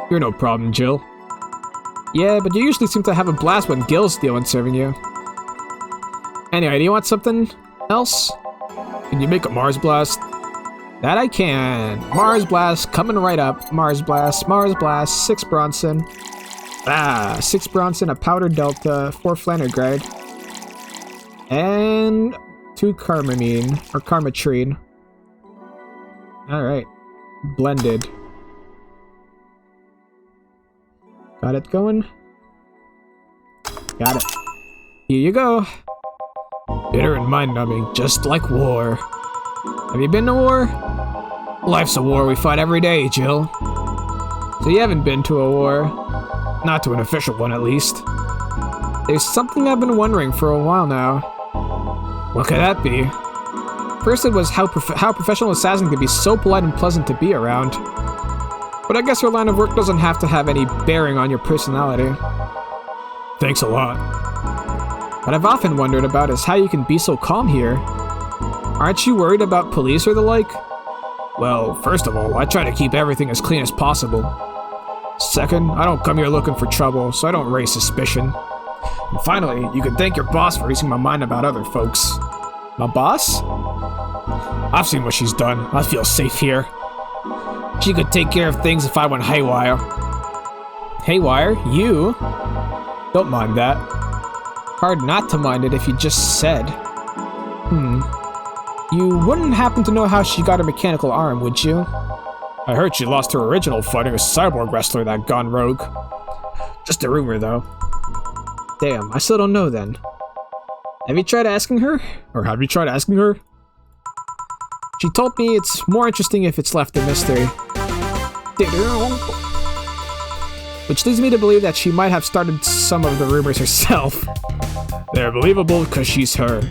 You're no problem, Jill. Yeah, but you usually seem to have a blast when Gil's dealing serving you. Anyway, do you want something else? Can you make a Mars Blast? That I can. Mars Blast, coming right up. Mars Blast, 6 Bronson. 6 Bronson, a Powder Delta, 4 Flanergride. And 2 Carmamine, or Carmatrine. Alright. Blended. Got it going? Got it. Here you go. Bitter and mind-numbing, just like war. Have you been to war? Life's a war we fight every day, Jill. So you haven't been to a war. Not to an official one, at least. There's something I've been wondering for a while now. What could that be? First it was how professional assassin could be so polite and pleasant to be around. But I guess your line of work doesn't have to have any bearing on your personality. Thanks a lot. What I've often wondered about is how you can be so calm here. Aren't you worried about police or the like? Well, first of all, I try to keep everything as clean as possible. Second, I don't come here looking for trouble, so I don't raise suspicion. And finally, you can thank your boss for easing my mind about other folks. My boss? I've seen what she's done. I feel safe here. She could take care of things if I went haywire. Haywire? You? Don't mind that. Hard not to mind it if you just said. You wouldn't happen to know how she got her mechanical arm, would you? I heard she lost her original fighting a cyborg wrestler that gone rogue. Just a rumor, though. Damn, I still don't know then. Have you tried asking her? Or have you tried asking her? She told me it's more interesting if it's left a mystery. Which leads me to believe that she might have started some of the rumors herself. They're believable because she's her.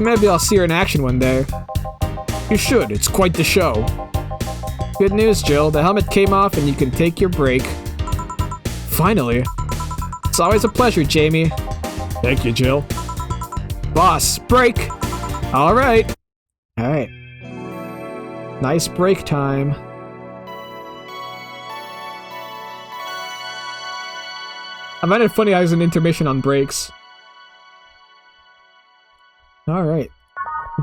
Maybe I'll see her in action one day. You should, it's quite the show. Good news, Jill, the helmet came off and you can take your break. Finally. It's always a pleasure, Jamie. Thank you, Jill. Boss, break! Alright. Alright. Nice break time. I find it funny how there's an intermission on breaks. Alright.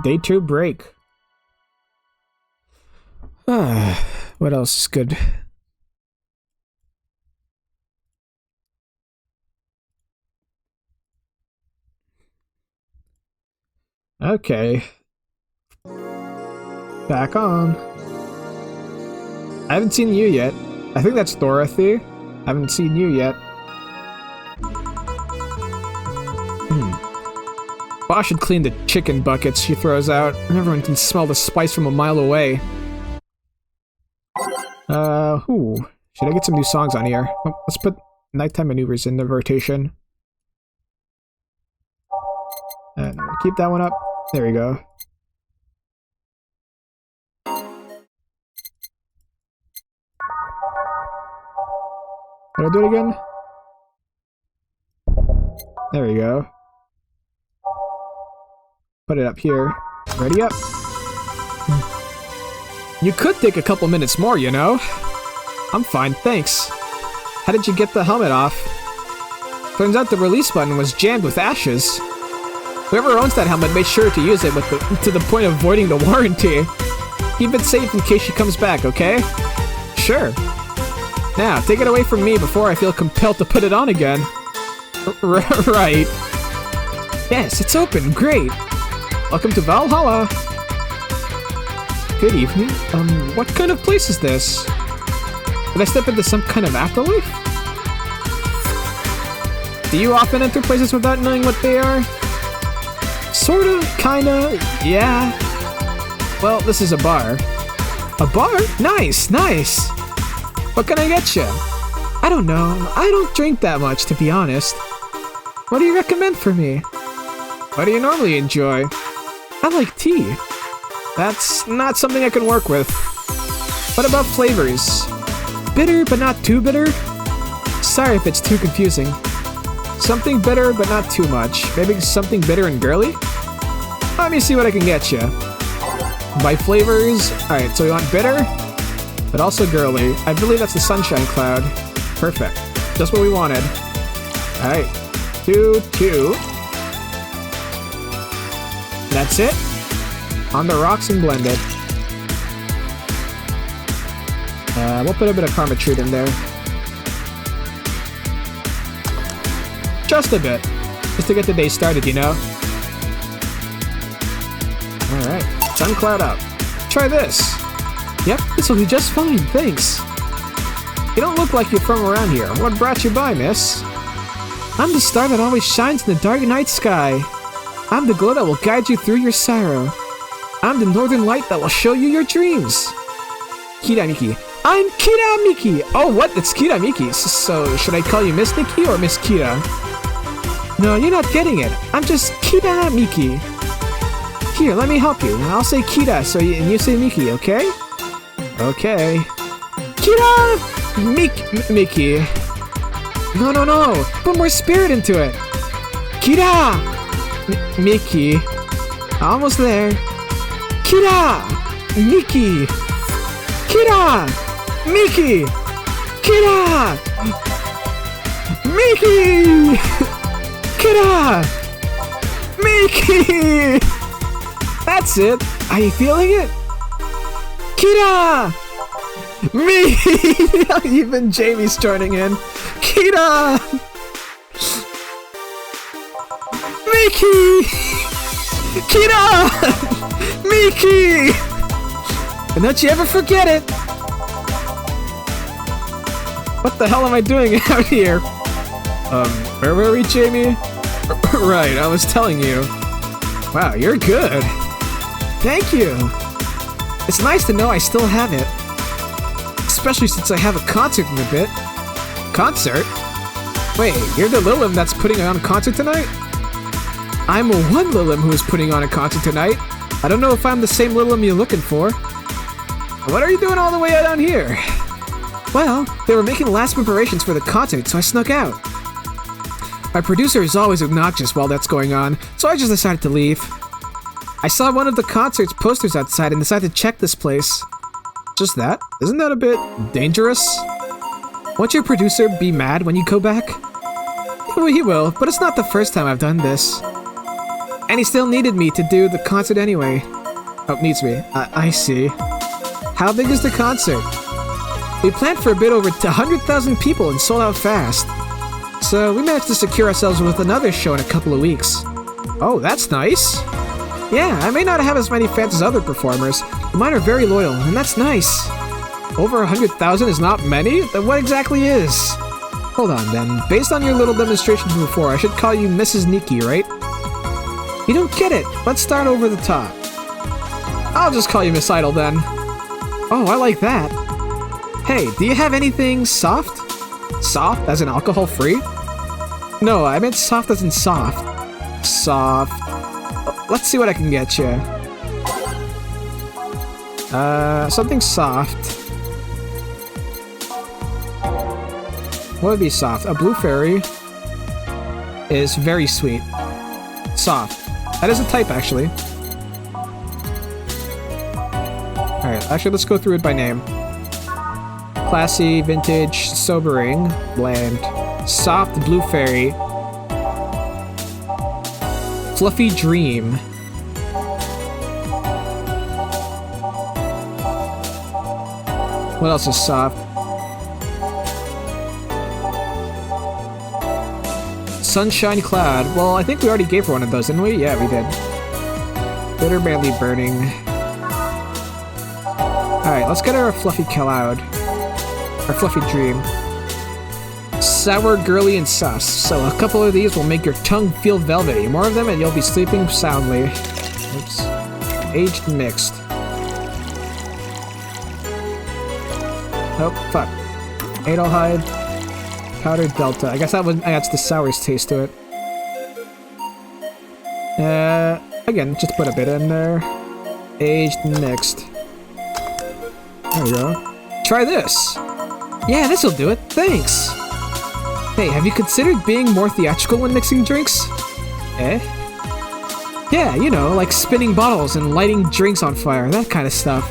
Day 2 break. What else is good? Okay. Back on. I haven't seen you yet. I think that's Dorothy. I haven't seen you yet. Boss should clean the chicken buckets she throws out. Everyone can smell the spice from a mile away. Should I get some new songs on here? Oh, let's put Nighttime Maneuvers in the rotation. And keep that one up. There we go. Did I do it again? There we go. Put it up here. Ready up. You could take a couple minutes more, you know? I'm fine, thanks. How did you get the helmet off? Turns out the release button was jammed with ashes. Whoever owns that helmet made sure to use it to the point of voiding the warranty. Keep it safe in case she comes back, okay? Sure. Now, take it away from me before I feel compelled to put it on again. Right. Yes, it's open, great. Welcome to Valhalla. Good evening. What kind of place is this? Did I step into some kind of afterlife? Do you often enter places without knowing what they are? Sorta, kinda, yeah. Well, this is a bar. A bar? Nice, nice. What can I get you? I don't know. I don't drink that much, to be honest. What do you recommend for me? What do you normally enjoy? I like tea. That's not something I can work with. What about flavors? Bitter, but not too bitter? Sorry if it's too confusing. Something bitter, but not too much. Maybe something bitter and girly? Let me see what I can get you. By flavors? Alright, so we want bitter, but also girly. I believe that's the Sunshine Cloud. Perfect. Just what we wanted. Alright. 2. That's it. On the rocks and blended. We'll put a bit of Karma Treat in there. Just a bit. Just to get the day started, you know? Alright. Sun Cloud up. Try this. Yep, this will be just fine, thanks. You don't look like you're from around here. What brought you by, miss? I'm the star that always shines in the dark night sky. I'm the glow that will guide you through your sorrow. I'm the northern light that will show you your dreams. Kiramiki. I'm Kiramiki! Oh, what? It's Kiramiki. So, should I call you Miss Nikki or Miss Kira? No, you're not getting it. I'm just Kiramiki. Here, let me help you. I'll say Kira, and you say Miki, okay? Okay. Kira! Miki. No. Put more spirit into it. Kira! Miki. Almost there. Kira! Miki. Kira! Miki! Kira! Miki! Kira! Miki! That's it. Are you feeling it? Kira! Me! Even Jamie's joining in. Kira! Miki! Kira! Miki! And don't you ever forget it! What the hell am I doing out here? Where were we, Jamie? Right, I was telling you. Wow, you're good. Thank you. It's nice to know I still have it. Especially since I have a concert in a bit. Concert? Wait, you're the Lilim that's putting on a concert tonight? I'm one Lilim who is putting on a concert tonight. I don't know if I'm the same Lilim you're looking for. What are you doing all the way down here? Well, they were making last preparations for the concert, so I snuck out. My producer is always obnoxious while that's going on, so I just decided to leave. I saw one of the concert's posters outside and decided to check this place. Just that? Isn't that a bit dangerous? Won't your producer be mad when you go back? Well, he will, but it's not the first time I've done this. And he still needed me to do the concert anyway. Oh, needs me. I see. How big is the concert? We planned for a bit over 100,000 people and sold out fast. So we managed to secure ourselves with another show in a couple of weeks. Oh, that's nice. Yeah, I may not have as many fans as other performers, but mine are very loyal, and that's nice. Over 100,000 is not many? Then what exactly is? Hold on then, based on your little demonstrations before, I should call you Mrs. Nikki, right? You don't get it. Let's start over the top. I'll just call you Miss Idol then. Oh, I like that. Hey, do you have anything soft? Soft as in alcohol-free? No, I meant soft as in soft. Soft. Let's see what I can get you. Something soft. What would be soft? A blue fairy is very sweet. Soft. That is a type, actually. Alright, actually, let's go through it by name. Classy, vintage, sobering, bland, soft blue fairy, fluffy dream. What else is soft? Sunshine cloud. Well, I think we already gave her one of those, didn't we? Yeah, we did. Bitter badly burning. Alright, let's get her a fluffy cloud. Or fluffy dream. Sour, girly, and sus. So a couple of these will make your tongue feel velvety. More of them and you'll be sleeping soundly. Oops. Aged mixed. Oh, fuck. Adelhyde. Powdered delta. I guess that one adds the sourest taste to it. Again, just put a bit in there. Aged mixed. There we go. Try this! Yeah, this'll do it. Thanks! Hey, have you considered being more theatrical when mixing drinks? Eh? Yeah, you know, like spinning bottles and lighting drinks on fire, that kind of stuff.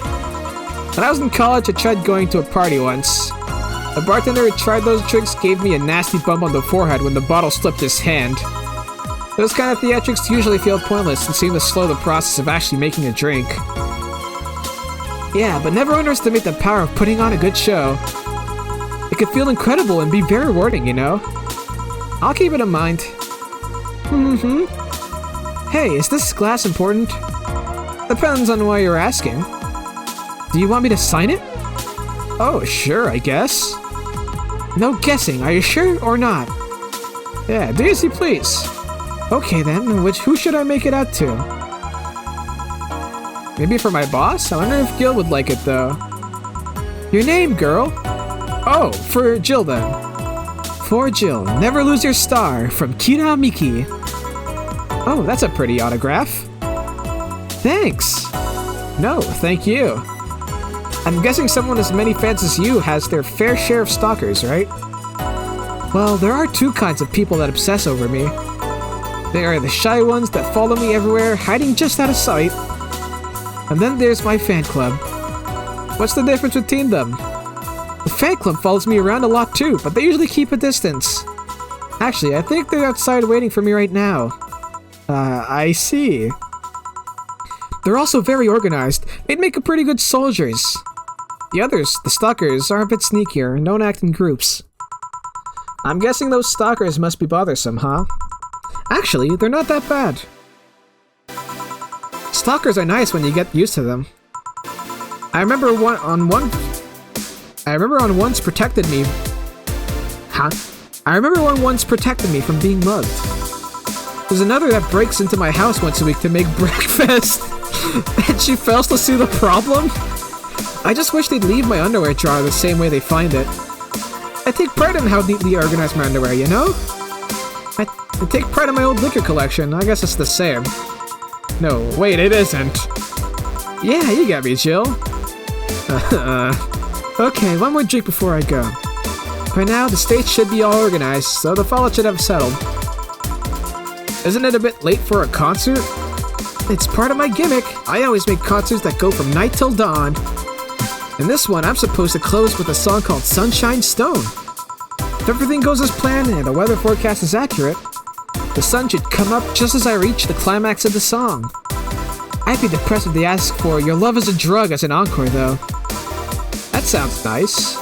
When I was in college, I tried going to a party once. The bartender who tried those drinks gave me a nasty bump on the forehead when the bottle slipped his hand. Those kind of theatrics usually feel pointless and seem to slow the process of actually making a drink. Yeah, but never underestimate the power of putting on a good show. It could feel incredible and be very rewarding, you know? I'll keep it in mind. Mm-hmm. Hey, is this glass important? Depends on why you're asking. Do you want me to sign it? Oh, sure, I guess. No guessing, are you sure or not? Yeah, do as you please. Okay then, who should I make it out to? Maybe for my boss? I wonder if Gil would like it though. Your name, girl? Oh, for Jill then. For Jill, never lose your star, from Kira Miki. Oh, that's a pretty autograph. Thanks. No, thank you. I'm guessing someone as many fans as you has their fair share of stalkers, right? Well, there are two kinds of people that obsess over me. There are the shy ones that follow me everywhere, hiding just out of sight. And then there's my fan club. What's the difference between them? The fan club follows me around a lot too, but they usually keep a distance. Actually, I think they're outside waiting for me right now. I see. They're also very organized. They'd make a pretty good soldiers. The others, the stalkers, are a bit sneakier and don't act in groups. I'm guessing those stalkers must be bothersome, huh? Actually, they're not that bad. Stalkers are nice when you get used to them. I remember one once protected me. Huh? I remember one once protected me from being mugged. There's another that breaks into my house once a week to make breakfast, and she fails to see the problem. I just wish they'd leave my underwear drawer the same way they find it. I take pride in how neatly I organize my underwear, you know? I take pride in my old liquor collection. I guess it's the same. No, wait, it isn't. Yeah, you got me, Jill. Okay, one more drink before I go. By now, the stage should be all organized, so the fallout should have settled. Isn't it a bit late for a concert? It's part of my gimmick. I always make concerts that go from night till dawn. In this one, I'm supposed to close with a song called Sunshine Stone. If everything goes as planned and the weather forecast is accurate, the sun should come up just as I reach the climax of the song. I'd be depressed if they ask for Your Love is a Drug as an encore, though. That sounds nice.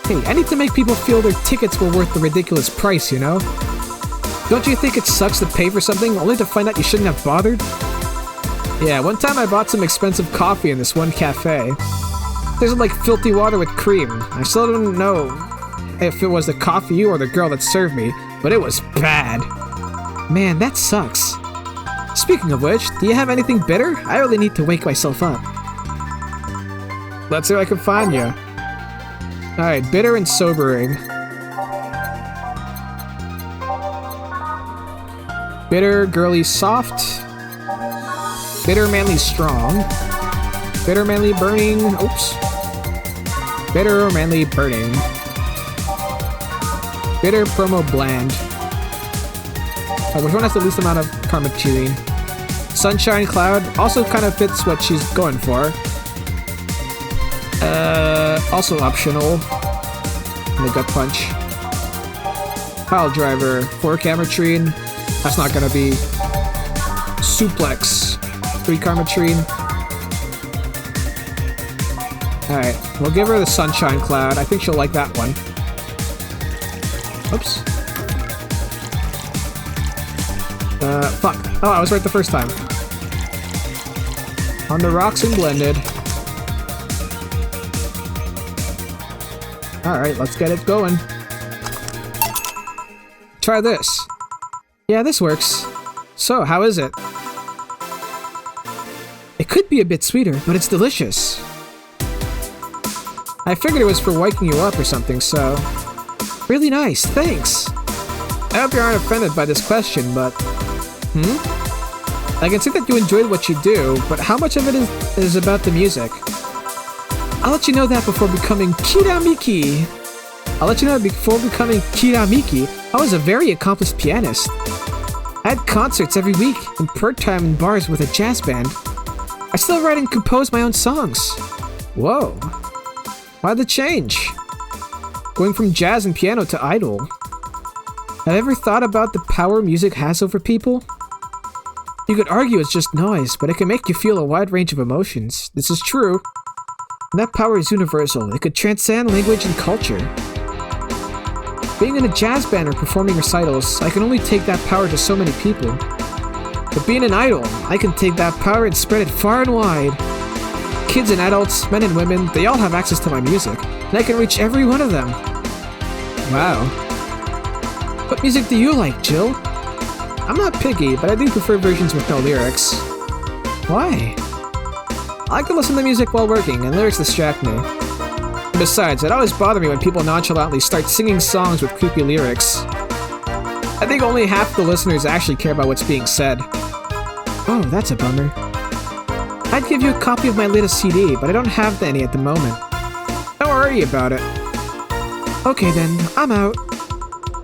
Hey, I need to make people feel their tickets were worth the ridiculous price, you know? Don't you think it sucks to pay for something only to find out you shouldn't have bothered? Yeah, one time I bought some expensive coffee in this one cafe. It tasted like filthy water with cream. I still don't know if it was the coffee or the girl that served me, but it was bad. Man, that sucks. Speaking of which, do you have anything bitter? I really need to wake myself up. Let's see if I can find you. Alright, bitter and sobering. Bitter, girly, soft. Bitter, manly, strong. Bitter, manly, burning. Oops. Bitter, manly, burning. Bitter, promo, bland. Which one has the least amount of karma-cheating? Sunshine Cloud also kind of fits what she's going for. Also optional. And the gut punch. Pile driver, 4 camera trine. That's not gonna be. Suplex, 3 karma trine. Alright, we'll give her the Sunshine Cloud. I think she'll like that one. Oops. Fuck. Oh, I was right the first time. On the rocks and blended. Alright, let's get it going. Try this. Yeah, this works. So, how is it? It could be a bit sweeter, but it's delicious. I figured it was for waking you up or something, so... Really nice, thanks! I hope you aren't offended by this question, but... I can see that you enjoyed what you do, but how much of it is about the music? I'll let you know that before becoming Kiramiki! I was a very accomplished pianist. I had concerts every week, and perk time in bars with a jazz band. I still write and compose my own songs. Whoa. Why the change? Going from jazz and piano to idol. Have you ever thought about the power music has over people? You could argue it's just noise, but it can make you feel a wide range of emotions. This is true. And that power is universal. It could transcend language and culture. Being in a jazz band or performing recitals, I can only take that power to so many people. But being an idol, I can take that power and spread it far and wide. Kids and adults, men and women, they all have access to my music, and I can reach every one of them. Wow. What music do you like, Jill? I'm not picky, but I do prefer versions with no lyrics. Why? I can listen to music while working, and lyrics distract me. Besides, it always bothers me when people nonchalantly start singing songs with creepy lyrics. I think only half the listeners actually care about what's being said. Oh, that's a bummer. I'd give you a copy of my latest CD, but I don't have any at the moment. Don't worry about it. Okay then, I'm out.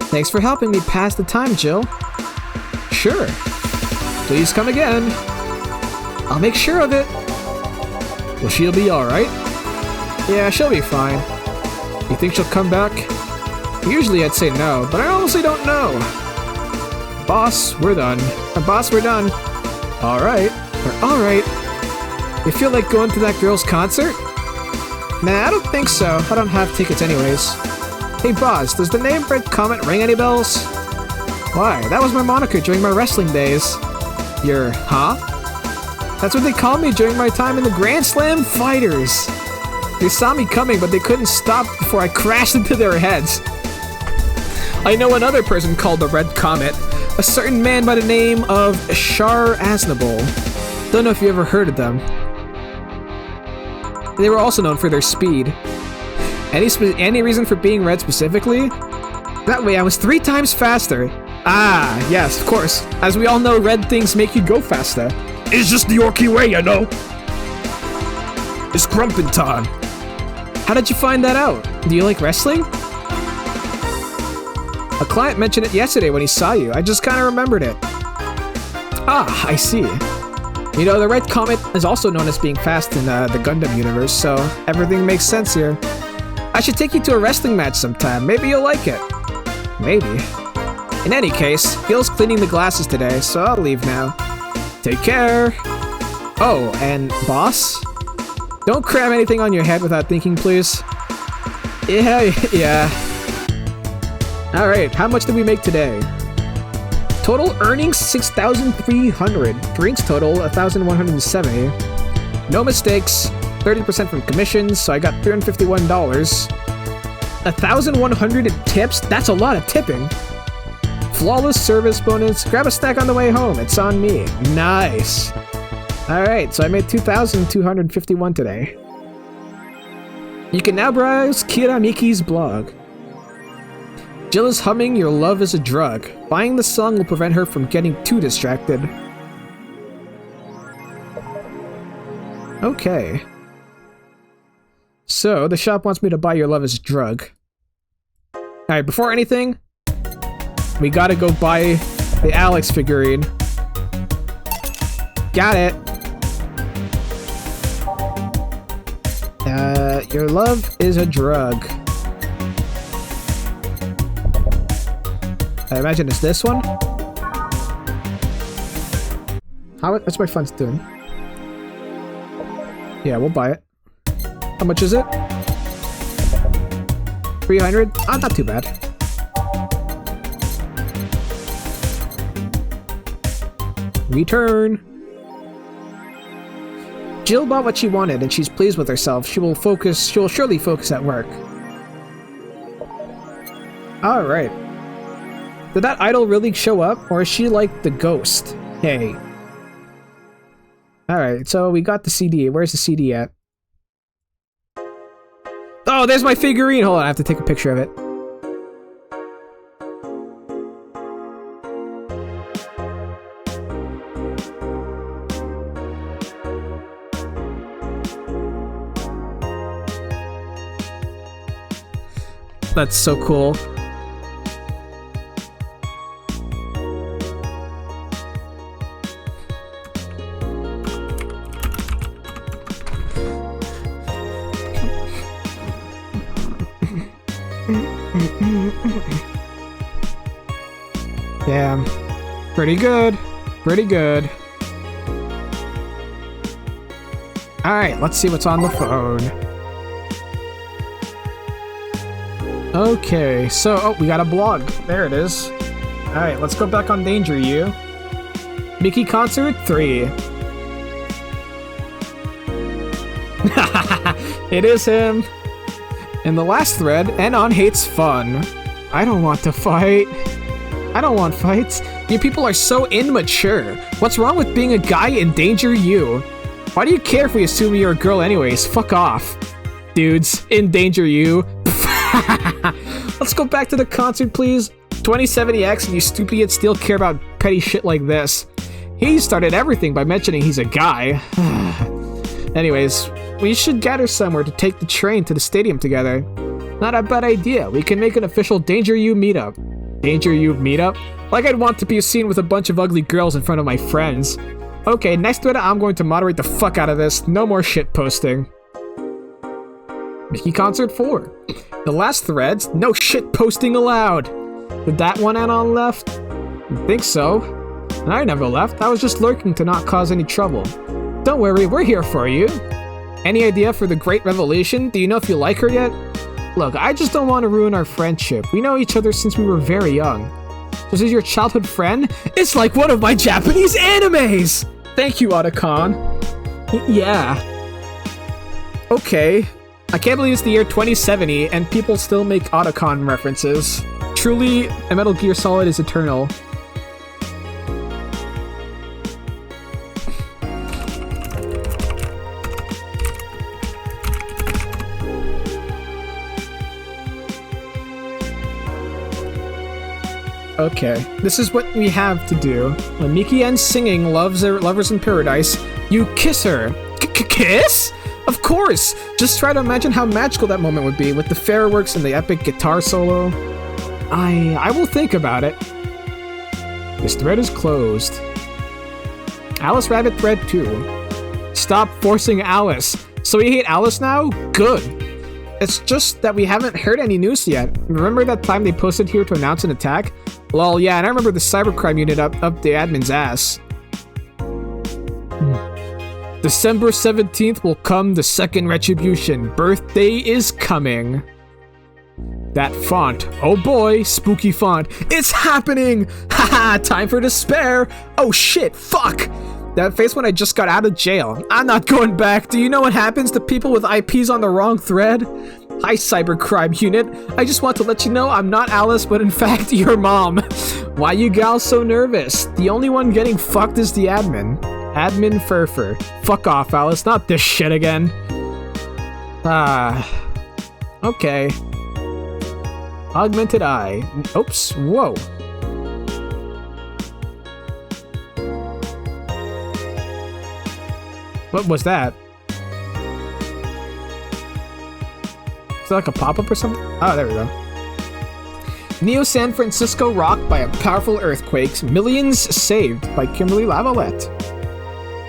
Thanks for helping me pass the time, Jill. Sure. Please come again. I'll make sure of it. Well, she'll be alright? Yeah, she'll be fine. You think she'll come back? Usually I'd say no, but I honestly don't know. Boss, we're done. Boss, we're done. Alright. Alright. You feel like going to that girl's concert? Nah, I don't think so. I don't have tickets anyways. Hey boss, does the name Red Comet ring any bells? Why, that was my moniker during my wrestling days. Your, huh? That's what they called me during my time in the Grand Slam Fighters. They saw me coming, but they couldn't stop before I crashed into their heads. I know another person called the Red Comet, a certain man by the name of Shar Aznable. Don't know if you ever heard of them. They were also known for their speed. Any reason for being red specifically? That way I was 3 times faster. Ah, yes, of course. As we all know, red things make you go faster. It's just the Yorkie way, you know. It's Grumpin' time. How did you find that out? Do you like wrestling? A client mentioned it yesterday when he saw you. I just kind of remembered it. Ah, I see. You know, the Red Comet is also known as being fast in the Gundam universe, so everything makes sense here. I should take you to a wrestling match sometime. Maybe you'll like it. Maybe. In any case, Gil's cleaning the glasses today, so I'll leave now. Take care. Oh, and boss? Don't cram anything on your head without thinking, please. Yeah. Alright, how much did we make today? Total earnings 6,300. Drinks total 1,170. No mistakes. 30% from commissions, so I got $351. 1,100 in tips? That's a lot of tipping. Flawless service bonus. Grab a snack on the way home. It's on me. Nice. Alright, so I made 2,251 today. You can now browse Kira Miki's blog. Jill is humming Your Love is a Drug. Buying the song will prevent her from getting too distracted. Okay. So, the shop wants me to buy Your Love is a Drug. Alright, before anything, we gotta go buy the Alex figurine. Got it! Your love is a drug. I imagine it's this one? What's my funds doing? Yeah, we'll buy it. How much is it? 300? Ah, not too bad. Return. Jill bought what she wanted and she's pleased with herself. She will surely focus at work. Alright. Did that idol really show up? Or is she like the ghost? Hey. Alright, so we got the CD. Where's the CD at? Oh, there's my figurine! Hold on, I have to take a picture of it. That's so cool. Damn. Pretty good. Pretty good. Alright, let's see what's on the phone. Okay, so, we got a blog. There it is. Alright, let's go back on Danger U. Mickey Concert 3. It is him. In the last thread, Anon hates fun. I don't want to fight. I don't want fights. You people are so immature. What's wrong with being a guy endanger you? Why do you care if we assume you're a girl anyways? Fuck off. Dudes, endanger you. Let's go back to the concert, please. 2070X and you stupid idiots still care about petty shit like this. He started everything by mentioning he's a guy. Anyways, we should gather somewhere to take the train to the stadium together. Not a bad idea. We can make an official Danger You meetup. Danger You meetup? Like I'd want to be seen with a bunch of ugly girls in front of my friends. Okay, next Twitter I'm going to moderate the fuck out of this. No more shit posting. Mickey Concert 4. The last threads, no shit posting allowed. Did that one Anon left? I think so. And I never left. I was just lurking to not cause any trouble. Don't worry, we're here for you. Any idea for the great revelation? Do you know if you like her yet? Look, I just don't want to ruin our friendship. We know each other since we were very young. This is your childhood friend? It's like one of my Japanese animes! Thank you, Otacon. Yeah. Okay. I can't believe it's the year 2070 and people still make Otacon references. Truly, a Metal Gear Solid is eternal. Okay, this is what we have to do. When Miki ends singing Lovers in Paradise, you kiss her. Kiss? Of course! Just try to imagine how magical that moment would be with the fireworks and the epic guitar solo. I will think about it. This thread is closed. Alice Rabbit thread 2. Stop forcing Alice. So we hate Alice now? Good. It's just that we haven't heard any news yet. Remember that time they posted here to announce an attack? Lol, yeah, and I remember the cybercrime unit up the admin's ass. December 17th will come the second retribution. Birthday is coming. That font. Oh boy, spooky font. It's happening! Haha, time for despair! Oh shit, fuck! That face when I just got out of jail. I'm not going back. Do you know what happens to people with IPs on the wrong thread? Hi, cybercrime unit. I just want to let you know I'm not Alice, but in fact, your mom. Why you gals so nervous? The only one getting fucked is the admin. Admin Furfur. Fuck off, Alice. Not this shit again. Okay. Augmented Eye. Oops. Whoa. What was that? Is that like a pop-up or something? Oh, there we go. Neo San Francisco rocked by a powerful earthquake. Millions saved by Kimberly Lavalette.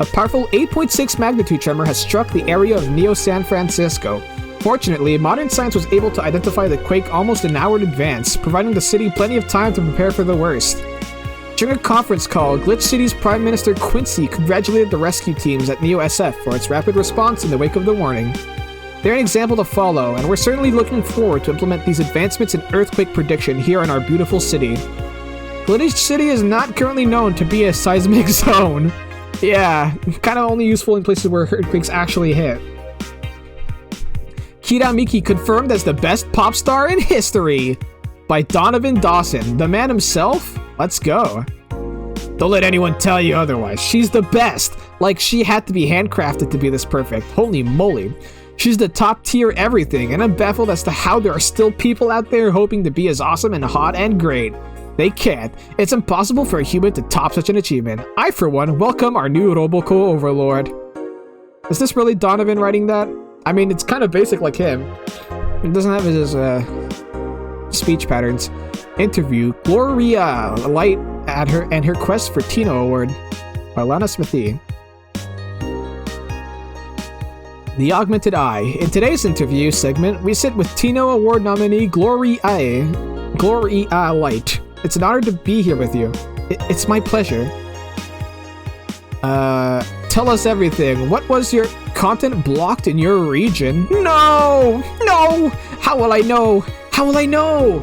A powerful 8.6 magnitude tremor has struck the area of Neo San Francisco. Fortunately, modern science was able to identify the quake almost an hour in advance, providing the city plenty of time to prepare for the worst. During a conference call, Glitch City's Prime Minister Quincy congratulated the rescue teams at Neo SF for its rapid response in the wake of the warning. They're an example to follow, and we're certainly looking forward to implement these advancements in earthquake prediction here in our beautiful city. Glitch City is not currently known to be a seismic zone. Yeah, kind of only useful in places where earthquakes actually hit. Kira Miki confirmed as the best pop star in history by Donovan Dawson, the man himself. Let's go. Don't let anyone tell you otherwise. She's the best. Like she had to be handcrafted to be this perfect. Holy moly. She's the top tier everything, and I'm baffled as to how there are still people out there hoping to be as awesome and hot and great. They can't. It's impossible for a human to top such an achievement. I, for one, welcome our new Roboco overlord. Is this really Donovan writing that? I mean, it's kind of basic like him. It doesn't have his speech patterns. Interview Gloria Light at her quest for Tino Award by Lana Smithy. The Augmented Eye. In today's interview segment, we sit with Tino Award nominee Gloria Light. It's an honor to be here with you. It's my pleasure. Tell us everything. What was your content blocked in your region? No! No! How will I know? How will I know?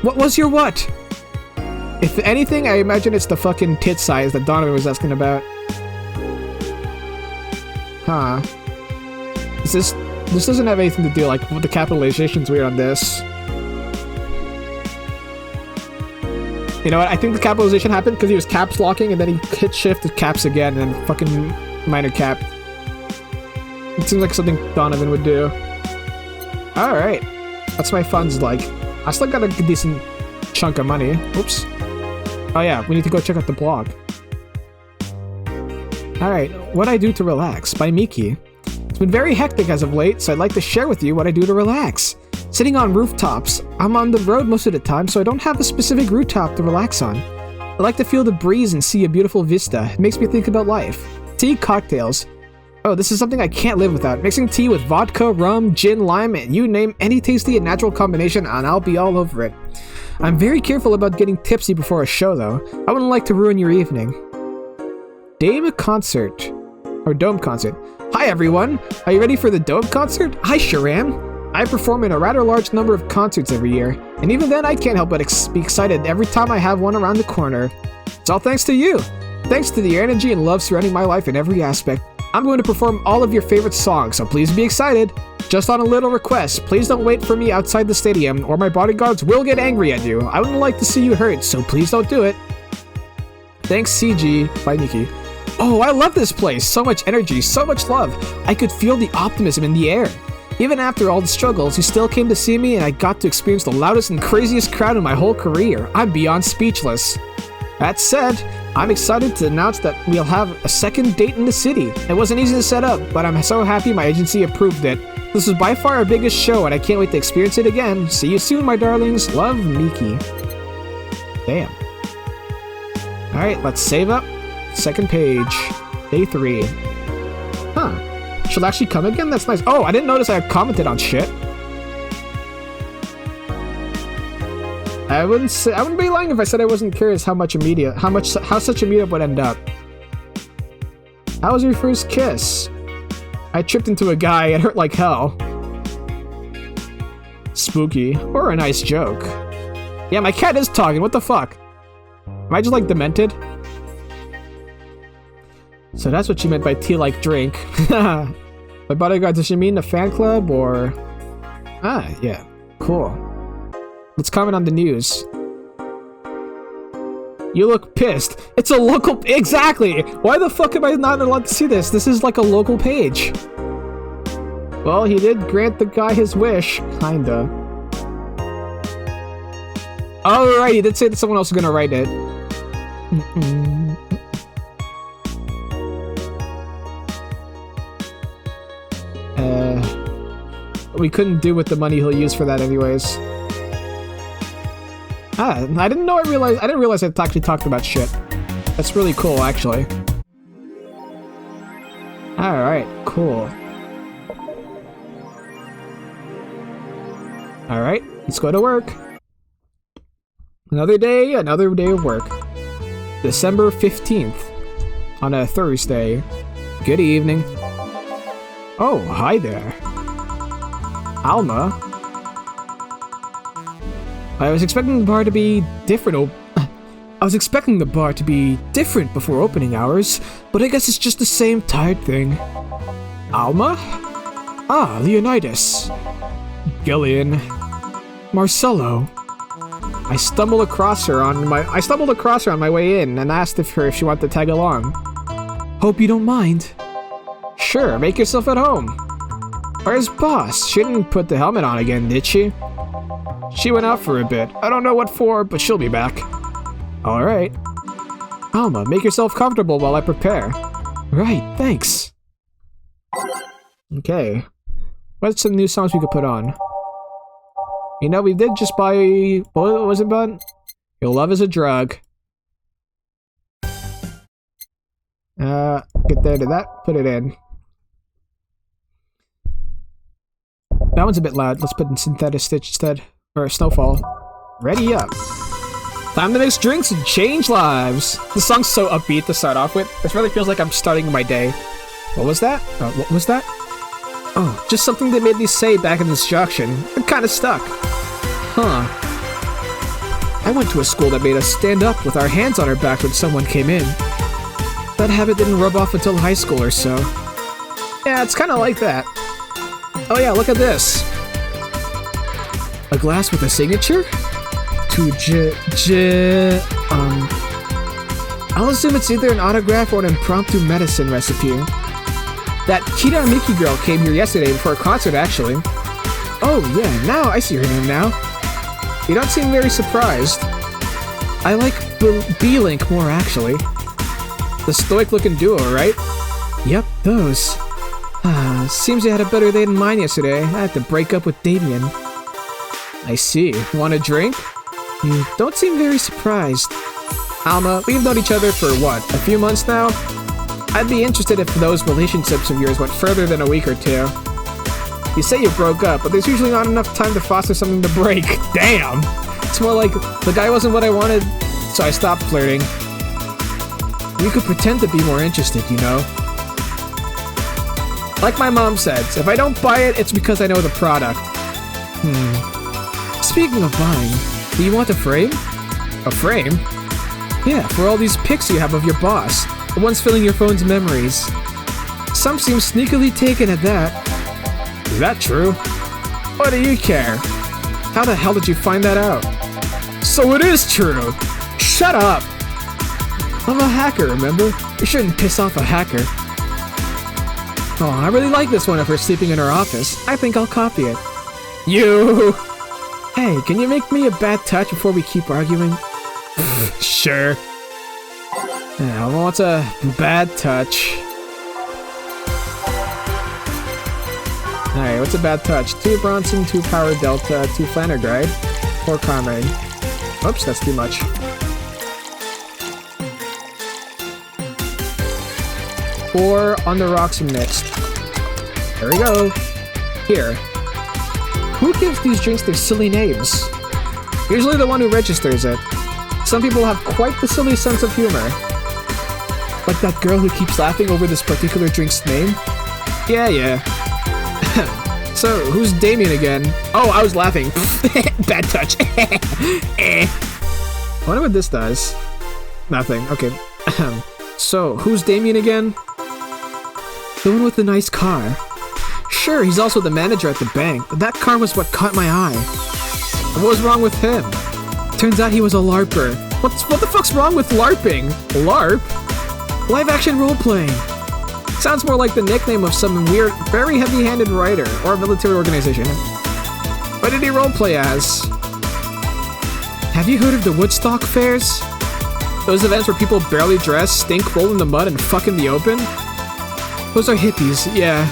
What was your what? If anything, I imagine it's the fucking tit size that Donovan was asking about. Huh. Is this This doesn't have anything to do, like, with the capitalization's weird on this. You know what? I think the capitalization happened because he was caps locking and then he hit shift to caps again and then fucking minor cap. It seems like something Donovan would do. Alright. That's my funds like. I still got a decent chunk of money. Oops. Oh yeah, we need to go check out the blog. Alright, What I Do to Relax by Miki. It's been very hectic as of late, so I'd like to share with you what I do to relax. Sitting on rooftops. I'm on the road most of the time, so I don't have a specific rooftop to relax on. I like to feel the breeze and see a beautiful vista. It makes me think about life. Tea, cocktails. Oh, this is something I can't live without. Mixing tea with vodka, rum, gin, lime, and you name any tasty and natural combination and I'll be all over it. I'm very careful about getting tipsy before a show though. I wouldn't like to ruin your evening. Dome concert. Or Dome concert. Hi everyone! Are you ready for the Dome concert? I sure am! I perform in a rather large number of concerts every year, and even then I can't help but be excited every time I have one around the corner. It's all thanks to you! Thanks to the energy and love surrounding my life in every aspect. I'm going to perform all of your favorite songs, so please be excited. Just on a little request, please don't wait for me outside the stadium, or my bodyguards will get angry at you. I wouldn't like to see you hurt, so please don't do it. Thanks CG, by Nikki. Oh, I love this place! So much energy, so much love! I could feel the optimism in the air. Even after all the struggles, you still came to see me and I got to experience the loudest and craziest crowd in my whole career. I'm beyond speechless. That said, I'm excited to announce that we'll have a second date in the city. It wasn't easy to set up, but I'm so happy my agency approved it. This was by far our biggest show and I can't wait to experience it again. See you soon, my darlings. Love, Miki. Damn. Alright, let's save up. Second page. Day 3. Huh. She'll actually come again? That's nice. Oh, I didn't notice I had commented on shit. I wouldn't be lying if I said I wasn't curious how such a meetup would end up. How was your first kiss? I tripped into a guy, it hurt like hell. Spooky. Or a nice joke. Yeah, my cat is talking, what the fuck? Am I just like demented? So that's what she meant by tea like drink. My bodyguard, does she mean the fan club or... Ah, yeah. Cool. Let's comment on the news. You look pissed. It's a local... Exactly! Why the fuck am I not allowed to see this? This is like a local page. Well, he did grant the guy his wish. Kinda. Alright, he did say that someone else was gonna write it. We couldn't do with the money he'll use for that anyways. Ah, I didn't realize I actually talked about shit. That's really cool, actually. Alright, cool. Alright, let's go to work. Another day of work. December 15th. On a Thursday. Good evening. Oh, hi there. Alma? I was expecting the bar to be different before opening hours, but I guess it's just the same tired thing. Alma? Ah, Leonidas. Gillian. Marcello. I stumbled across her on my way in and asked if she wanted to tag along. Hope you don't mind. Sure, make yourself at home. Where's Boss? She didn't put the helmet on again, did she? She went out for a bit. I don't know what for, but she'll be back. Alright. Alma, make yourself comfortable while I prepare. Right, thanks. Okay. What's some new songs we could put on? You know, we did just buy... What was it about? Your love is a drug. Get there to that. Put it in. That one's a bit loud. Let's put in Synthetic Stitch instead. Or Snowfall. Ready up. Time to mix drinks and change lives. This song's so upbeat to start off with. It really feels like I'm starting my day. What was that? What was that? Oh, just something they made me say back in instruction. I'm kinda stuck. Huh. I went to a school that made us stand up with our hands on our back when someone came in. That habit didn't rub off until high school or so. Yeah, it's kinda like that. Oh yeah, look at this. A glass with a signature? I'll assume it's either an autograph or an impromptu medicine recipe. That Kira Miki girl came here yesterday for a concert, actually. Oh yeah, now I see her name now. You don't seem very surprised. I like B-Link more, actually. The stoic-looking duo, right? Yep, those. Seems you had a better day than mine yesterday. I had to break up with Damien. I see. Want a drink? You don't seem very surprised. Alma, we've known each other for what, a few months now? I'd be interested if those relationships of yours went further than a week or two. You say you broke up, but there's usually not enough time to foster something to break. Damn! It's more like, the guy wasn't what I wanted, so I stopped flirting. You could pretend to be more interested, you know? Like my mom says, if I don't buy it, it's because I know the product. Speaking of buying, do you want a frame? A frame? Yeah, for all these pics you have of your boss, the ones filling your phone's memories. Some seem sneakily taken at that. Is that true? What do you care? How the hell did you find that out? So it is true! Shut up! I'm a hacker, remember? You shouldn't piss off a hacker. Oh, I really like this one of her sleeping in her office. I think I'll copy it. You! Hey, can you make me a bad touch before we keep arguing? Sure. What's a bad touch? Alright, what's a bad touch? 2 Bronson, 2 Power Delta, 2 Flannergride, 4 Carmine. Oops, that's too much. Four on the rocks and mixed. There we go. Here. Who gives these drinks their silly names? Usually the one who registers it. Some people have quite the silly sense of humor. Like that girl who keeps laughing over this particular drink's name? Yeah. So, who's Damien again? Oh, I was laughing. Bad touch. I wonder what this does. Nothing. Okay. So, who's Damien again? The one with the nice car. Sure, he's also the manager at the bank, but that car was what caught my eye. What was wrong with him? Turns out he was a LARPer. What the fuck's wrong with LARPing? LARP? Live-action role-playing. Sounds more like the nickname of some weird, very heavy-handed writer or military organization. What did he roleplay as? Have you heard of the Woodstock fairs? Those events where people barely dress, stink, roll in the mud, and fuck in the open? Those are hippies, yeah.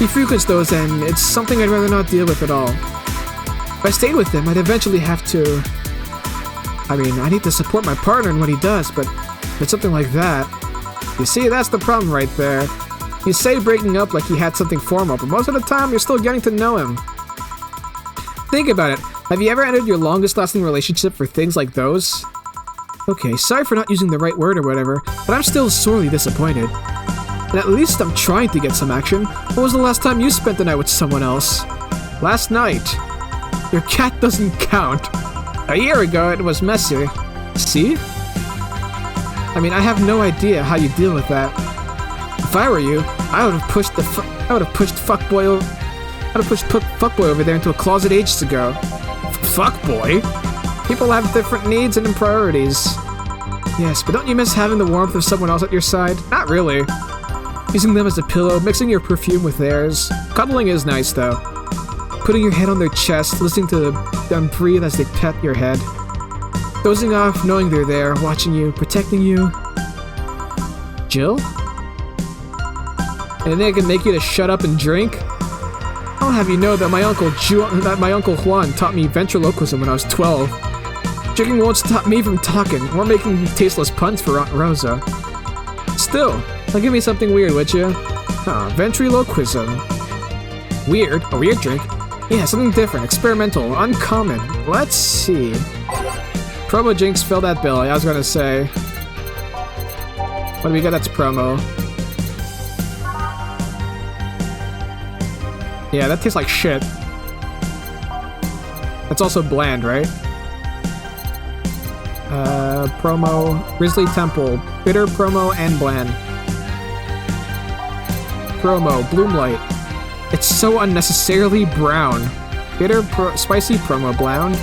He frequents those, and it's something I'd rather not deal with at all. If I stayed with him, I'd eventually have to... I mean, I need to support my partner in what he does, but with something like that... You see, that's the problem right there. You say breaking up like he had something formal, but most of the time, you're still getting to know him. Think about it. Have you ever ended your longest-lasting relationship for things like those? Okay, sorry for not using the right word or whatever, but I'm still sorely disappointed. And at least I'm trying to get some action. When was the last time you spent the night with someone else? Last night. Your cat doesn't count. A year ago, it was messy. See? I mean, I have no idea how you deal with that. If I were you, I would have pushed fuckboy over there into a closet ages ago. Fuckboy? People have different needs and priorities. Yes, but don't you miss having the warmth of someone else at your side? Not really. Using them as a pillow, mixing your perfume with theirs. Cuddling is nice, though. Putting your head on their chest, listening to them breathe as they pet your head. Dozing off, knowing they're there, watching you, protecting you. Jill? And then I can make you to shut up and drink? I'll have you know that my Uncle Juan taught me ventriloquism when I was 12. Drinking won't stop me from talking, or making tasteless puns for Aunt Rosa. Still, now give me something weird, would you? Ventriloquism. Weird? A weird drink? Yeah, something different, experimental, uncommon. Let's see. Promo Jinx, fill that bill. I was gonna say. What do we got that's promo? Yeah, that tastes like shit. That's also bland, right? Promo, Grizzly Temple, bitter, promo, and bland. Promo, Bloomlight. It's so unnecessarily brown. Spicy promo bland.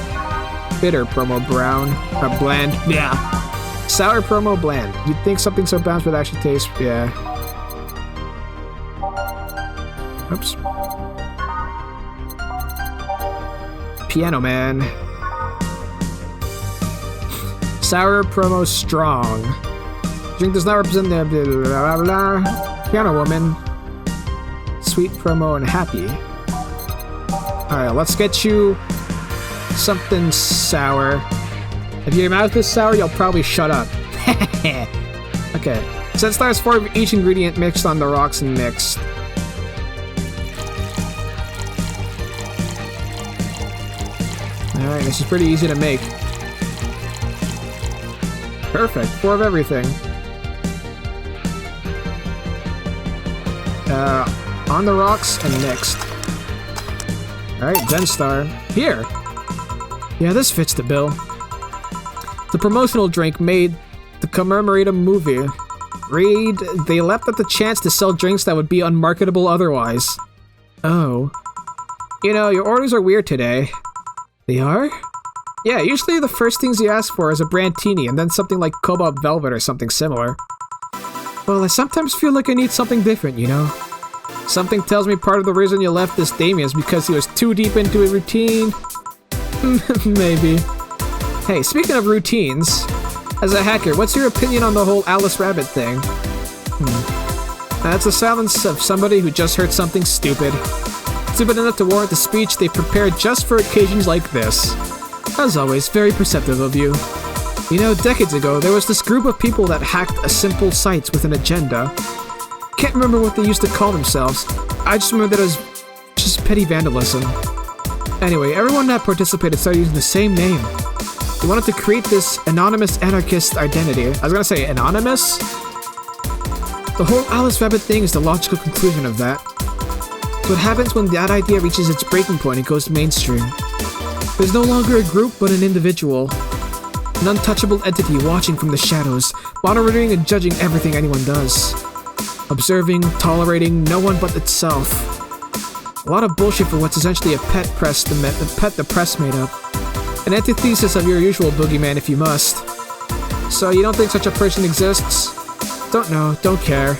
Bitter promo brown. Bland. Yeah. Sour promo bland. You'd think something so balanced would actually taste. Yeah. Oops. Piano Man. Sour promo strong. Drink does not represent the blah, blah, blah. Piano Woman. Sweet promo and happy. Alright, let's get you something sour. If your mouth is sour, you'll probably shut up. Okay. Since there's 4 of each ingredient mixed on the rocks and mixed. Alright, this is pretty easy to make. Perfect. 4 of everything. On the rocks and mixed. Alright, Genstar. Here! Yeah, this fits the bill. The promotional drink made to commemorate a movie. Read, they leapt at the chance to sell drinks that would be unmarketable otherwise. Oh. You know, your orders are weird today. They are? Yeah, usually the first things you ask for is a Brandtini and then something like Cobalt Velvet or something similar. Well, I sometimes feel like I need something different, you know? Something tells me part of the reason you left this Damien is because he was too deep into a routine. Maybe. Hey, speaking of routines, as a hacker, what's your opinion on the whole Alice Rabbit thing? That's the silence of somebody who just heard something stupid. Stupid enough to warrant the speech they prepared just for occasions like this. As always, very perceptive of you. You know, decades ago, there was this group of people that hacked a simple sites with an agenda. Can't remember what they used to call themselves. I just remember that it was just petty vandalism. Anyway, everyone that participated started using the same name. They wanted to create this anonymous anarchist identity. I was gonna say anonymous? The whole Alice Rabbit thing is the logical conclusion of that. So what happens when that idea reaches its breaking point and goes mainstream? There's no longer a group but an individual. An untouchable entity watching from the shadows, monitoring and judging everything anyone does. Observing, tolerating no one but itself. A lot of bullshit for what's essentially a pet the press made up. An antithesis of your usual boogeyman if you must. So you don't think such a person exists? Don't know, don't care.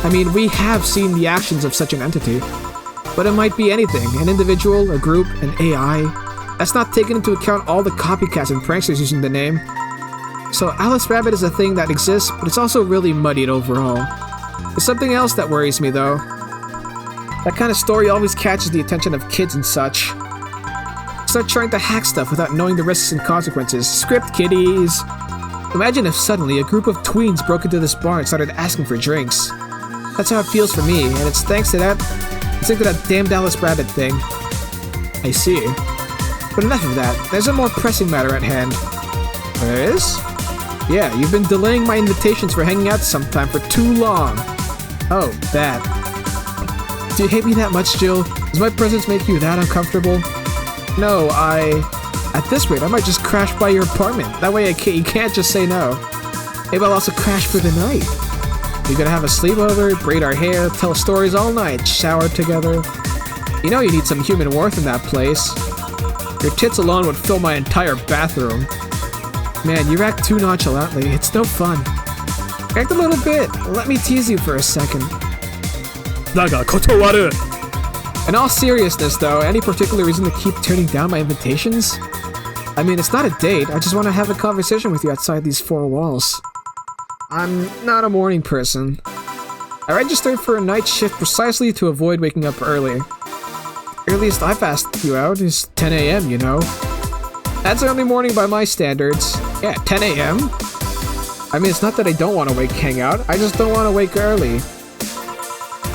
I mean, we have seen the actions of such an entity. But it might be anything, an individual, a group, an AI. That's not taking into account all the copycats and pranksters using the name. So Alice Rabbit is a thing that exists, but it's also really muddied overall. There's something else that worries me though. That kind of story always catches the attention of kids and such. Start trying to hack stuff without knowing the risks and consequences. Script kiddies! Imagine if suddenly a group of tweens broke into this bar and started asking for drinks. That's how it feels for me, and it's thanks to that damned Alice Rabbit thing. I see. But enough of that, there's a more pressing matter at hand. There is? Yeah, you've been delaying my invitations for hanging out sometime for too long. Oh, that. Do you hate me that much, Jill? Does my presence make you that uncomfortable? No, at this rate, I might just crash by your apartment. That way you can't just say no. Maybe I'll also crash for the night. We're gonna have a sleepover, braid our hair, tell stories all night, shower together. You know you need some human warmth in that place. Your tits alone would fill my entire bathroom. Man, you act too nonchalantly. It's no fun. Act a little bit. Let me tease you for a second. In all seriousness, though, any particular reason to keep turning down my invitations? I mean, it's not a date. I just want to have a conversation with you outside these 4 walls. I'm not a morning person. I registered for a night shift precisely to avoid waking up early. Earliest I've asked you out is 10 a.m., you know? That's early morning by my standards. Yeah, 10 a.m.? I mean, it's not that I don't want to hang out, I just don't want to wake early.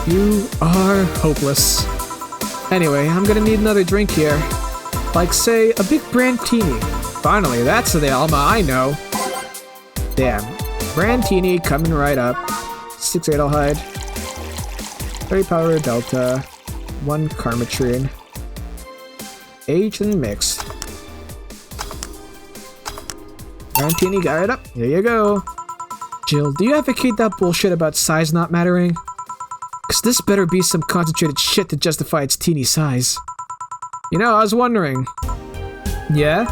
You are hopeless. Anyway, I'm gonna need another drink here. Like, say, a big Brandtini. Finally, that's the Alma I know. Damn. Brandtini coming right up. 6 Adelhyde. 30 power Delta. 1 Carmatrine. Aged and mixed. Brandtini got it up. Here you go. Jill, do you advocate that bullshit about size not mattering? Cause this better be some concentrated shit to justify its teeny size. You know, I was wondering. Yeah?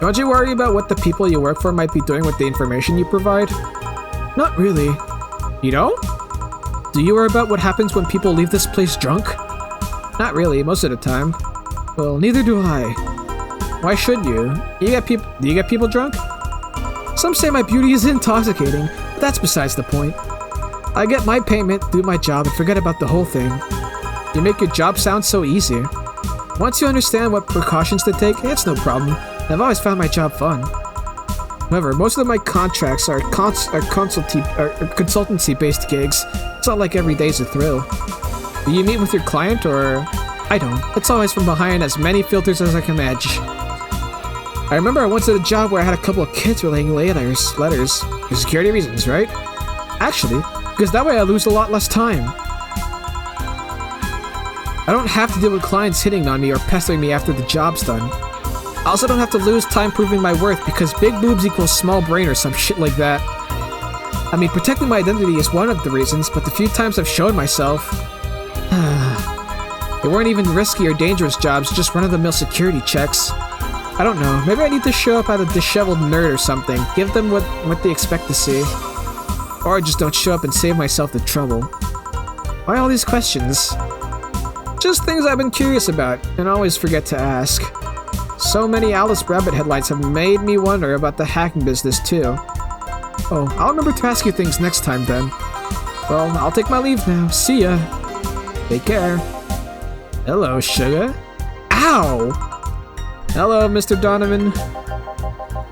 Don't you worry about what the people you work for might be doing with the information you provide? Not really. You don't? Do you worry about what happens when people leave this place drunk? Not really, most of the time. Well, neither do I. Why should you? Do you get people drunk? Some say my beauty is intoxicating, but that's besides the point. I get my payment, do my job, and forget about the whole thing. You make your job sound so easy. Once you understand what precautions to take, it's no problem. I've always found my job fun. However, most of my contracts are consultancy-based gigs. It's not like every day's a thrill. Do you meet with your client, or... I don't. It's always from behind as many filters as I can manage. I remember I once did a job where I had a couple of kids relaying letters. For security reasons, right? Actually, because that way I lose a lot less time. I don't have to deal with clients hitting on me or pestering me after the job's done. I also don't have to lose time proving my worth because big boobs equals small brain or some shit like that. I mean, protecting my identity is one of the reasons, but the few times I've shown myself... They weren't even risky or dangerous jobs, just run-of-the-mill security checks. I don't know, maybe I need to show up as a disheveled nerd or something, give them what they expect to see. Or I just don't show up and save myself the trouble. Why all these questions? Just things I've been curious about, and always forget to ask. So many Alice Rabbit headlines have made me wonder about the hacking business too. Oh, I'll remember to ask you things next time then. Well, I'll take my leave now. See ya. Take care. Hello, sugar. Ow! Hello, Mr. Donovan.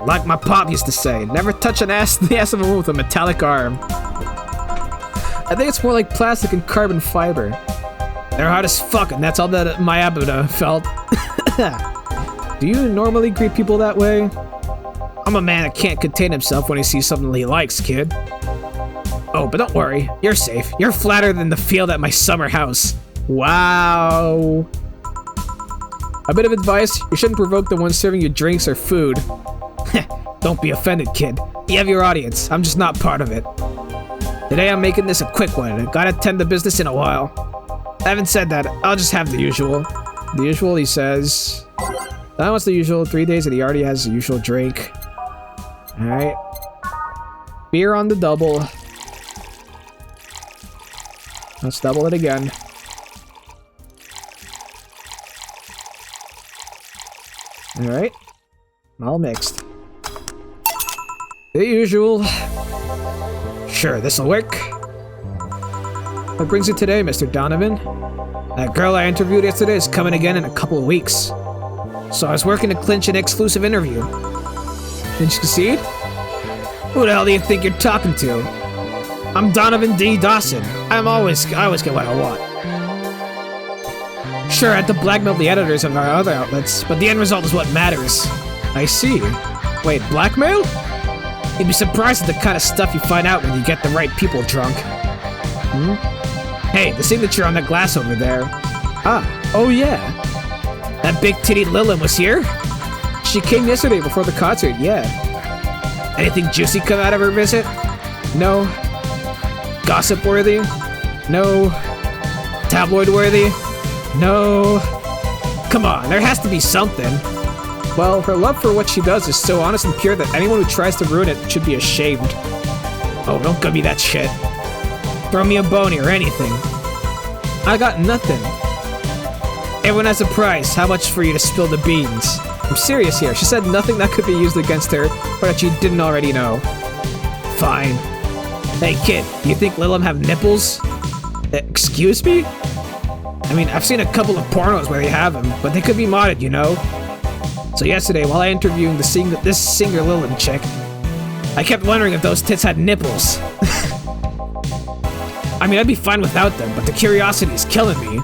Like my pop used to say, never touch the ass of a woman with a metallic arm. I think it's more like plastic and carbon fiber. They're hard as fuck, and that's all that my Abuda felt. Do you normally greet people that way? I'm a man that can't contain himself when he sees something he likes, kid. Oh, but don't worry, you're safe. You're flatter than the field at my summer house. Wow. A bit of advice, you shouldn't provoke the one serving you drinks or food. Don't be offended, kid. You have your audience, I'm just not part of it. Today I'm making this a quick one, I gotta tend to business in a while. Having said that, I'll just have the usual. The usual, he says. That was the usual, 3 days and he already has the usual drink. Alright. Beer on the double. Let's double it again. Alright. All mixed. The usual. Sure, this'll work. What brings you today, Mr. Donovan? That girl I interviewed yesterday is coming again in a couple of weeks. So I was working to clinch an exclusive interview. Didn't you concede? Who the hell do you think you're talking to? I'm Donovan D. Dawson. I always get what I want. Sure, I had to blackmail the editors of our other outlets, but the end result is what matters. I see. Wait, blackmail? You'd be surprised at the kind of stuff you find out when you get the right people drunk. Hmm? Hey, the signature on the glass over there. Ah, oh yeah. That big-titted Lilim was here? She came yesterday before the concert, yeah. Anything juicy come out of her visit? No. Gossip-worthy? No. Tabloid-worthy? No. Come on, there has to be something. Well, her love for what she does is so honest and pure that anyone who tries to ruin it should be ashamed. Oh, don't give me that shit. Throw me a bony or anything. I got nothing. Everyone has a price. How much for you to spill the beans? I'm serious here. She said nothing that could be used against her, or that you didn't already know. Fine. Hey kid, do you think Lilim have nipples? Excuse me? I mean, I've seen a couple of pornos where they have them, but they could be modded, you know? So yesterday, while I interviewed this singer Lilim chick, I kept wondering if those tits had nipples. I mean, I'd be fine without them, but the curiosity is killing me.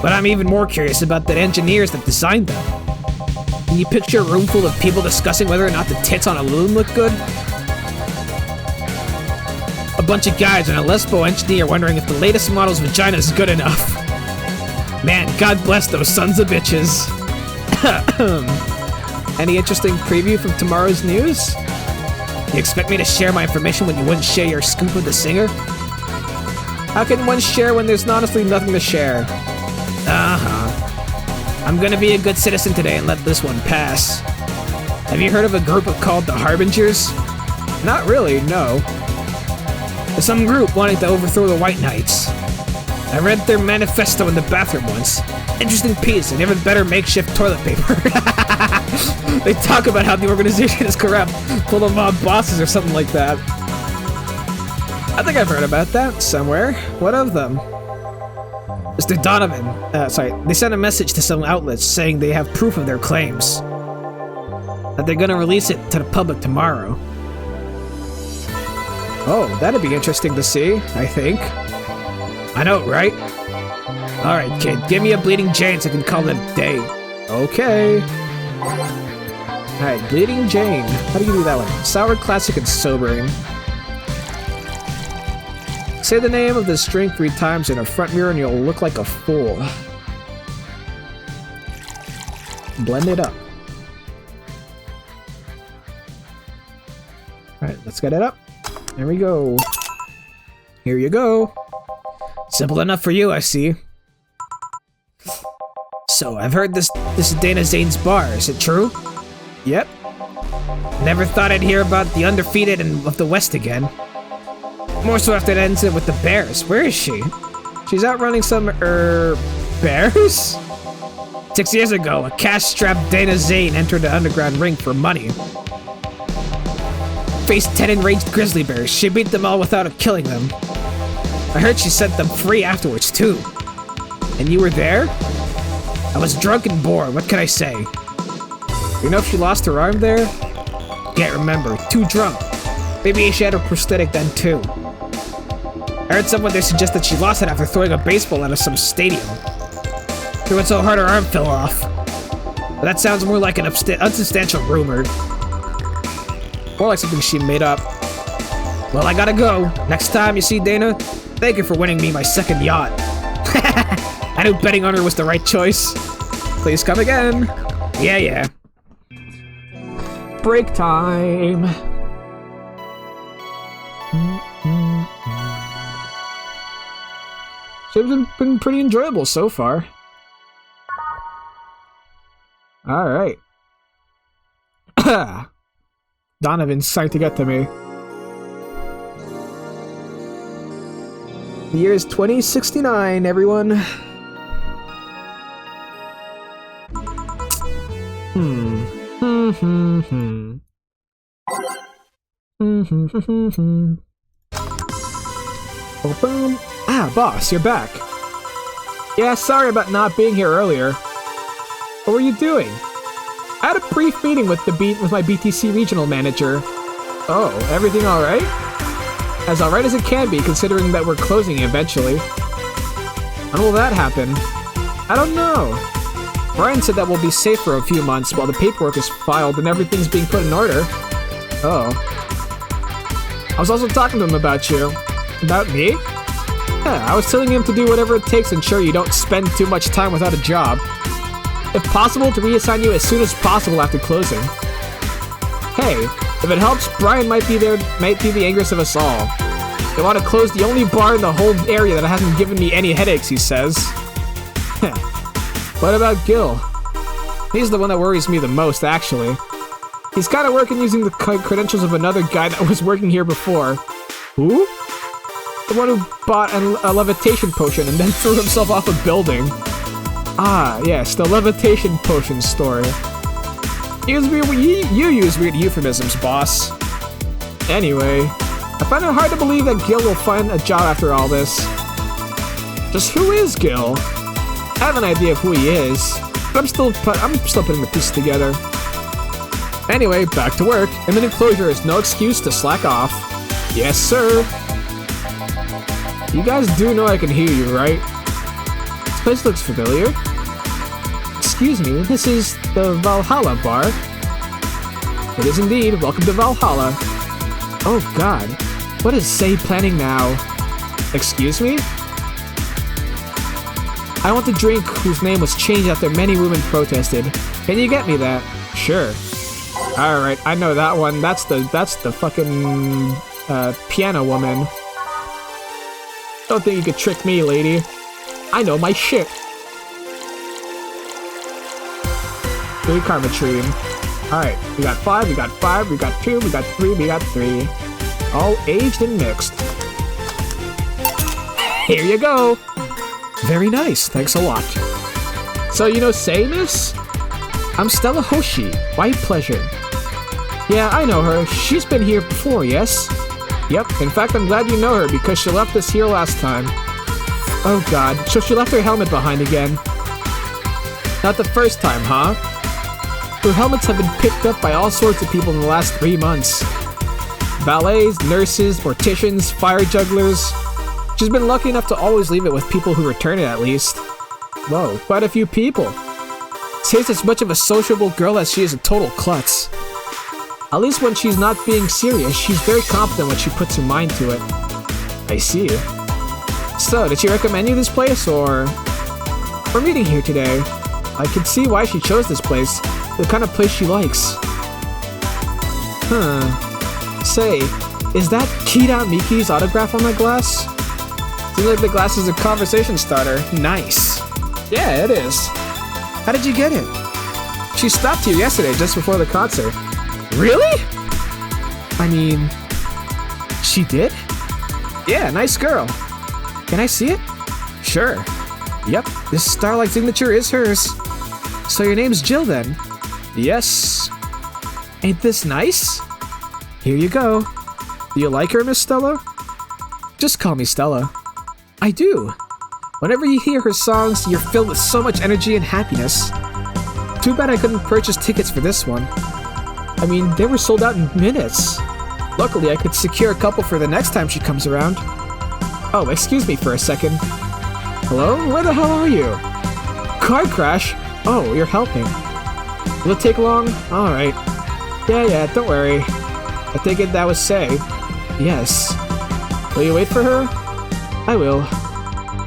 But I'm even more curious about the engineers that designed them. Can you picture a room full of people discussing whether or not the tits on a Lilim look good? A bunch of guys and a lesbo engineer wondering if the latest model's vagina is good enough. Man, God bless those sons of bitches. Any interesting preview from tomorrow's news? You expect me to share my information when you wouldn't share your scoop with the singer? How can one share when there's honestly nothing to share? I'm gonna be a good citizen today and let this one pass. Have you heard of a group called the Harbingers? Not really, no. There's some group wanting to overthrow the White Knights. I read their manifesto in the bathroom once. Interesting piece, and even better makeshift toilet paper. They talk about how the organization is corrupt, full of mob bosses or something like that. I think I've heard about that somewhere. What of them? Mr. Donovan, they sent a message to some outlets saying they have proof of their claims. That they're gonna release it to the public tomorrow. Oh, that'd be interesting to see, I think. I know, right? Alright, kid, give me a Bleeding Jane so I can call it a day. Okay. Alright, Bleeding Jane. How do you do that one? Sour, classic, and sobering. Say the name of this drink 3 times in a front mirror and you'll look like a fool. Blend it up. Alright, let's get it up. There we go. Here you go. Simple enough for you, I see. So, I've heard this is Dana Zane's bar, is it true? Yep. Never thought I'd hear about the undefeated and of the West again. More so after it ends with the Bears. Where is she? She's out running some, Bears? 6 years ago, a cash-strapped Dana Zane entered the underground ring for money. Faced 10 enraged grizzly bears. She beat them all without killing them. I heard she set them free afterwards, too. And you were there? I was drunk and bored, what can I say? You know if she lost her arm there? Can't remember, too drunk. Maybe she had a prosthetic then, too. I heard someone there suggest that she lost it after throwing a baseball out of some stadium. Threw it so hard her arm fell off. But that sounds more like an unsubstantial rumor. More like something she made up. Well, I gotta go. Next time you see Dana, thank you for winning me my second yacht. I knew betting on her was the right choice. Please come again. Yeah. Break time. It's been pretty enjoyable so far. Alright. Donovan's psyched to get to me. The year is 2069, everyone. Oh, boom. Ah, boss, you're back. Yeah, sorry about not being here earlier. What were you doing? I had a brief meeting with my BTC regional manager. Oh, everything alright? As alright as it can be, considering that we're closing eventually. When will that happen? I don't know. Brian said that we'll be safe for a few months while the paperwork is filed and everything's being put in order. Oh. I was also talking to him about you. About me? Yeah, I was telling him to do whatever it takes to ensure you don't spend too much time without a job. If possible, to reassign you as soon as possible after closing. Hey, if it helps, Brian might be the angriest of us all. They want to close the only bar in the whole area that hasn't given me any headaches, he says. What about Gil? He's the one that worries me the most, actually. He's kind of working using the credentials of another guy that was working here before. Who? The one who bought a levitation potion and then threw himself off a building. Ah, yes, the levitation potion story. You use weird euphemisms, boss. Anyway, I find it hard to believe that Gil will find a job after all this. Just who is Gil? I have an idea of who he is, but I'm still putting the pieces together. Anyway, back to work. Imminent closure is no excuse to slack off. Yes, sir. You guys do know I can hear you, right? This place looks familiar. Excuse me, this is the Valhalla bar. It is indeed. Welcome to Valhalla. Oh god. What is Say planning now? Excuse me? I want the drink whose name was changed after many women protested. Can you get me that? Sure. Alright, I know that one. That's the fucking piano woman. Don't think you could trick me, lady. I know my shit. Three karma tree. Alright, we got 5, we got 5, we got 2, we got 3, we got 3. All aged and mixed. Here you go. Very nice, thanks a lot. So you know Miss? I'm Stella Hoshi. My pleasure. Yeah, I know her. She's been here before, yes? Yep, in fact I'm glad you know her because she left us here last time. Oh god, so she left her helmet behind again. Not the first time, huh? Her helmets have been picked up by all sorts of people in the last 3 months. Valets, nurses, morticians, fire jugglers. She's been lucky enough to always leave it with people who return it at least. Whoa, quite a few people. She's as much of a sociable girl as she is a total klutz. At least when she's not being serious, she's very confident when she puts her mind to it. I see. So, did she recommend you this place, or... We're meeting here today. I can see why she chose this place. The kind of place she likes. Say, is that Kida Miki's autograph on that glass? Seems like the glass is a conversation starter. Nice. Yeah, it is. How did you get it? She stopped here yesterday just before the concert. Really? I mean... She did? Yeah, nice girl. Can I see it? Sure. Yep, this starlight signature is hers. So your name's Jill then? Yes. Ain't this nice? Here you go. Do you like her, Miss Stella? Just call me Stella. I do. Whenever you hear her songs, you're filled with so much energy and happiness. Too bad I couldn't purchase tickets for this one. I mean, they were sold out in minutes. Luckily, I could secure a couple for the next time she comes around. Oh, excuse me for a second. Hello? Where the hell are you? Car crash? Oh, you're helping. Will it take long? Alright. Yeah, don't worry. I take it that was Say. Yes. Will you wait for her? I will.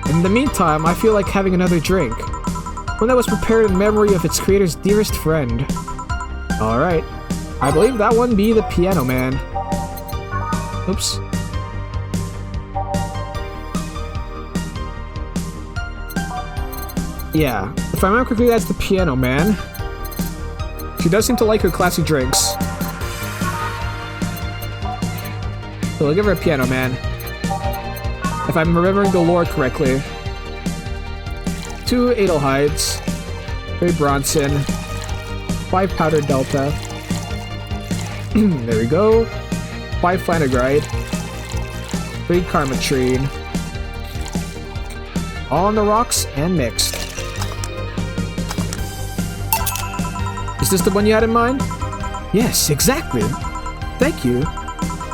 In the meantime, I feel like having another drink. One that was prepared in memory of its creator's dearest friend. Alright. I believe that one be the Piano Man. Oops. Yeah, if I remember correctly, that's the Piano Man. She does seem to like her classy drinks. So we'll give her a Piano Man. If I'm remembering the lore correctly. 2 Adelhides, 3 Bronson, 5 Powder Delta. There we go. 5 Flanagride, 3 Karmatrine. All on the rocks and mixed. Is this the one you had in mind? Yes, exactly. Thank you.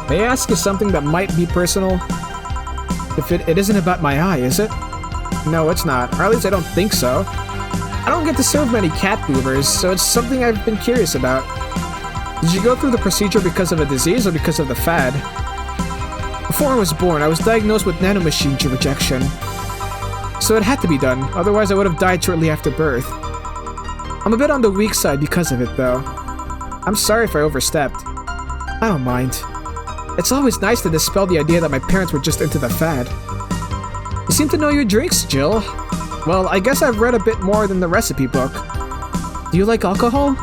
May I ask you something that might be personal? If it isn't about my eye, is it? No, it's not. Or at least I don't think so. I don't get to serve many cat beavers, so it's something I've been curious about. Did you go through the procedure because of a disease or because of the fad? Before I was born, I was diagnosed with nanomachine rejection. So it had to be done, otherwise I would have died shortly after birth. I'm a bit on the weak side because of it, though. I'm sorry if I overstepped. I don't mind. It's always nice to dispel the idea that my parents were just into the fad. You seem to know your drinks, Jill. Well, I guess I've read a bit more than the recipe book. Do you like alcohol?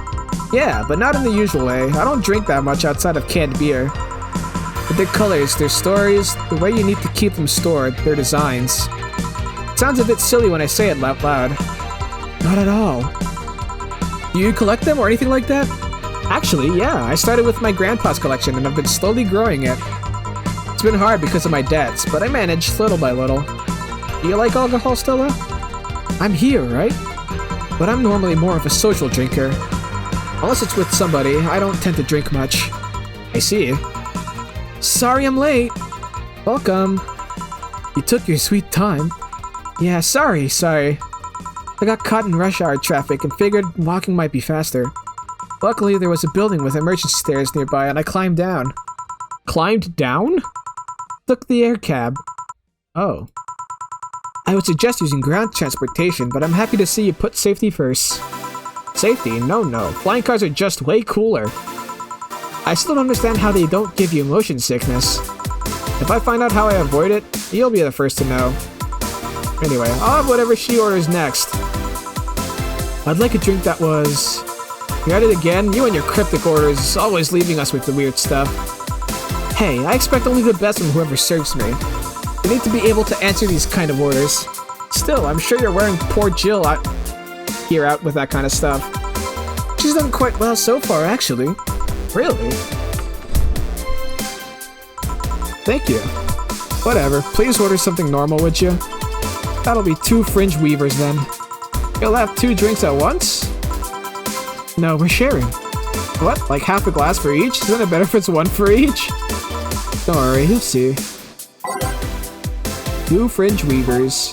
Yeah, but not in the usual way. I don't drink that much outside of canned beer. But their colors, their stories, the way you need to keep them stored, their designs. It sounds a bit silly when I say it out loud. Not at all. Do you collect them or anything like that? Actually, yeah, I started with my grandpa's collection and I've been slowly growing it. It's been hard because of my debts, but I managed little by little. Do you like alcohol, Stella? I'm here, right? But I'm normally more of a social drinker. Unless it's with somebody, I don't tend to drink much. I see. Sorry I'm late. Welcome. You took your sweet time. Yeah, sorry. I got caught in rush hour traffic and figured walking might be faster. Luckily, there was a building with emergency stairs nearby and I climbed down. Climbed down? Took the air cab. Oh. I would suggest using ground transportation, but I'm happy to see you put safety first. Safety? No. Flying cars are just way cooler. I still don't understand how they don't give you motion sickness. If I find out how I avoid it, you'll be the first to know. Anyway, I'll have whatever she orders next. I'd like a drink that was... You're at it again? You and your cryptic orders, always leaving us with the weird stuff. Hey, I expect only the best from whoever serves me. I need to be able to answer these kind of orders. Still, I'm sure you're wearing poor Jill out with that kind of stuff. She's done quite well so far, actually. Really? Thank you. Whatever, please order something normal, would you? That'll be 2 fringe weavers then. You'll have 2 drinks at once? No, we're sharing. What? Like half a glass for each? Isn't it better if it's 1 for each? Don't worry, you'll see. 2 fringe weavers.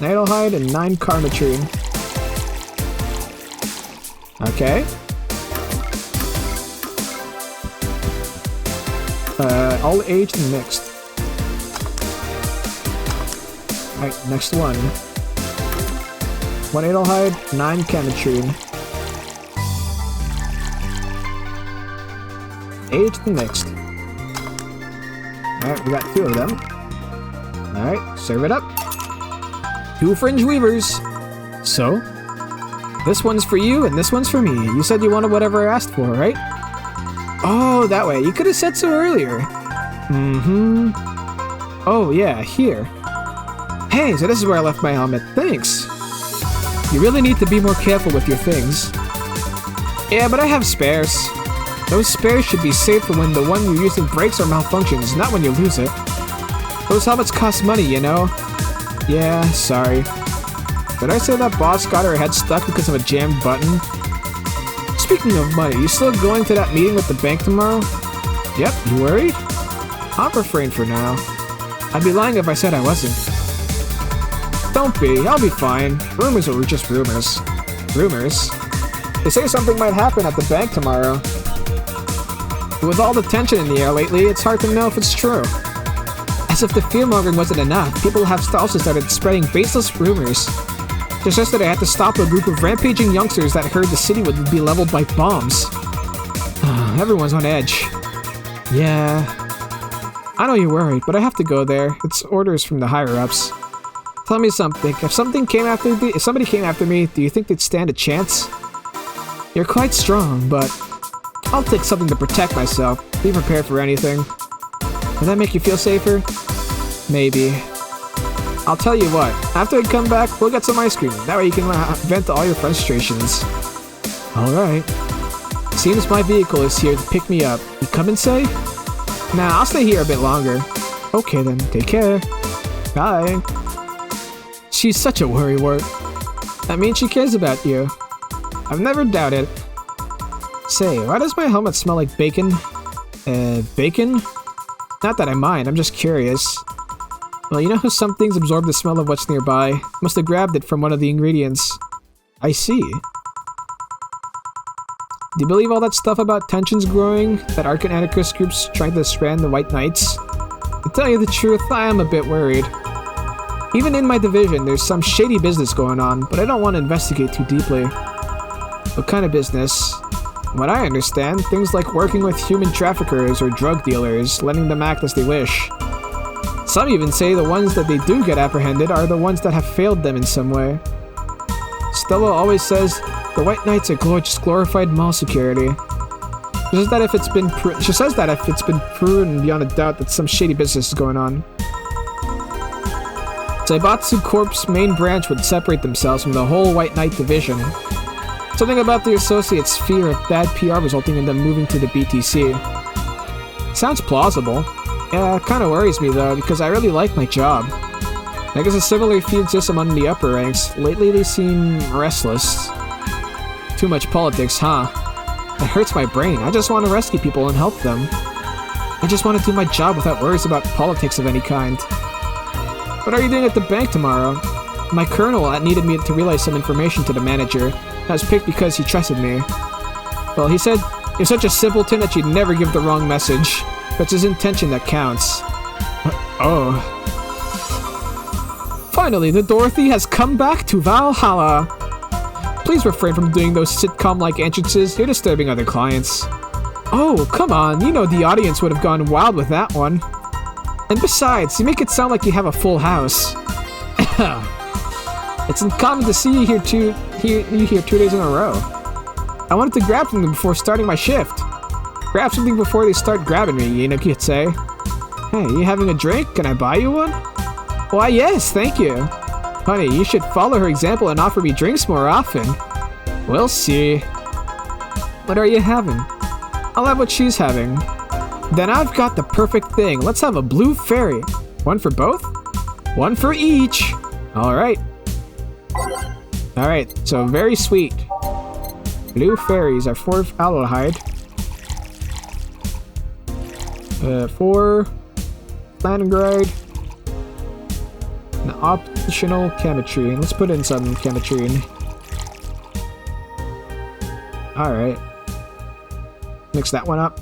Nighthide and 9 Karmatrine. Okay. All aged and mixed. Alright, next one. 1 Adelhyde, 9 Karmatrine. Aged and mixed. Alright, we got 2 of them. Alright, serve it up. 2 fringe weavers. So, this one's for you and this one's for me. You said you wanted whatever I asked for, right? Oh, that way. You could have said so earlier. Mm-hmm. Oh, yeah, here. Hey, so this is where I left my helmet. Thanks. You really need to be more careful with your things. Yeah, but I have spares. Those spares should be saved for when the one you're using breaks or malfunctions, not when you lose it. Those helmets cost money, you know? Yeah, sorry. Did I say that boss got her head stuck because of a jammed button? Speaking of money, you still going to that meeting with the bank tomorrow? Yep, you worried? I'll refrain for now. I'd be lying if I said I wasn't. Don't be, I'll be fine. Rumors are just rumors. Rumors? They say something might happen at the bank tomorrow. With all the tension in the air lately, it's hard to know if it's true. As if the fear-mongering wasn't enough, people have also started spreading baseless rumors. Just yesterday I had to stop a group of rampaging youngsters that heard the city would be leveled by bombs. Everyone's on edge. Yeah. I know you're worried, but I have to go there. It's orders from the higher-ups. Tell me something. If somebody came after me, do you think they'd stand a chance? You're quite strong, but I'll take something to protect myself. Be prepared for anything. Will that make you feel safer? Maybe. I'll tell you what. After I come back, we'll get some ice cream. That way you can vent all your frustrations. Alright. Seems my vehicle is here to pick me up. You come and say? Nah, I'll stay here a bit longer. Okay then, take care. Bye. She's such a worrywart. That means she cares about you. I've never doubted. Say, why does my helmet smell like bacon? Bacon? Not that I mind, I'm just curious. Well, you know how some things absorb the smell of what's nearby? Must have grabbed it from one of the ingredients. I see. Do you believe all that stuff about tensions growing? That Arcan-Anarchist groups trying to strand the White Knights? To tell you the truth, I am a bit worried. Even in my division, there's some shady business going on, but I don't want to investigate too deeply. What kind of business? What I understand, things like working with human traffickers or drug dealers, letting them act as they wish. Some even say the ones that they do get apprehended are the ones that have failed them in some way. Stella always says the White Knights are just glorified mall security. She says that if it's been proven beyond a doubt that some shady business is going on. Zaibatsu Corp's main branch would separate themselves from the whole White Knight division. Something about the associates' fear of bad PR resulting in them moving to the BTC. Sounds plausible. Yeah, it kinda worries me though, because I really like my job. I guess a similar feud exists among the upper ranks. Lately they seem restless. Too much politics, huh? It hurts my brain. I just want to rescue people and help them. I just want to do my job without worries about politics of any kind. What are you doing at the bank tomorrow? My colonel needed me to relay some information to the manager. I was picked because he trusted me. Well, he said, you're such a simpleton that you'd never give the wrong message. But it's his intention that counts. Oh. Finally, the Dorothy has come back to Valhalla. Please refrain from doing those sitcom-like entrances. You're disturbing other clients. Oh, come on, you know the audience would have gone wild with that one. And besides, you make it sound like you have a full house. It's uncommon to see you here 2 days in a row. I wanted to grab something before starting my shift. Grab something before they start grabbing me, you know, you'd say. Hey, you having a drink? Can I buy you one? Why, yes, thank you. Honey, you should follow her example and offer me drinks more often. We'll see. What are you having? I'll have what she's having. Then I've got the perfect thing. Let's have a blue fairy. One for both? One for each. Alright. Alright, so very sweet. Blue fairies are 4 aldehyde. 4 planogride. An optional chemistry. Let's put in some chemistry. Alright. Mix that one up.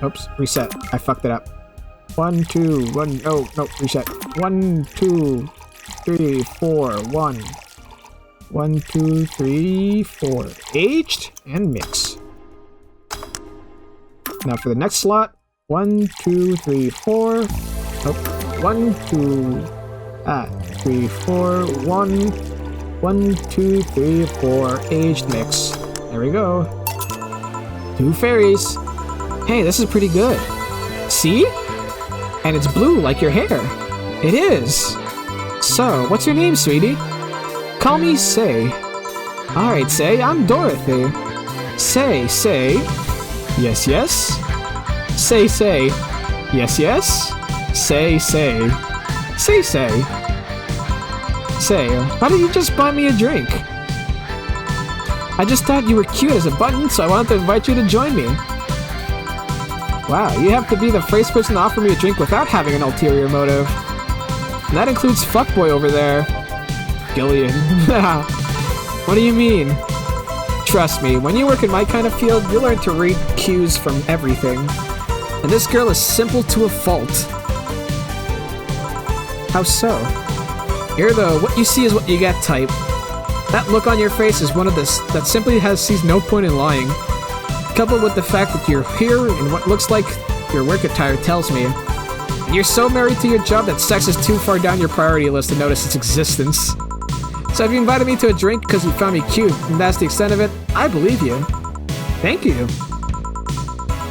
Oops, reset. I fucked it up. 1, 2, 1. Oh, no, reset. 1, 2, 3, 4, 1. 1, 2, 3, 4. Aged and mix. Now for the next slot. 1, 2, 3, 4. Oh, 1, 2, 3, 4, 1. 1, 2, 3, 4. Aged mix. There we go. 2 fairies. Hey, this is pretty good. See? And it's blue like your hair. It is. So, what's your name, sweetie? Call me Say. Alright, Say, I'm Dorothy. Say. Yes, yes. Say. Yes, yes. Say. Say. Say, why did you just buy me a drink? I just thought you were cute as a button, so I wanted to invite you to join me. Wow, you have to be the first person to offer me a drink without having an ulterior motive. And that includes fuckboy over there. Gillian. What do you mean? Trust me, when you work in my kind of field, you'll learn to read cues from everything. And this girl is simple to a fault. How so? You're the what you see is what you get type. That look on your face is one of this that simply sees no point in lying. Coupled with the fact that you're here in what looks like your work attire tells me. And you're so married to your job that sex is too far down your priority list to notice its existence. So if you invited me to a drink because you found me cute, and that's the extent of it, I believe you. Thank you.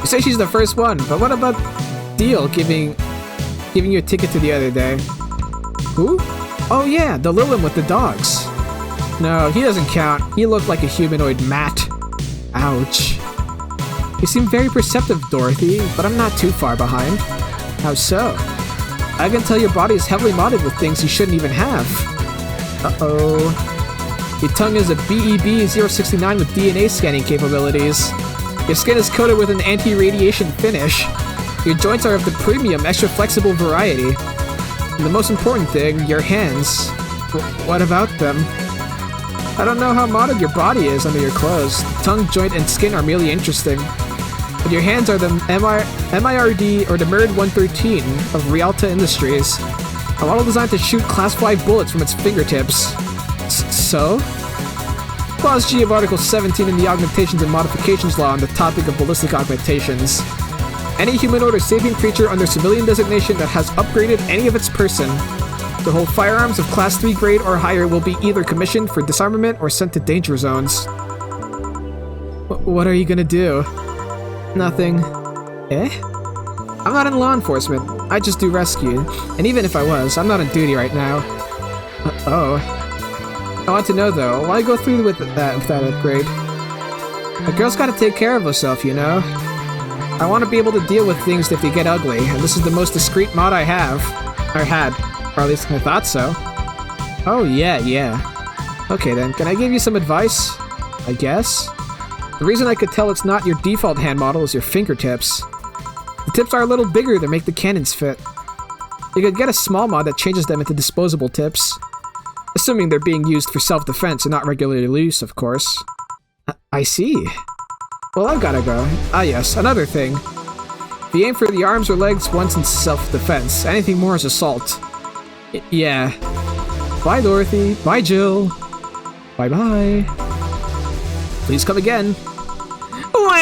You say she's the first one, but what about Deal giving you a ticket to the other day? Who? Oh yeah, the Lilim with the dogs. No, he doesn't count. He looked like a humanoid mat. Ouch. You seem very perceptive, Dorothy, but I'm not too far behind. How so? I can tell your body is heavily modded with things you shouldn't even have. Uh-oh. Your tongue is a BEB-069 with DNA scanning capabilities. Your skin is coated with an anti-radiation finish. Your joints are of the premium, extra flexible variety. And the most important thing, your hands. What about them? I don't know how modded your body is under your clothes. Tongue, joint, and skin are merely interesting. But your hands are the MIRD or the Mirrored 113 of Rialta Industries. A model designed to shoot Class 5 bullets from its fingertips. So? Clause G of Article 17 in the Augmentations and Modifications Law on the topic of ballistic augmentations. Any humanoid or sapient creature under civilian designation that has upgraded any of its person to hold firearms of Class 3 grade or higher will be either commissioned for disarmament or sent to danger zones. What are you gonna do? Nothing. Eh? I'm not in law enforcement. I just do rescue. And even if I was, I'm not on duty right now. Oh. I want to know though, why go through with that upgrade? A girl's gotta take care of herself, you know? I want to be able to deal with things if they get ugly, and this is the most discreet mod I have. Or had. Or at least I thought so. Oh yeah. Okay then, can I give you some advice? I guess? The reason I could tell it's not your default hand model is your fingertips. The tips are a little bigger to make the cannons fit. You could get a small mod that changes them into disposable tips. Assuming they're being used for self-defense and not regular use, of course. I see. Well, I've gotta go. Ah yes, another thing. If you aim for the arms or legs once in self-defense, anything more is assault. Yeah. Bye, Dorothy. Bye, Jill. Bye-bye. Please come again. What?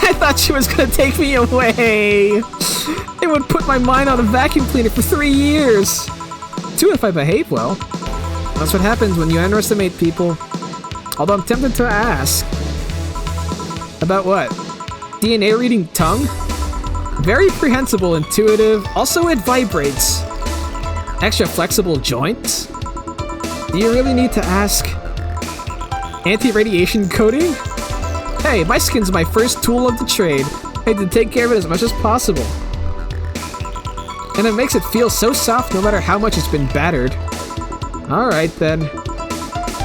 I thought she was gonna take me away. It would put my mind on a vacuum cleaner for 3 years. 2 if I behave well. That's what happens when you underestimate people. Although I'm tempted to ask. About what? DNA reading tongue? Very prehensible, intuitive. Also, it vibrates. Extra flexible joints? Do you really need to ask? Anti-radiation coating? Hey, my skin's my first tool of the trade. I had to take care of it as much as possible. And it makes it feel so soft no matter how much it's been battered. Alright then.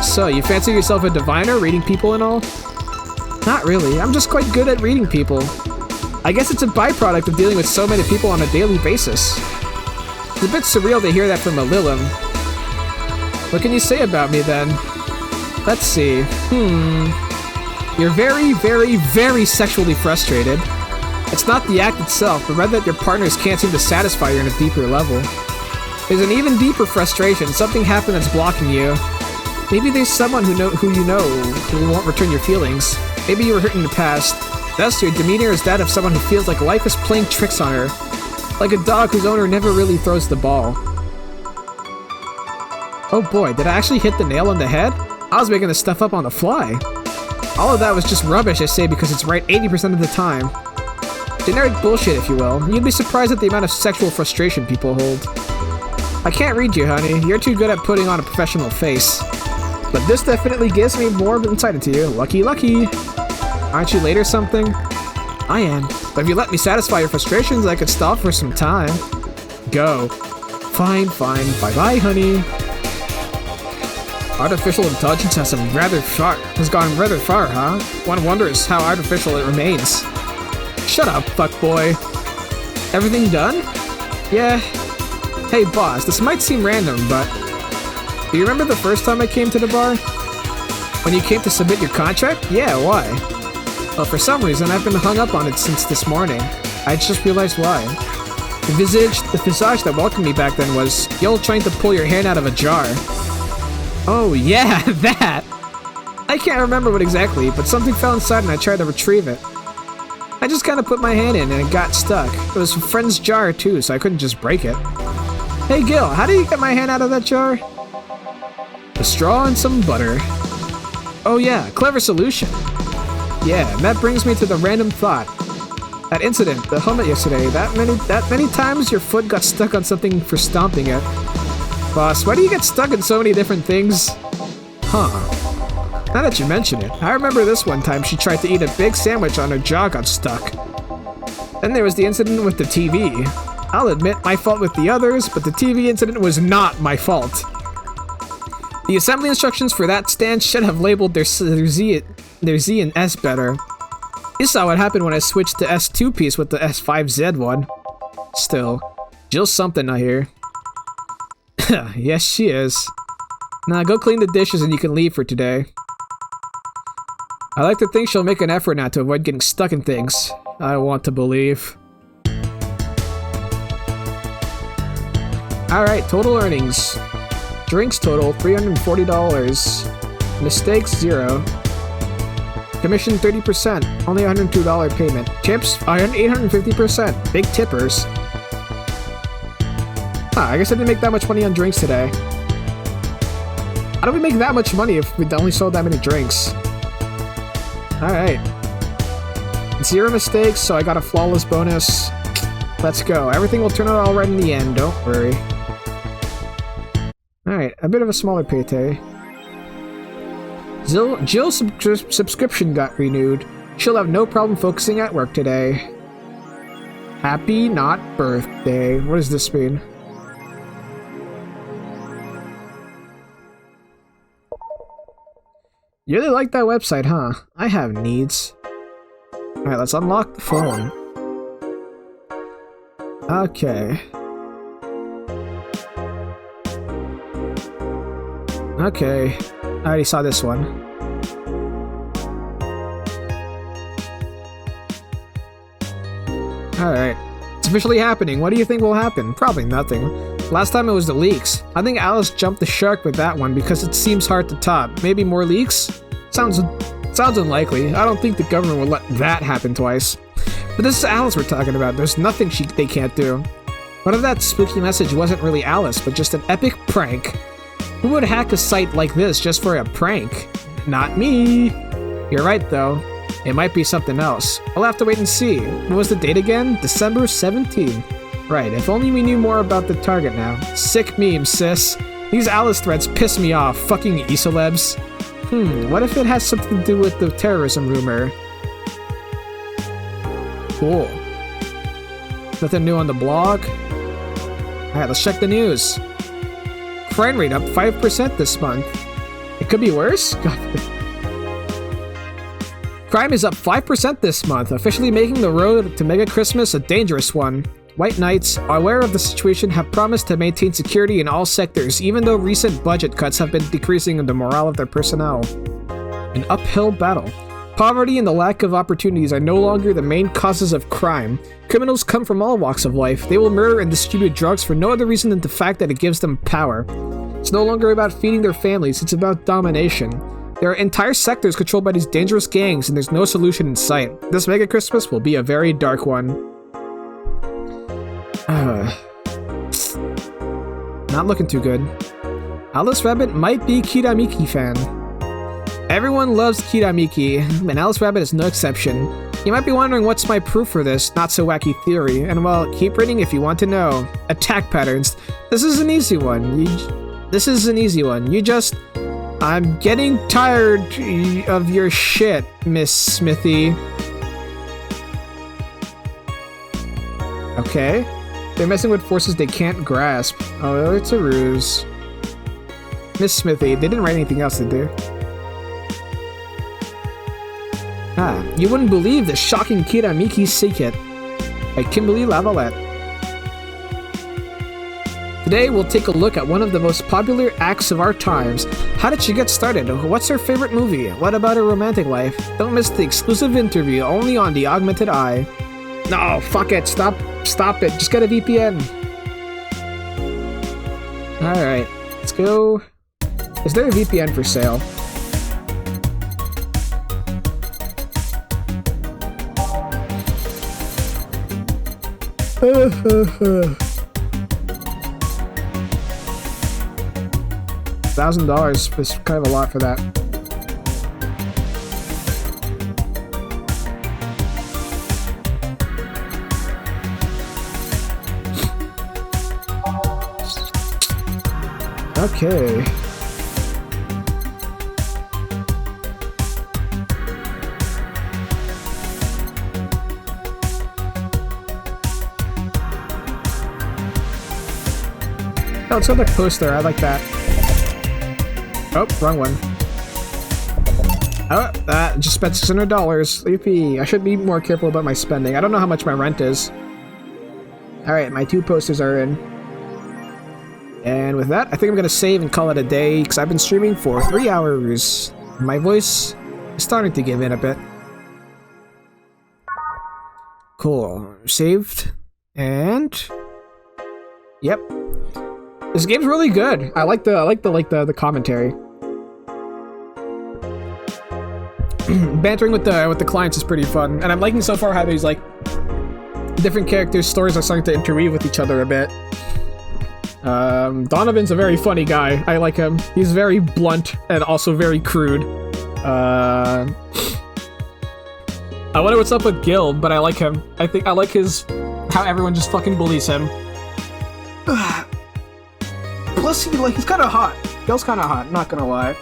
So, you fancy yourself a diviner, reading people and all? Not really, I'm just quite good at reading people. I guess it's a byproduct of dealing with so many people on a daily basis. It's a bit surreal to hear that from a Lilim. What can you say about me then? Let's see. You're very, very, very sexually frustrated. It's not the act itself, but rather that your partners can't seem to satisfy you on a deeper level. There's an even deeper frustration. Something happened that's blocking you. Maybe there's someone who you know who won't return your feelings. Maybe you were hurt in the past. Thus, your demeanor is that of someone who feels like life is playing tricks on her. Like a dog whose owner never really throws the ball. Oh boy, did I actually hit the nail on the head? I was making this stuff up on the fly. All of that was just rubbish, I say, because it's right 80% of the time. Generic bullshit, if you will. You'd be surprised at the amount of sexual frustration people hold. I can't read you, honey. You're too good at putting on a professional face. But this definitely gives me more insight into you. Lucky, lucky. Aren't you late or something? I am. But if you let me satisfy your frustrations, I could stall for some time. Go. Fine, fine. Bye-bye, honey. Artificial intelligence has gone rather far, huh? One wonders how artificial it remains. Shut up, fuckboy. Everything done? Yeah. Hey, boss, this might seem random, but... Do you remember the first time I came to the bar? When you came to submit your contract? Yeah, why? Well, for some reason, I've been hung up on it since this morning. I just realized why. The visage that welcomed me back then was you trying to pull your hand out of a jar. Oh, yeah, that! I can't remember what exactly, but something fell inside and I tried to retrieve it. I just kind of put my hand in and it got stuck. It was a friend's jar, too, so I couldn't just break it. Hey, Gil, how do you get my hand out of that jar? A straw and some butter. Oh yeah, clever solution. Yeah, and that brings me to the random thought. That incident, the helmet yesterday, that many times your foot got stuck on something for stomping it. Boss, why do you get stuck in so many different things? Huh. Now that you mention it, I remember this one time she tried to eat a big sandwich and her jaw got stuck. Then there was the incident with the TV. I'll admit, my fault with the others, but the TV incident was not my fault. The assembly instructions for that stand should have labeled their Z and S better. You saw what happened when I switched to S2 piece with the S5Z one. Still, Jill's something I hear. Yes, she is. Now go clean the dishes and you can leave for today. I like to think she'll make an effort now to avoid getting stuck in things. I want to believe. Alright, total earnings. Drinks total $340. Mistakes 0. Commission 30%, only $102 payment. Tips 850%. Big tippers. I guess I didn't make that much money on drinks today. How do we make that much money if we only sold that many drinks? Alright. 0 mistakes, so I got a flawless bonus. Let's go. Everything will turn out alright in the end, don't worry. Alright, a bit of a smaller payday. Jill's subscription got renewed. She'll have no problem focusing at work today. Happy not birthday. What does this mean? You really like that website, huh? I have needs. Alright, let's unlock the phone. Okay. Okay, I already saw this one. Alright, it's officially happening. What do you think will happen? Probably nothing. Last time it was the leaks. I think Alice jumped the shark with that one because it seems hard to top. Maybe more leaks? Sounds Sounds unlikely. I don't think the government would let that happen twice. But this is Alice we're talking about. There's nothing they can't do. What if that spooky message wasn't really Alice, but just an epic prank? Who would hack a site like this just for a prank? Not me. You're right, though. It might be something else. I'll have to wait and see. What was the date again? December 17th. Right, if only we knew more about the target now. Sick meme, sis. These Alice threats piss me off. Fucking e-celebs. What if it has something to do with the terrorism rumor? Cool. Nothing new on the blog? Alright, let's check the news. Crime rate up 5% this month. It could be worse? Crime is up 5% this month, officially making the road to Mega Christmas a dangerous one. White Knights, aware of the situation, have promised to maintain security in all sectors, even though recent budget cuts have been decreasing the morale of their personnel. An uphill battle. Poverty and the lack of opportunities are no longer the main causes of crime. Criminals come from all walks of life. They will murder and distribute drugs for no other reason than the fact that it gives them power. It's no longer about feeding their families, it's about domination. There are entire sectors controlled by these dangerous gangs, and there's no solution in sight. This Mega Christmas will be a very dark one. Not looking too good. Alice Rabbit might be Kiramiki fan. Everyone loves Kiramiki, and Alice Rabbit is no exception. You might be wondering what's my proof for this not-so-wacky theory, and well, keep reading if you want to know. Attack patterns. This is an easy one. You just... I'm getting tired of your shit, Miss Smithy. Okay. They're messing with forces they can't grasp. Oh, it's a ruse. Miss Smithy, they didn't write anything else, did they? You wouldn't believe the shocking Kiramiki secret by Kimberly Lavalette. Today, we'll take a look at one of the most popular acts of our times. How did she get started? What's her favorite movie? What about her romantic life? Don't miss the exclusive interview only on The Augmented Eye. No, fuck it. Stop it. Just get a VPN. Alright, let's go. Is there a VPN for sale? $1,000 is kind of a lot for that. Okay. Oh, it's got the poster. I like that. Oh, wrong one. Oh, that just spent $600. Leafy. I should be more careful about my spending. I don't know how much my rent is. Alright, my 2 posters are in. And with that, I think I'm gonna save and call it a day, because I've been streaming for 3 hours. My voice is starting to give in a bit. Cool. Saved. And... yep. This game's really good. I like the commentary. Bantering with the clients is pretty fun, and I'm liking so far how these like different characters' stories are starting to interweave with each other a bit. Donovan's a very funny guy. I like him. He's very blunt and also very crude. I wonder what's up with Gil, but I like him. I like how everyone just fucking bullies him. Plus, he's kind of hot. Gil's kind of hot, not gonna lie.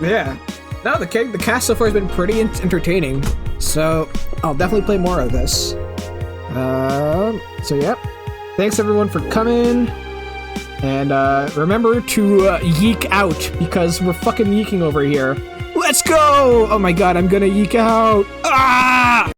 Yeah. No, the cast so far has been pretty entertaining, so I'll definitely play more of this. So yeah. Thanks everyone for coming, and remember to yeek out, because we're fucking yeeking over here. Let's go! Oh my god, I'm gonna yeek out! Ah!